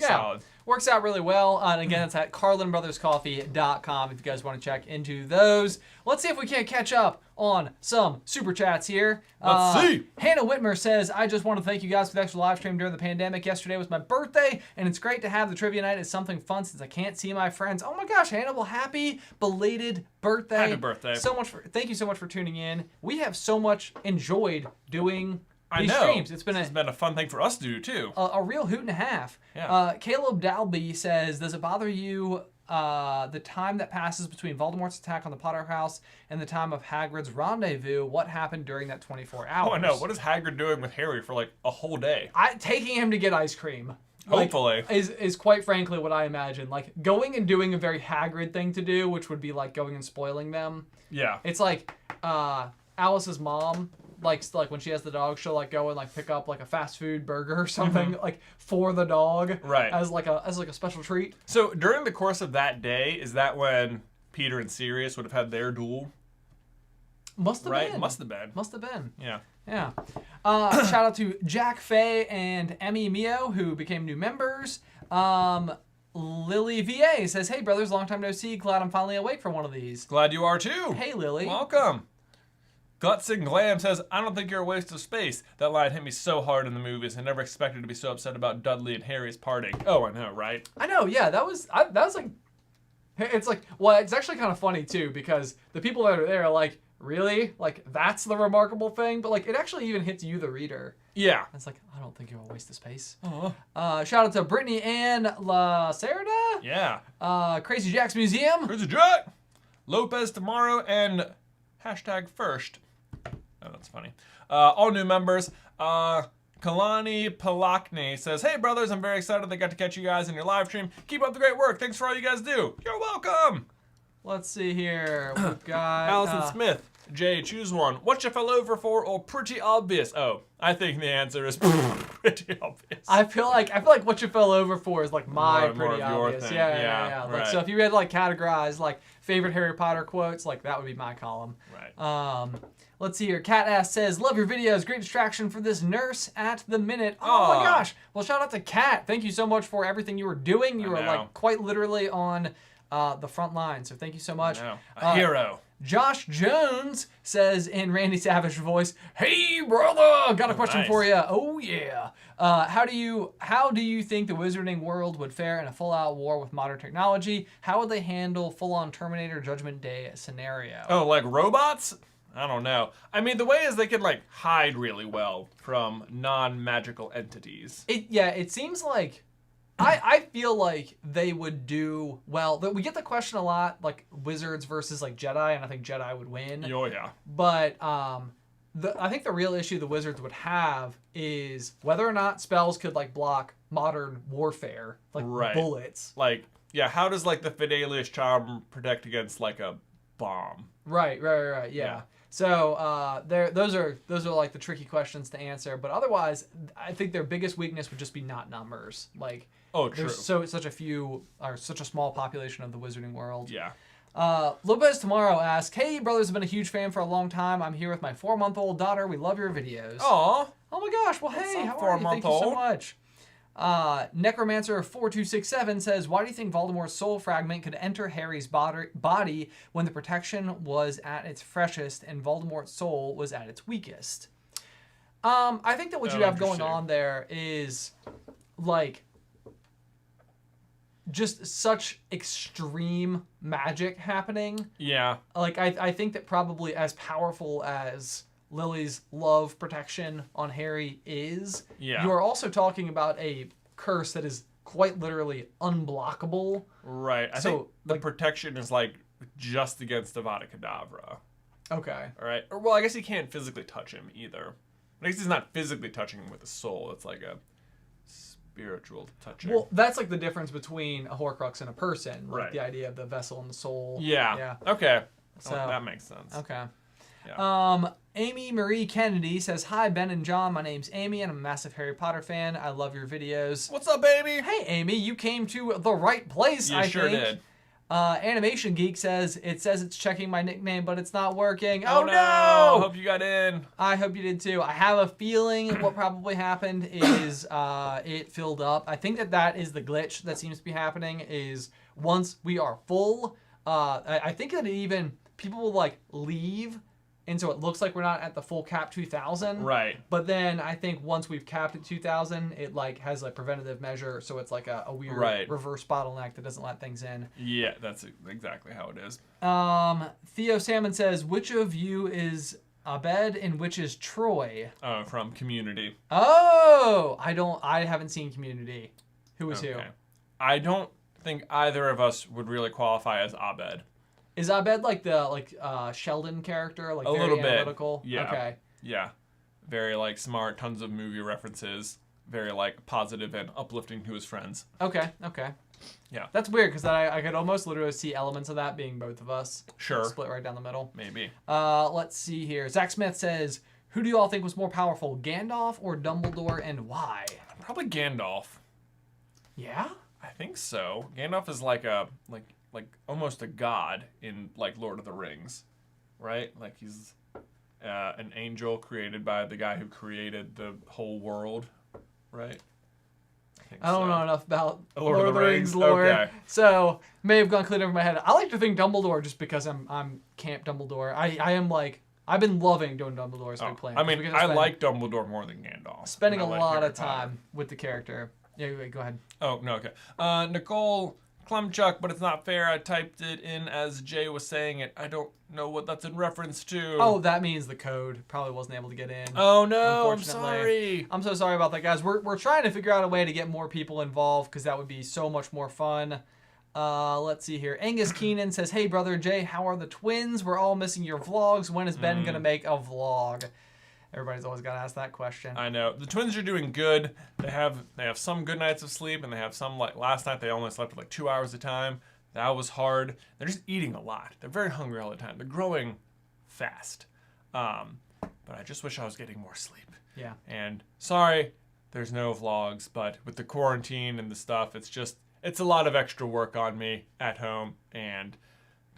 solid. Works out really well. And again, it's at carlinbrotherscoffee.com if you guys want to check into those. Let's see if we can't catch up on some super chats here. Let's see. Hannah Whitmer says, I just want to thank you guys for the extra live stream during the pandemic. Yesterday was my birthday, and it's great to have the trivia night as something fun since I can't see my friends. Oh my gosh, Hannah, well, happy belated birthday. Happy birthday. Thank you so much for tuning in. We have so much enjoyed doing these I know. streams. It's been a fun thing for us to do too. A real hoot and a half. Yeah. Caleb Dalby says, does it bother you the time that passes between Voldemort's attack on the Potter house and the time of Hagrid's rendezvous? What happened during that 24 hours? Oh, I know. What is Hagrid doing with Harry for like a whole day? Taking him to get ice cream. Hopefully. Is quite frankly what I imagine. Like, going and doing a very Hagrid thing to do, which would be like going and spoiling them. Yeah. It's like Alice's mom, like when she has the dog, she'll like go and like pick up like a fast food burger or something like for the dog, right? As like a special treat. So during the course of that day, is that when Peter and Sirius would have had their duel? Must have been. Must have been. Yeah. Shout out to Jack Faye and Emmy Mio who became new members. Lily VA says, "Hey brothers, long time no see. Glad I'm finally awake for one of these." Glad you are too. Hey Lily. Welcome. Guts and Glam says, I don't think you're a waste of space. That line hit me so hard in the movies. I never expected to be so upset about Dudley and Harry's parting. Oh, I know, right? I know, yeah. That was like, it's like, well, it's actually kind of funny too, because the people that are there are like, really? Like, that's the remarkable thing? But like, it actually even hits you, the reader. Yeah. It's like, I don't think you're a waste of space. Uh-huh. Shout out to Brittany Ann Lacerda. Yeah. Crazy Jack's Museum. Crazy Jack. Lopez tomorrow and #first. Oh, that's funny. All new members. Kalani Palakne says, hey, brothers, I'm very excited they got to catch you guys in your live stream. Keep up the great work. Thanks for all you guys do. You're welcome. Let's see here. We've got... Allison Smith. Jay, choose one. What you fell over for or pretty obvious? Oh, I think the answer is pretty obvious. I feel like what you fell over for is like my pretty obvious. Yeah. Like, right. So if you had to like categorize like favorite Harry Potter quotes, like that would be my column. Right. Let's see here. Cat Ass says, love your videos. Great distraction for this nurse at the minute. Oh my gosh. Well, shout out to Cat. Thank you so much for everything you were doing. You were like quite literally on the front line. So thank you so much. A hero. Josh Jones says in Randy Savage voice, hey brother, got a question for you. Oh yeah. How do you think the wizarding world would fare in a full-out war with modern technology? How would they handle full-on Terminator Judgment Day scenario? Oh, like robots? I don't know. I mean, the way is they can like hide really well from non-magical entities. It seems like I feel like they would do well. We get the question a lot, like wizards versus like Jedi, and I think Jedi would win. Oh yeah. But I think the real issue the wizards would have is whether or not spells could like block modern warfare, like bullets. Like, yeah, how does like the Fidelius charm protect against like a bomb? Right. Yeah. So those are like the tricky questions to answer. But otherwise, I think their biggest weakness would just be not numbers. Like, true. There's such a small population of the wizarding world. Yeah. Lopez Tomorrow asks, hey, brothers, have been a huge fan for a long time. I'm here with my 4-month-old daughter. We love your videos. Aw. Oh my gosh. Well, hey, how are you? Thank you so much. Necromancer4267 says, why do you think Voldemort's soul fragment could enter Harry's body when the protection was at its freshest and Voldemort's soul was at its weakest? I think that what you have going on there is like just such extreme magic happening. Yeah. Like I think that probably as powerful as Lily's love protection on Harry is, you are also talking about a curse that is quite literally unblockable. Right. I think the protection is like just against Avada Kedavra. Okay. All right. Or, well, I guess he can't physically touch him either. I guess he's not physically touching him with the soul. It's like a spiritual touching. Well, that's like the difference between a Horcrux and a person. Like Right. the idea of the vessel and the soul. Yeah. Okay. So that makes sense. Okay. Yeah. Amy Marie Kennedy says, "Hi, Ben and John. My name's Amy, and I'm a massive Harry Potter fan. I love your videos." What's up, baby? Hey, Amy, you came to the right place, You I sure think. did. Animation Geek says it's checking my nickname, but it's not working. Oh no! Hope you got in. I hope you did too. I have a feeling what probably happened is it filled up. I think that is the glitch that seems to be happening. Is once we are full, I think that even people will like leave. And so it looks like we're not at the full cap 2,000. Right. But then I think once we've capped at 2,000, it like has a preventative measure. So it's like a weird reverse bottleneck that doesn't let things in. Yeah, that's exactly how it is. Theo Salmon says, which of you is Abed and which is Troy? Oh, from Community. Oh, I haven't seen Community. Who is who? I don't think either of us would really qualify as Abed. Is Abed like the Sheldon character, like a very little analytical? bit? Yeah. Okay. Yeah, very like smart, tons of movie references, very like positive and uplifting to his friends. Okay. Yeah. That's weird because I could almost literally see elements of that being both of us. Sure. Split right down the middle. Maybe. Let's see here. Zach Smith says, "Who do you all think was more powerful, Gandalf or Dumbledore, and why?" Probably Gandalf. Yeah. I think so. Gandalf is like almost a god in like Lord of the Rings, right? Like he's an angel created by the guy who created the whole world, right? I don't know enough about Lord of the Rings lore, okay. So may have gone clean over my head. I like to think Dumbledore just because I'm Camp Dumbledore. I am like I've been loving doing Dumbledore as been playing. I mean, I like Dumbledore more than Gandalf. Spending a lot of time with the character. Yeah, go ahead. Oh no, okay. Nicole Klemchuk, but it's not fair. I typed it in as Jay was saying it. I don't know what that's in reference to. Oh, that means the code probably wasn't able to get in. Oh no, I'm sorry. I'm so sorry about that, guys. We're trying to figure out a way to get more people involved because that would be so much more fun. Let's see here. Angus Keenan says, "Hey brother Jay, how are the twins? We're all missing your vlogs. When is Ben gonna make a vlog?" Everybody's always got to ask that question. I know. The twins are doing good. They have some good nights of sleep, and they have some, like last night they only slept for like 2 hours at a time. That was hard. They're just eating a lot. They're very hungry all the time. They're growing fast. But I just wish I was getting more sleep. Yeah. And sorry, there's no vlogs, but with the quarantine and the stuff, it's a lot of extra work on me at home, and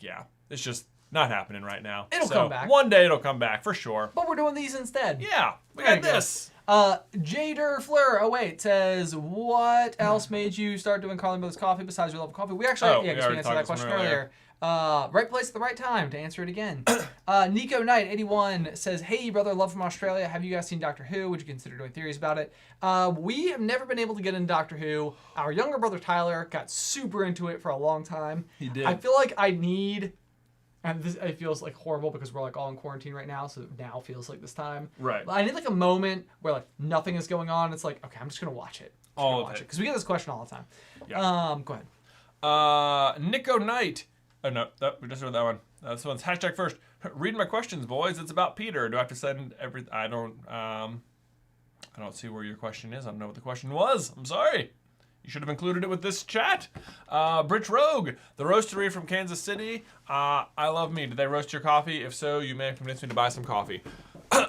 yeah, it's just not happening right now. It'll come back. One day it'll come back for sure. But we're doing these instead. Yeah, we got this. Jader Fleur says, "What else made you start doing Carlin Brothers Coffee besides your love of coffee?" We actually we answered that question earlier. Right place at the right time to answer it again. Nico Knight 81 says, "Hey brother, love from Australia. Have you guys seen Doctor Who? Would you consider doing theories about it?" We have never been able to get into Doctor Who. Our younger brother Tyler got super into it for a long time. He did. I feel like I need. And it feels like horrible because we're like all in quarantine right now, so it now feels like this time. Right. I need like a moment where like nothing is going on. It's like, okay, I'm just gonna watch it. All of it. Because we get this question all the time. Yeah. Go ahead. Nico Knight. Oh no, we just read that one. This one's hashtag first. Read my questions, boys. It's about Peter. Do I have to send everything? I don't see where your question is. I don't know what the question was. I'm sorry. You should have included it with this chat. Bridge Rogue, the roastery from Kansas City. I love me. Did they roast your coffee? If so, you may have convinced me to buy some coffee.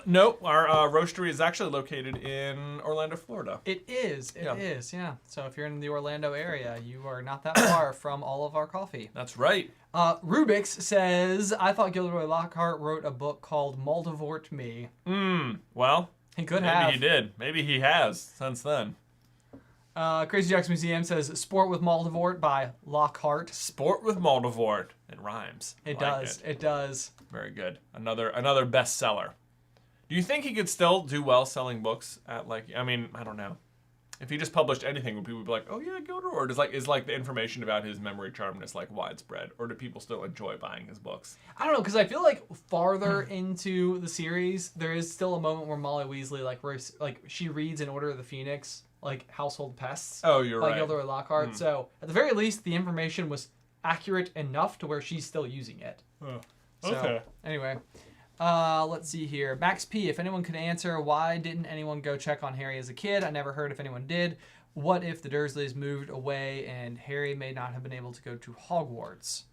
No, our roastery is actually located in Orlando, Florida. It is. It is, yeah. So if you're in the Orlando area, you are not that far from all of our coffee. That's right. Rubix says, "I thought Gilderoy Lockhart wrote a book called Moldavort Me." Well, he could maybe have. Maybe he did. Maybe he has since then. Crazy Jacks Museum says, "Sport with Moldavort" by Lockhart. Sport with Moldavort. It rhymes. It does. It does. Very good. Another bestseller. Do you think he could still do well selling books at I don't know. If he just published anything, would people be like, "Oh yeah, Gilderoy"? Or is the information about his memory charmness like widespread? Or do people still enjoy buying his books? I don't know, because I feel like farther into the series, there is still a moment where Molly Weasley she reads in Order of the Phoenix, like Household Pests. Oh, you're right. By Gilderoy Lockhart. So at the very least, the information was accurate enough to where she's still using it. Oh, So, okay. anyway, let's see here. Max P, if anyone could answer, why didn't anyone go check on Harry as a kid? I never heard if anyone did. what if the Dursleys moved away and Harry may not have been able to go to Hogwarts?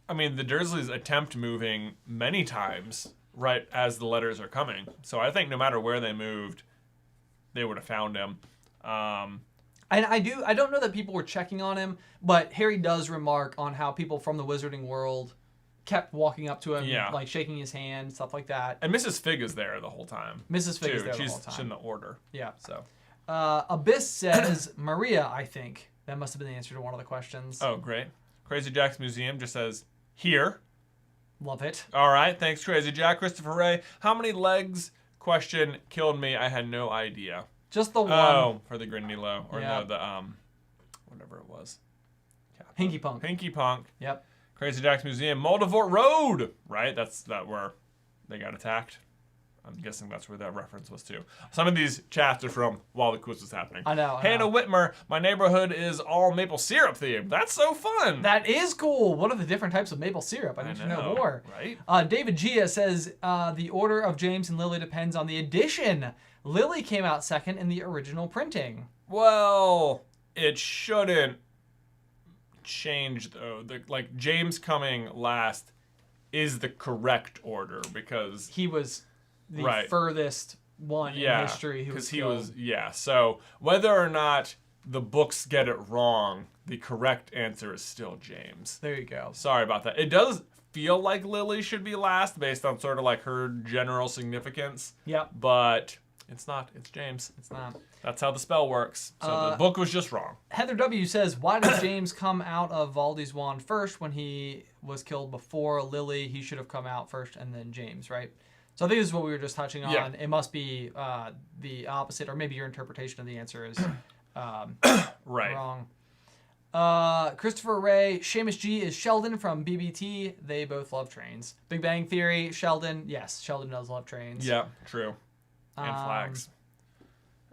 I mean, the Dursleys attempt moving many times right as the letters are coming. So I think no matter where they moved, they would have found him. And I don't know that people were checking on him, but Harry does remark on how people from the Wizarding world kept walking up to him, like shaking his hand, stuff like that. And Mrs. Fig is there the whole time. Mrs. Fig is there the whole time. She's in the order. Yeah. So, Abyss says Maria, I think. That must have been the answer to one of the questions. Oh, great. Crazy Jack's Museum just says, here. Love it. All right. Thanks, Crazy Jack. Christopher Ray, how many legs? Question killed me. I had no idea. Just the one. Oh, for the Grindylow. Or no, the, whatever it was. Hinky Punk. Hinky Punk. Yep. Crazy Jack's Museum, Moldavort Road, right? That's where they got attacked. I'm guessing that's where that reference was to. Some of these chats are from while the quiz was happening. I know. Hannah Whitmer, my neighborhood is all maple syrup themed. That's so fun. That is cool. What are the different types of maple syrup? I need to know more. Right? David Gia says the order of James and Lily depends on the edition. Lily came out second in the original printing. Well, it shouldn't change though. Like James coming last is the correct order because he was the furthest one in history who was killed. So whether or not the books get it wrong, the correct answer is still James. There you go. Sorry about that. It does feel like Lily should be last based on sort of like her general significance. Yep. But it's not. It's James. It's not. That's how the spell works. So the book was just wrong. Heather W. says, why does James come out of Valdy's wand first when he was killed before Lily? He should have come out first and then James, right? So I think this is what we were just touching on. Yeah. It must be the opposite, or maybe your interpretation of the answer is wrong. Christopher Ray, Seamus G is Sheldon from BBT. They both love trains. Big Bang Theory, Sheldon. Yes, Sheldon does love trains. Yeah, true. And flags.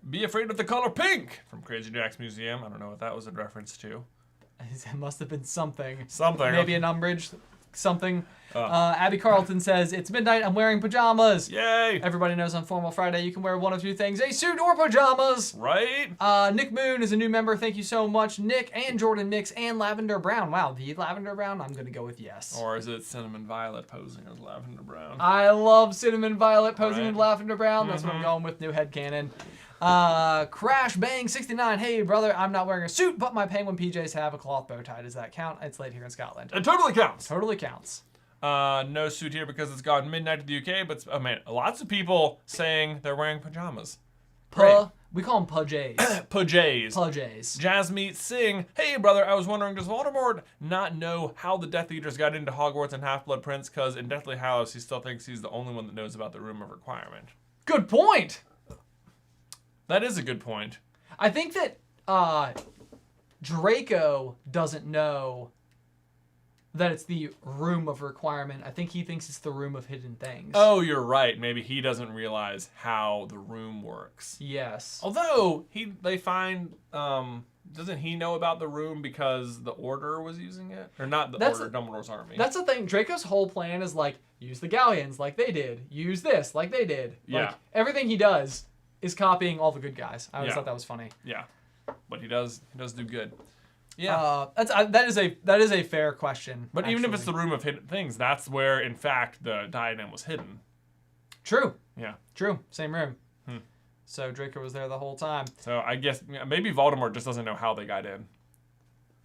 Be afraid of the color pink from Crazy Jack's Museum. I don't know what that was a reference to. It must have been something. Something. Maybe an umbrage. Something. Abby Carlton says, it's midnight, I'm wearing pajamas. Yay! Everybody knows on Formal Friday you can wear one of two things, a suit or pajamas. Right? Nick Moon is a new member. Thank you so much. Nick and Jordan Mix and Lavender Brown. Wow, the Lavender Brown? I'm going to go with yes. Or is it Cinnamon Violet posing as Lavender Brown? I love Cinnamon Violet posing as Lavender Brown. That's what I'm going with. New headcanon. Crash Bang 69. Hey brother, I'm not wearing a suit, but my penguin PJs have a cloth bow tie. Does that count? It's late here in Scotland. It totally counts. Totally counts. No suit here because it's gone midnight to the UK, but lots of people saying they're wearing pajamas. We call them pajays. Pajays. Pajays. Jasmeet Singh. Hey brother, I was wondering, does Voldemort not know how the Death Eaters got into Hogwarts and Half-Blood Prince? Because in Deathly Hallows, he still thinks he's the only one that knows about the Room of Requirement. Good point. That is a good point. I think that Draco doesn't know that it's the Room of Requirement. I think he thinks it's the Room of Hidden Things. Oh, you're right. Maybe he doesn't realize how the room works. Yes. Although, they find... doesn't he know about the room because the Order was using it? Or not the Order, Dumbledore's army. That's the thing. Draco's whole plan is like, use the Galleons like they did. Use this like they did. Yeah. Like, everything he does is copying all the good guys. I always thought that was funny. Yeah. But he does do good. Yeah. That is a fair question. But even if it's the Room of Hidden Things, that's where, in fact, the diadem was hidden. True. Yeah. True. Same room. So Draco was there the whole time. So I guess maybe Voldemort just doesn't know how they got in.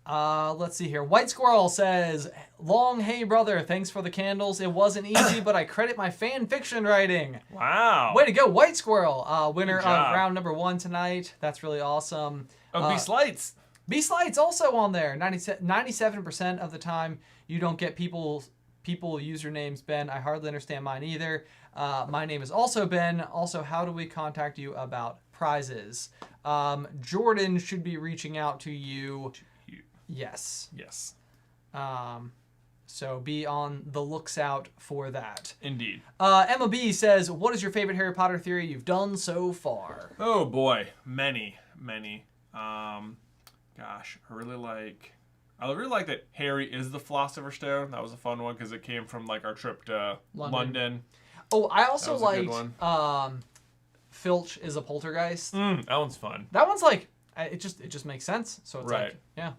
Let's see here. White Squirrel says, long hey brother, thanks for the candles. It wasn't easy, but I credit my fan fiction writing. Wow. Way to go, White Squirrel. Winner of round number 1 tonight. That's really awesome. Oh, B Slights. B Slights also on there. 97% of the time you don't get people usernames, Ben. I hardly understand mine either. My name is also Ben. Also, how do we contact you about prizes? Jordan should be reaching out to you. Yes. Yes. So be on the looks out for that. Indeed. Emma B says, what is your favorite Harry Potter theory you've done so far? Oh boy, many. Gosh, I really like that Harry is the Philosopher's Stone. That was a fun one because it came from like our trip to London. Oh, I also liked Filch is a poltergeist. That one's fun. That one's like, it just makes sense. So it's right. like,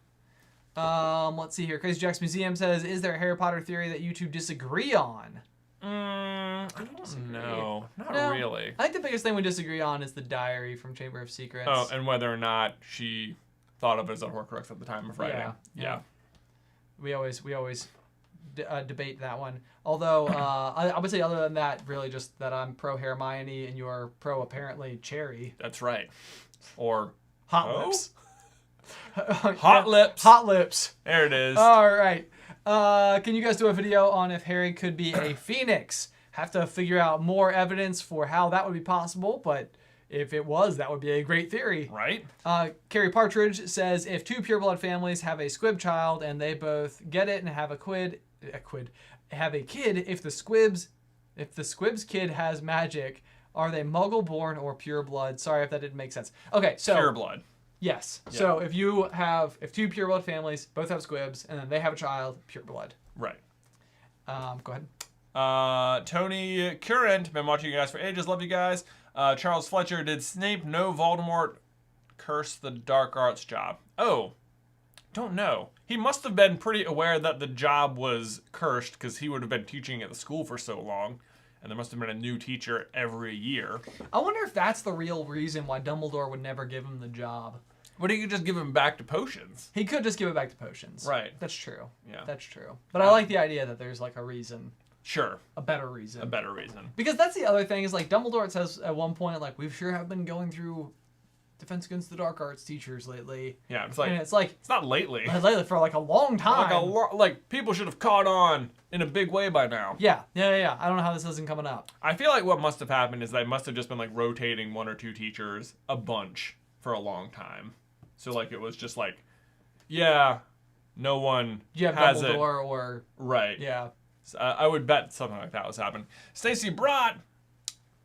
yeah. Let's see here. Crazy Jack's Museum says, is there a Harry Potter theory that you two disagree on? I don't know. Not really. I think the biggest thing we disagree on is the diary from Chamber of Secrets. Oh, and whether or not she thought of it as a Horcrux at the time of writing. Yeah. We always debate that one. Although, I would say other than that, really just that I'm pro Hermione and you're pro apparently Cherry. That's right. Or Hot Lips. Hot Lips. Hot Lips. There it is. All right. Can you guys do a video on if Harry could be a phoenix? Have to figure out more evidence for how that would be possible, but if it was, that would be a great theory. Right. Carrie Partridge says, if two pureblood families have a squib child and they both get it and have a kid, if the squib's kid has magic, are they muggle born or pureblood? Sorry if that didn't make sense. Okay, so pureblood. Yes. Yeah. So if two pureblood families both have squibs and then they have a child, pureblood. Right. Go ahead. Tony Current, been watching you guys for ages. Love you guys. Charles Fletcher, did Snape know Voldemort curse the dark arts job? Oh, don't know. He must have been pretty aware that the job was cursed because he would have been teaching at the school for so long. And there must have been a new teacher every year. I wonder if that's the real reason why Dumbledore would never give him the job. But he could just give him back to potions. He could just give it back to potions. Right. That's true. Yeah. That's true. But I like the idea that there's like a reason. Sure. A better reason. A better reason. Because that's the other thing is like Dumbledore says at one point, like, we sure have been going through Defense Against the Dark Arts teachers lately. Yeah, it's like it's not lately. Lately for like a long time. Like people should have caught on in a big way by now. Yeah. I don't know how this isn't coming up. I feel like what must have happened is they must have just been like rotating one or two teachers a bunch for a long time. So like it was just like, yeah, no one has Dumbledore it. or Right. Yeah. So, I would bet something like that was happening. Stacy Brott.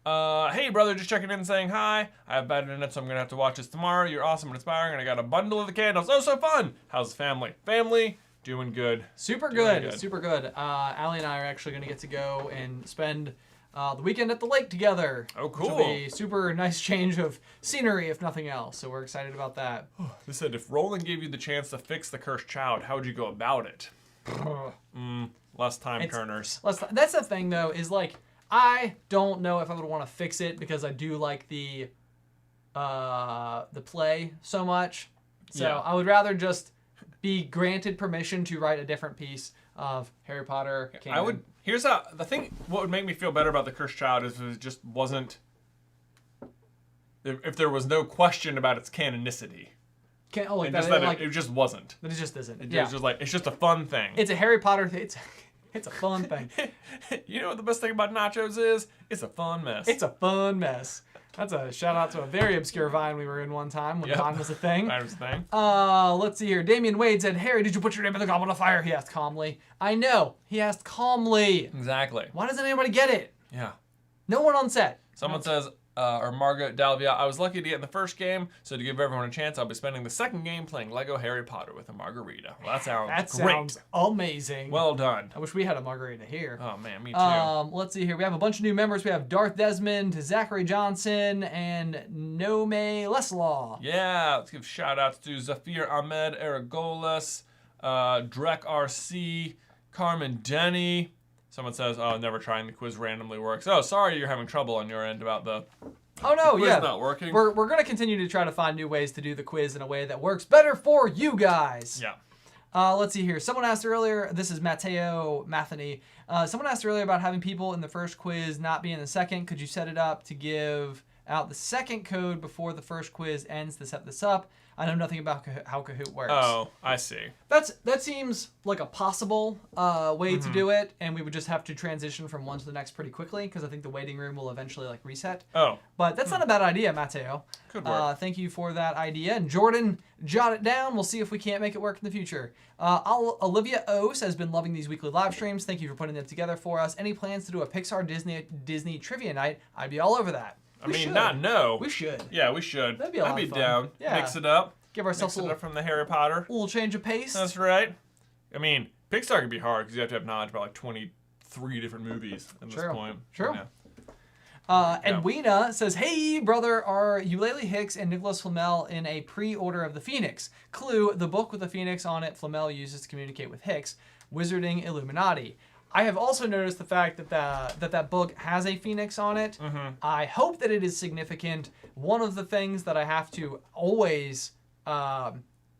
Hey brother, just checking in saying hi. I have bad internet, so I'm gonna have to watch this tomorrow. You're awesome and inspiring, and I got a bundle of the candles. Oh, so fun! How's the family? Family doing good. Super good. Allie and I are actually gonna get to go and spend the weekend at the lake together. Oh, cool. Which will be a super nice change of scenery, if nothing else. So we're excited about that. They said if Roland gave you the chance to fix the cursed child, how would you go about it? Less time turners. That's the thing though, is like I don't know if I would want to fix it because I do like the play so much. So yeah. I would rather just be granted permission to write a different piece of Harry Potter canon. What would make me feel better about the cursed child is if it just wasn't, if there was no question about its canonicity. It just wasn't. That it just isn't. It's just like, it's just a fun thing. It's a Harry Potter thing. It's a fun thing. You know what the best thing about nachos is? It's a fun mess. It's a fun mess. That's a shout out to a very obscure Vine we were in one time when Vine was a thing. Vine was a thing. Let's see here. Damian Wade said, Harry, did you put your name in the Goblet of Fire? He asked calmly. I know. He asked calmly. Exactly. Why doesn't anybody get it? Yeah. No one on set. Someone says, or Margaret Dalvia, I was lucky to get in the first game, so to give everyone a chance, I'll be spending the second game playing Lego Harry Potter with a margarita. Well, that sounds great. Sounds amazing. Well done. I wish we had a margarita here. Oh, man, me too. Let's see here. We have a bunch of new members. We have Darth Desmond, Zachary Johnson, and Nome Leslaw. Yeah, let's give shout-outs to Zafir Ahmed Aragolas, Drek RC, Carmen Denny. Someone says, oh, never trying the quiz randomly works. Oh, sorry you're having trouble on your end about the quiz not working. We're going to continue to try to find new ways to do the quiz in a way that works better for you guys. Yeah. Let's see here. Someone asked earlier, this is Matteo Matheny. Someone asked earlier about having people in the first quiz not be in the second. Could you set it up to give out the second code before the first quiz ends to set this up? I know nothing about how Kahoot works. Oh, I see. That seems like a possible way to do it, and we would just have to transition from one to the next pretty quickly because I think the waiting room will eventually like reset. Oh. But that's not a bad idea, Matteo. Good work. Thank you for that idea. And Jordan, jot it down. We'll see if we can't make it work in the future. Olivia Ose has been loving these weekly live streams. Thank you for putting them together for us. Any plans to do a Pixar Disney trivia night? I'd be all over that. We should. Yeah, we should. That'd be a lot of fun. Down. Yeah. Mix it up. Give ourselves a little from the Harry Potter. Little change of pace. That's right. I mean, Pixar can be hard because you have to have knowledge about like 23 different movies at this point. True. Edwina says, "Hey, brother, are Eulalie Hicks and Nicholas Flamel in a pre-order of the Phoenix? Clue, the book with the Phoenix on it Flamel uses to communicate with Hicks. Wizarding Illuminati." I have also noticed the fact that that book has a Phoenix on it. Mm-hmm. I hope that it is significant. One of the things that I have to always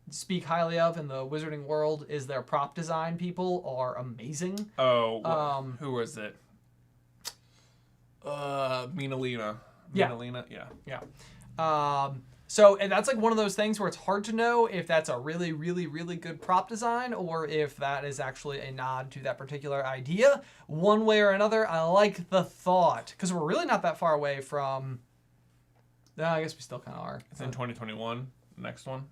speak highly of in the wizarding world is their prop design people are amazing. Oh, who was it? Minalina. Minalina, yeah. So and that's like one of those things where it's hard to know if that's a really, really, really good prop design or if that is actually a nod to that particular idea. One way or another, I like the thought because we're really not that far away from. I guess we still kind of are. It's in 2021. Next one.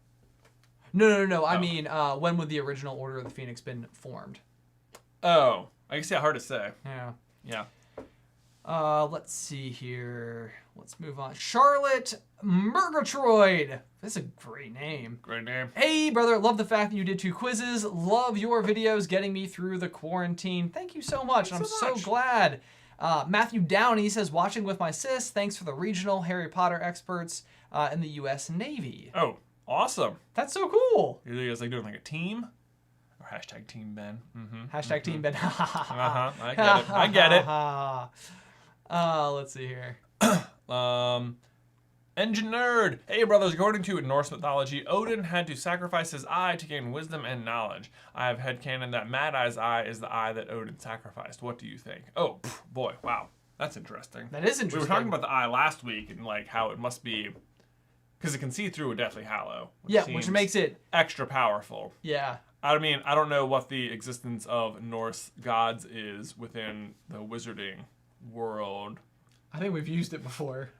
No. Oh. I mean, when would the original Order of the Phoenix been formed? Oh, I guess hard to say. Yeah. Yeah. Let's see here. Let's move on. Charlotte Murgatroyd. That's a great name. Great name. Hey, brother. Love the fact that you did 2 quizzes. Love your videos getting me through the quarantine. Thank you so much. I'm so glad. Matthew Downey says, watching with my sis. Thanks for the regional Harry Potter experts in the U.S. Navy. Oh, awesome. That's so cool. You guys like doing like a team? Or hashtag Team Ben. Mm-hmm. Hashtag Team Ben. I get it. Let's see here. Engine Nerd. Hey, brothers. According to Norse mythology, Odin had to sacrifice his eye to gain wisdom and knowledge. I have headcanon that Mad Eye's eye is the eye that Odin sacrificed. What do you think? Oh, boy. Wow. That's interesting. That is interesting. We were talking about the eye last week and like how it must be, because it can see through a Deathly Hallow. Which makes it extra powerful. Yeah. I mean, I don't know what the existence of Norse gods is within the wizarding world. I think we've used it before.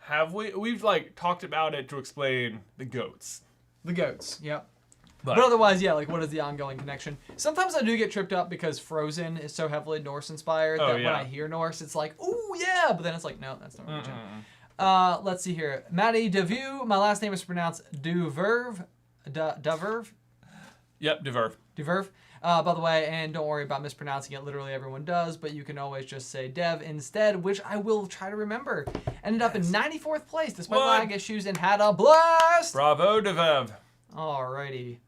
Have we? We've like talked about it to explain the goats. The goats, yep. But otherwise, yeah, like what is the ongoing connection? Sometimes I do get tripped up because Frozen is so heavily Norse inspired that when I hear Norse, it's like, ooh, yeah, but then it's like, no, that's not religion. Let's see here. Maddie DeVue, my last name is pronounced Duverve. Duverve? Yep, Duverve. Duverve. By the way, and don't worry about mispronouncing it. Literally everyone does, but you can always just say Dev instead, which I will try to remember. Ended up in 94th place despite lag issues and had a blast. Bravo, Devev. Alrighty.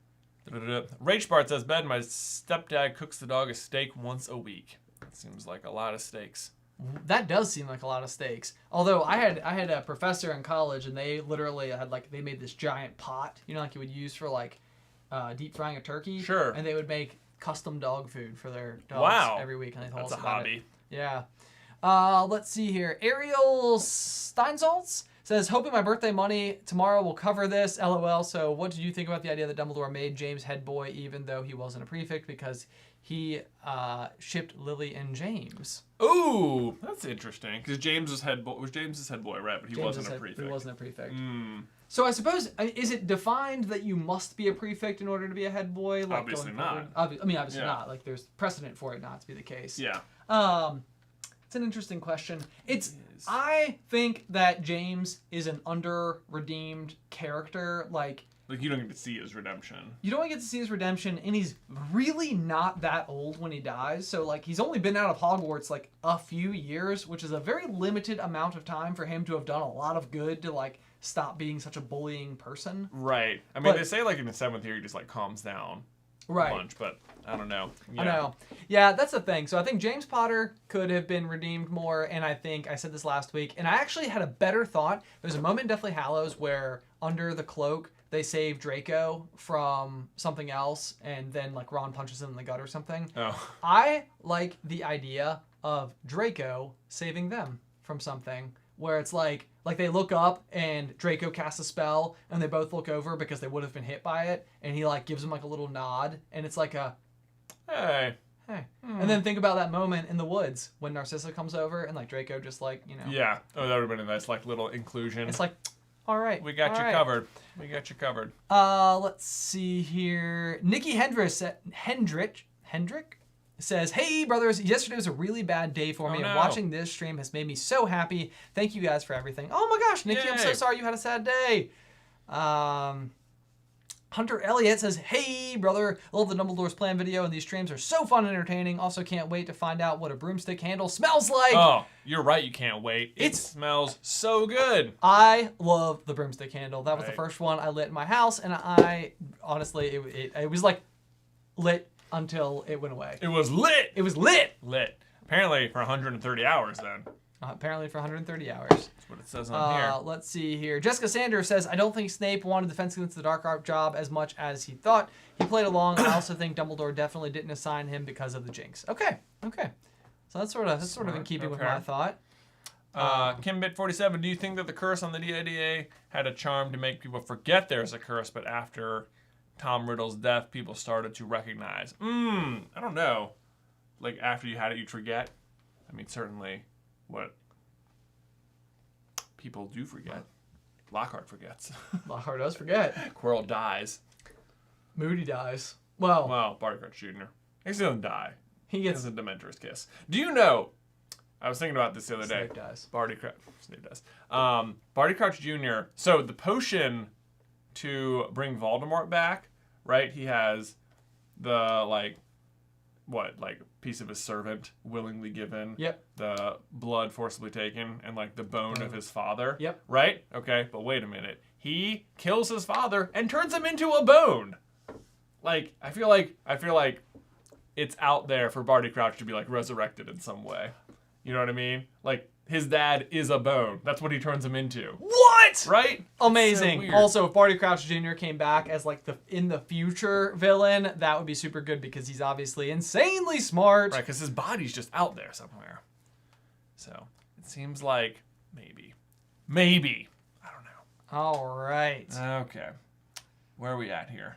Rach Bart says, Ben, my stepdad cooks the dog a steak once a week. That seems like a lot of steaks. That does seem like a lot of steaks. Although I had a professor in college, and they literally had they made this giant pot, like you would use for deep frying a turkey. Sure. And they would make custom dog food for their dogs every week, and they told us about hobby. It. Yeah. Let's see here. Ariel Steinsaltz says, hoping my birthday money tomorrow will cover this. LOL. So what did you think about the idea that Dumbledore made James head boy even though he wasn't a prefect because he shipped Lily and James? Ooh, that's interesting. Because James was James's head boy, right? But he wasn't a prefect. He wasn't a prefect. So I suppose, is it defined that you must be a prefect in order to be a head boy? Obviously not. Obviously not. Like there's precedent for it not to be the case. Yeah. It's an interesting question. I think that James is an under-redeemed character. Like you don't get to see his redemption. You don't get to see his redemption, and he's really not that old when he dies. So he's only been out of Hogwarts a few years, which is a very limited amount of time for him to have done a lot of good to stop being such a bullying person. Right. I mean, they say in the 7th year he just calms down. Right. A bunch, but I don't know. Yeah. I know. Yeah, that's the thing. So I think James Potter could have been redeemed more, and I think I said this last week, and I actually had a better thought. There's a moment in Deathly Hallows where under the cloak they save Draco from something else, and then Ron punches him in the gut or something. Oh. I like the idea of Draco saving them from something where it's like they look up and Draco casts a spell and they both look over because they would have been hit by it, and he gives them a little nod, and it's a hey. And then think about that moment in the woods when Narcissa comes over and Draco just Yeah. Oh, that would have been a nice little inclusion. It's all right. We got you covered. We got you covered. Let's see here. Nikki Hendrick says, hey, brothers, yesterday was a really bad day for me, and watching this stream has made me so happy. Thank you guys for everything. Oh, my gosh, Nikki, I'm so sorry you had a sad day. Hunter Elliott says, hey, brother, I love the Dumbledore's Plan video, and these streams are so fun and entertaining. Also can't wait to find out what a broomstick handle smells like. Oh, you're right, you can't wait. It smells so good. I love the broomstick handle. That was the first one I lit in my house, and I, honestly, it was like lit until it went away. It was lit! It was lit! Lit. Apparently for 130 hours then. Apparently for 130 hours. That's what it says on here. Let's see here. Jessica Sanders says, I don't think Snape wanted Defense Against the Dark Art job as much as he thought. He played along. I also think Dumbledore definitely didn't assign him because of the jinx. Okay. So that's sort of in keeping with my thought. Kimbit47, do you think that the curse on the DIDA had a charm to make people forget there's a curse, but after Tom Riddle's death, people started to recognize? I don't know. Like, after you had it, you'd forget? I mean, certainly what people do forget. Lockhart forgets. Lockhart does forget. Quirrell dies. Moody dies. Well, Barty Crouch Jr. He doesn't die. He gets a Dementor's kiss. Do you know, I was thinking about this the other day. Snape dies. Snape does. Barty Crouch Jr. So the potion to bring Voldemort back, right? He has the, piece of his servant willingly given. Yep. The blood forcibly taken, and the bone of his father. Yep. Right? Okay, but wait a minute. He kills his father and turns him into a bone. I feel like it's out there for Barty Crouch to be resurrected in some way. You know what I mean? His dad is a bone. That's what he turns him into. What? Right? Amazing. So also, if Barty Crouch Jr. came back as the in the future villain, that would be super good because he's obviously insanely smart. Right, because his body's just out there somewhere. So it seems like maybe. I don't know. All right. Okay. Where are we at here?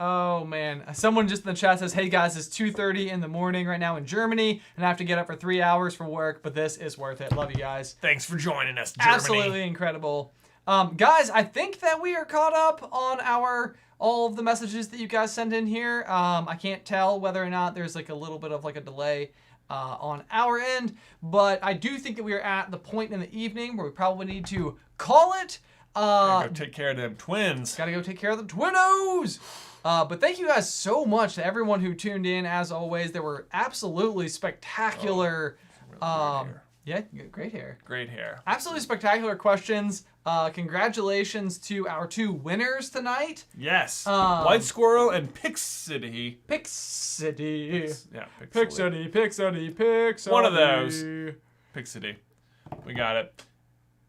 Oh, man. Someone just in the chat says, hey, guys, it's 2:30 in the morning right now in Germany, and I have to get up for 3 hours for work, but this is worth it. Love you guys. Thanks for joining us, Germany. Absolutely incredible. Guys, I think that we are caught up on all of the messages that you guys send in here. I can't tell whether or not there's a little bit of a delay on our end, but I do think that we are at the point in the evening where we probably need to call it. Gotta go take care of them twins. Gotta go take care of the twinnos. But thank you guys so much to everyone who tuned in. As always, there were absolutely spectacular. Yeah, great hair. Great hair. Absolutely spectacular questions. Congratulations to our two winners tonight. Yes. White Squirrel and Pixity. Yeah, Pixity. Pixity. One of those. Pixity. We got it.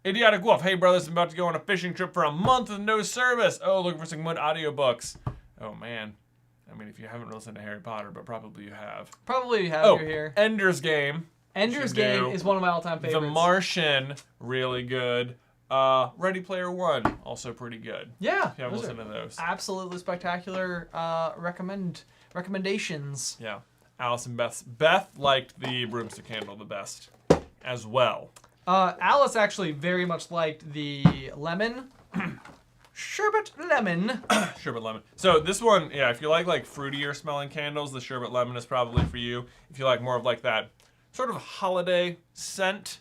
Idiotic Wolf. Hey, brothers, I'm about to go on a fishing trip for a month with no service. Oh, looking for some good audiobooks. Oh, man. I mean, if you haven't listened to Harry Potter, but probably you have. Probably you have. You're here. Ender's Game. Ender's Game is one of my all-time favorites. The Martian, really good. Ready Player One, also pretty good. Yeah. If you haven't listened to those. Absolutely spectacular recommendations. Yeah. Allison Beth liked the broomstick handle the best as well. Alice actually very much liked the lemon. Sherbet lemon. Sherbet lemon. So this one, yeah, if you like fruitier smelling candles, the sherbet lemon is probably for you. If you like more of that sort of holiday scent,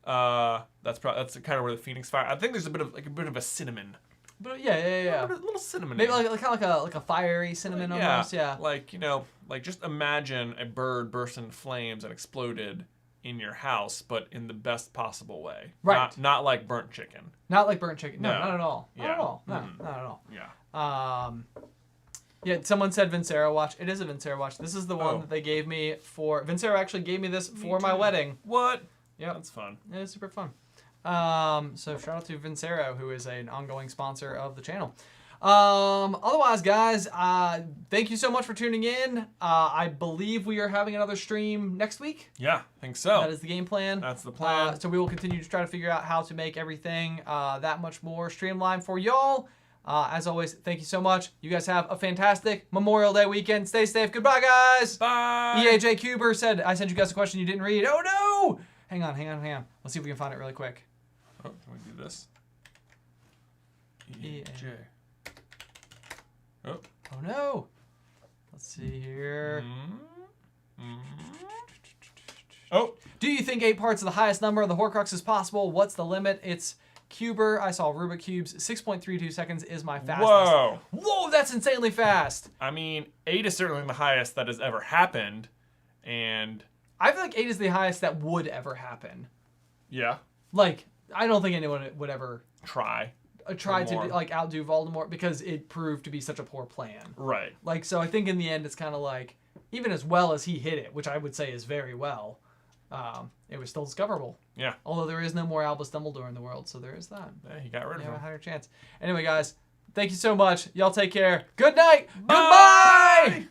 that's kind of where the Phoenix Fire. I think there's a bit of a cinnamon. But yeah. A little cinnamon. Maybe kind of like a fiery cinnamon almost. Yeah. Just imagine a bird burst into flames and exploded in your house, but in the best possible way. Right. Not like burnt chicken. Not like burnt chicken. No, not at all. Yeah. Not at all. No, not at all. Yeah. Yeah, someone said Vincero watch. It is a Vincero watch. This is the one that they gave me for... Vincero actually gave me this for my wedding. What? Yeah. That's fun. It is super fun. So shout out to Vincero, who is an ongoing sponsor of the channel. Otherwise, guys, thank you so much for tuning in. I believe we are having another stream next week. Yeah, I think so. That is the game plan. That's the plan. So we will continue to try to figure out how to make everything that much more streamlined for y'all. As always, thank you so much. You guys have a fantastic Memorial Day weekend. Stay safe. Goodbye, guys. Bye. EAJ Cuber said, I sent you guys a question you didn't read. Oh, no. Hang on. Let's see if we can find it really quick. Oh, can we do this? EAJ. Oh. Oh, no. Let's see here. Oh. Do you think 8 parts of the highest number of the Horcruxes possible? What's the limit? It's Cuber. I saw Rubik Cubes. 6.32 seconds is my fastest. Whoa, that's insanely fast. I mean, 8 is certainly the highest that has ever happened. And I feel like 8 is the highest that would ever happen. Yeah. Like, I don't think anyone would ever try to like outdo Voldemort because it proved to be such a poor plan. Right. Like, so I think in the end it's kind of like, even as well as he hit it, which I would say is very well, it was still discoverable. Yeah. Although there is no more Albus Dumbledore in the world, so there is that. Yeah, he got rid of him. You have a higher chance. Anyway, guys, thank you so much. Y'all take care. Good night. Bye. Goodbye.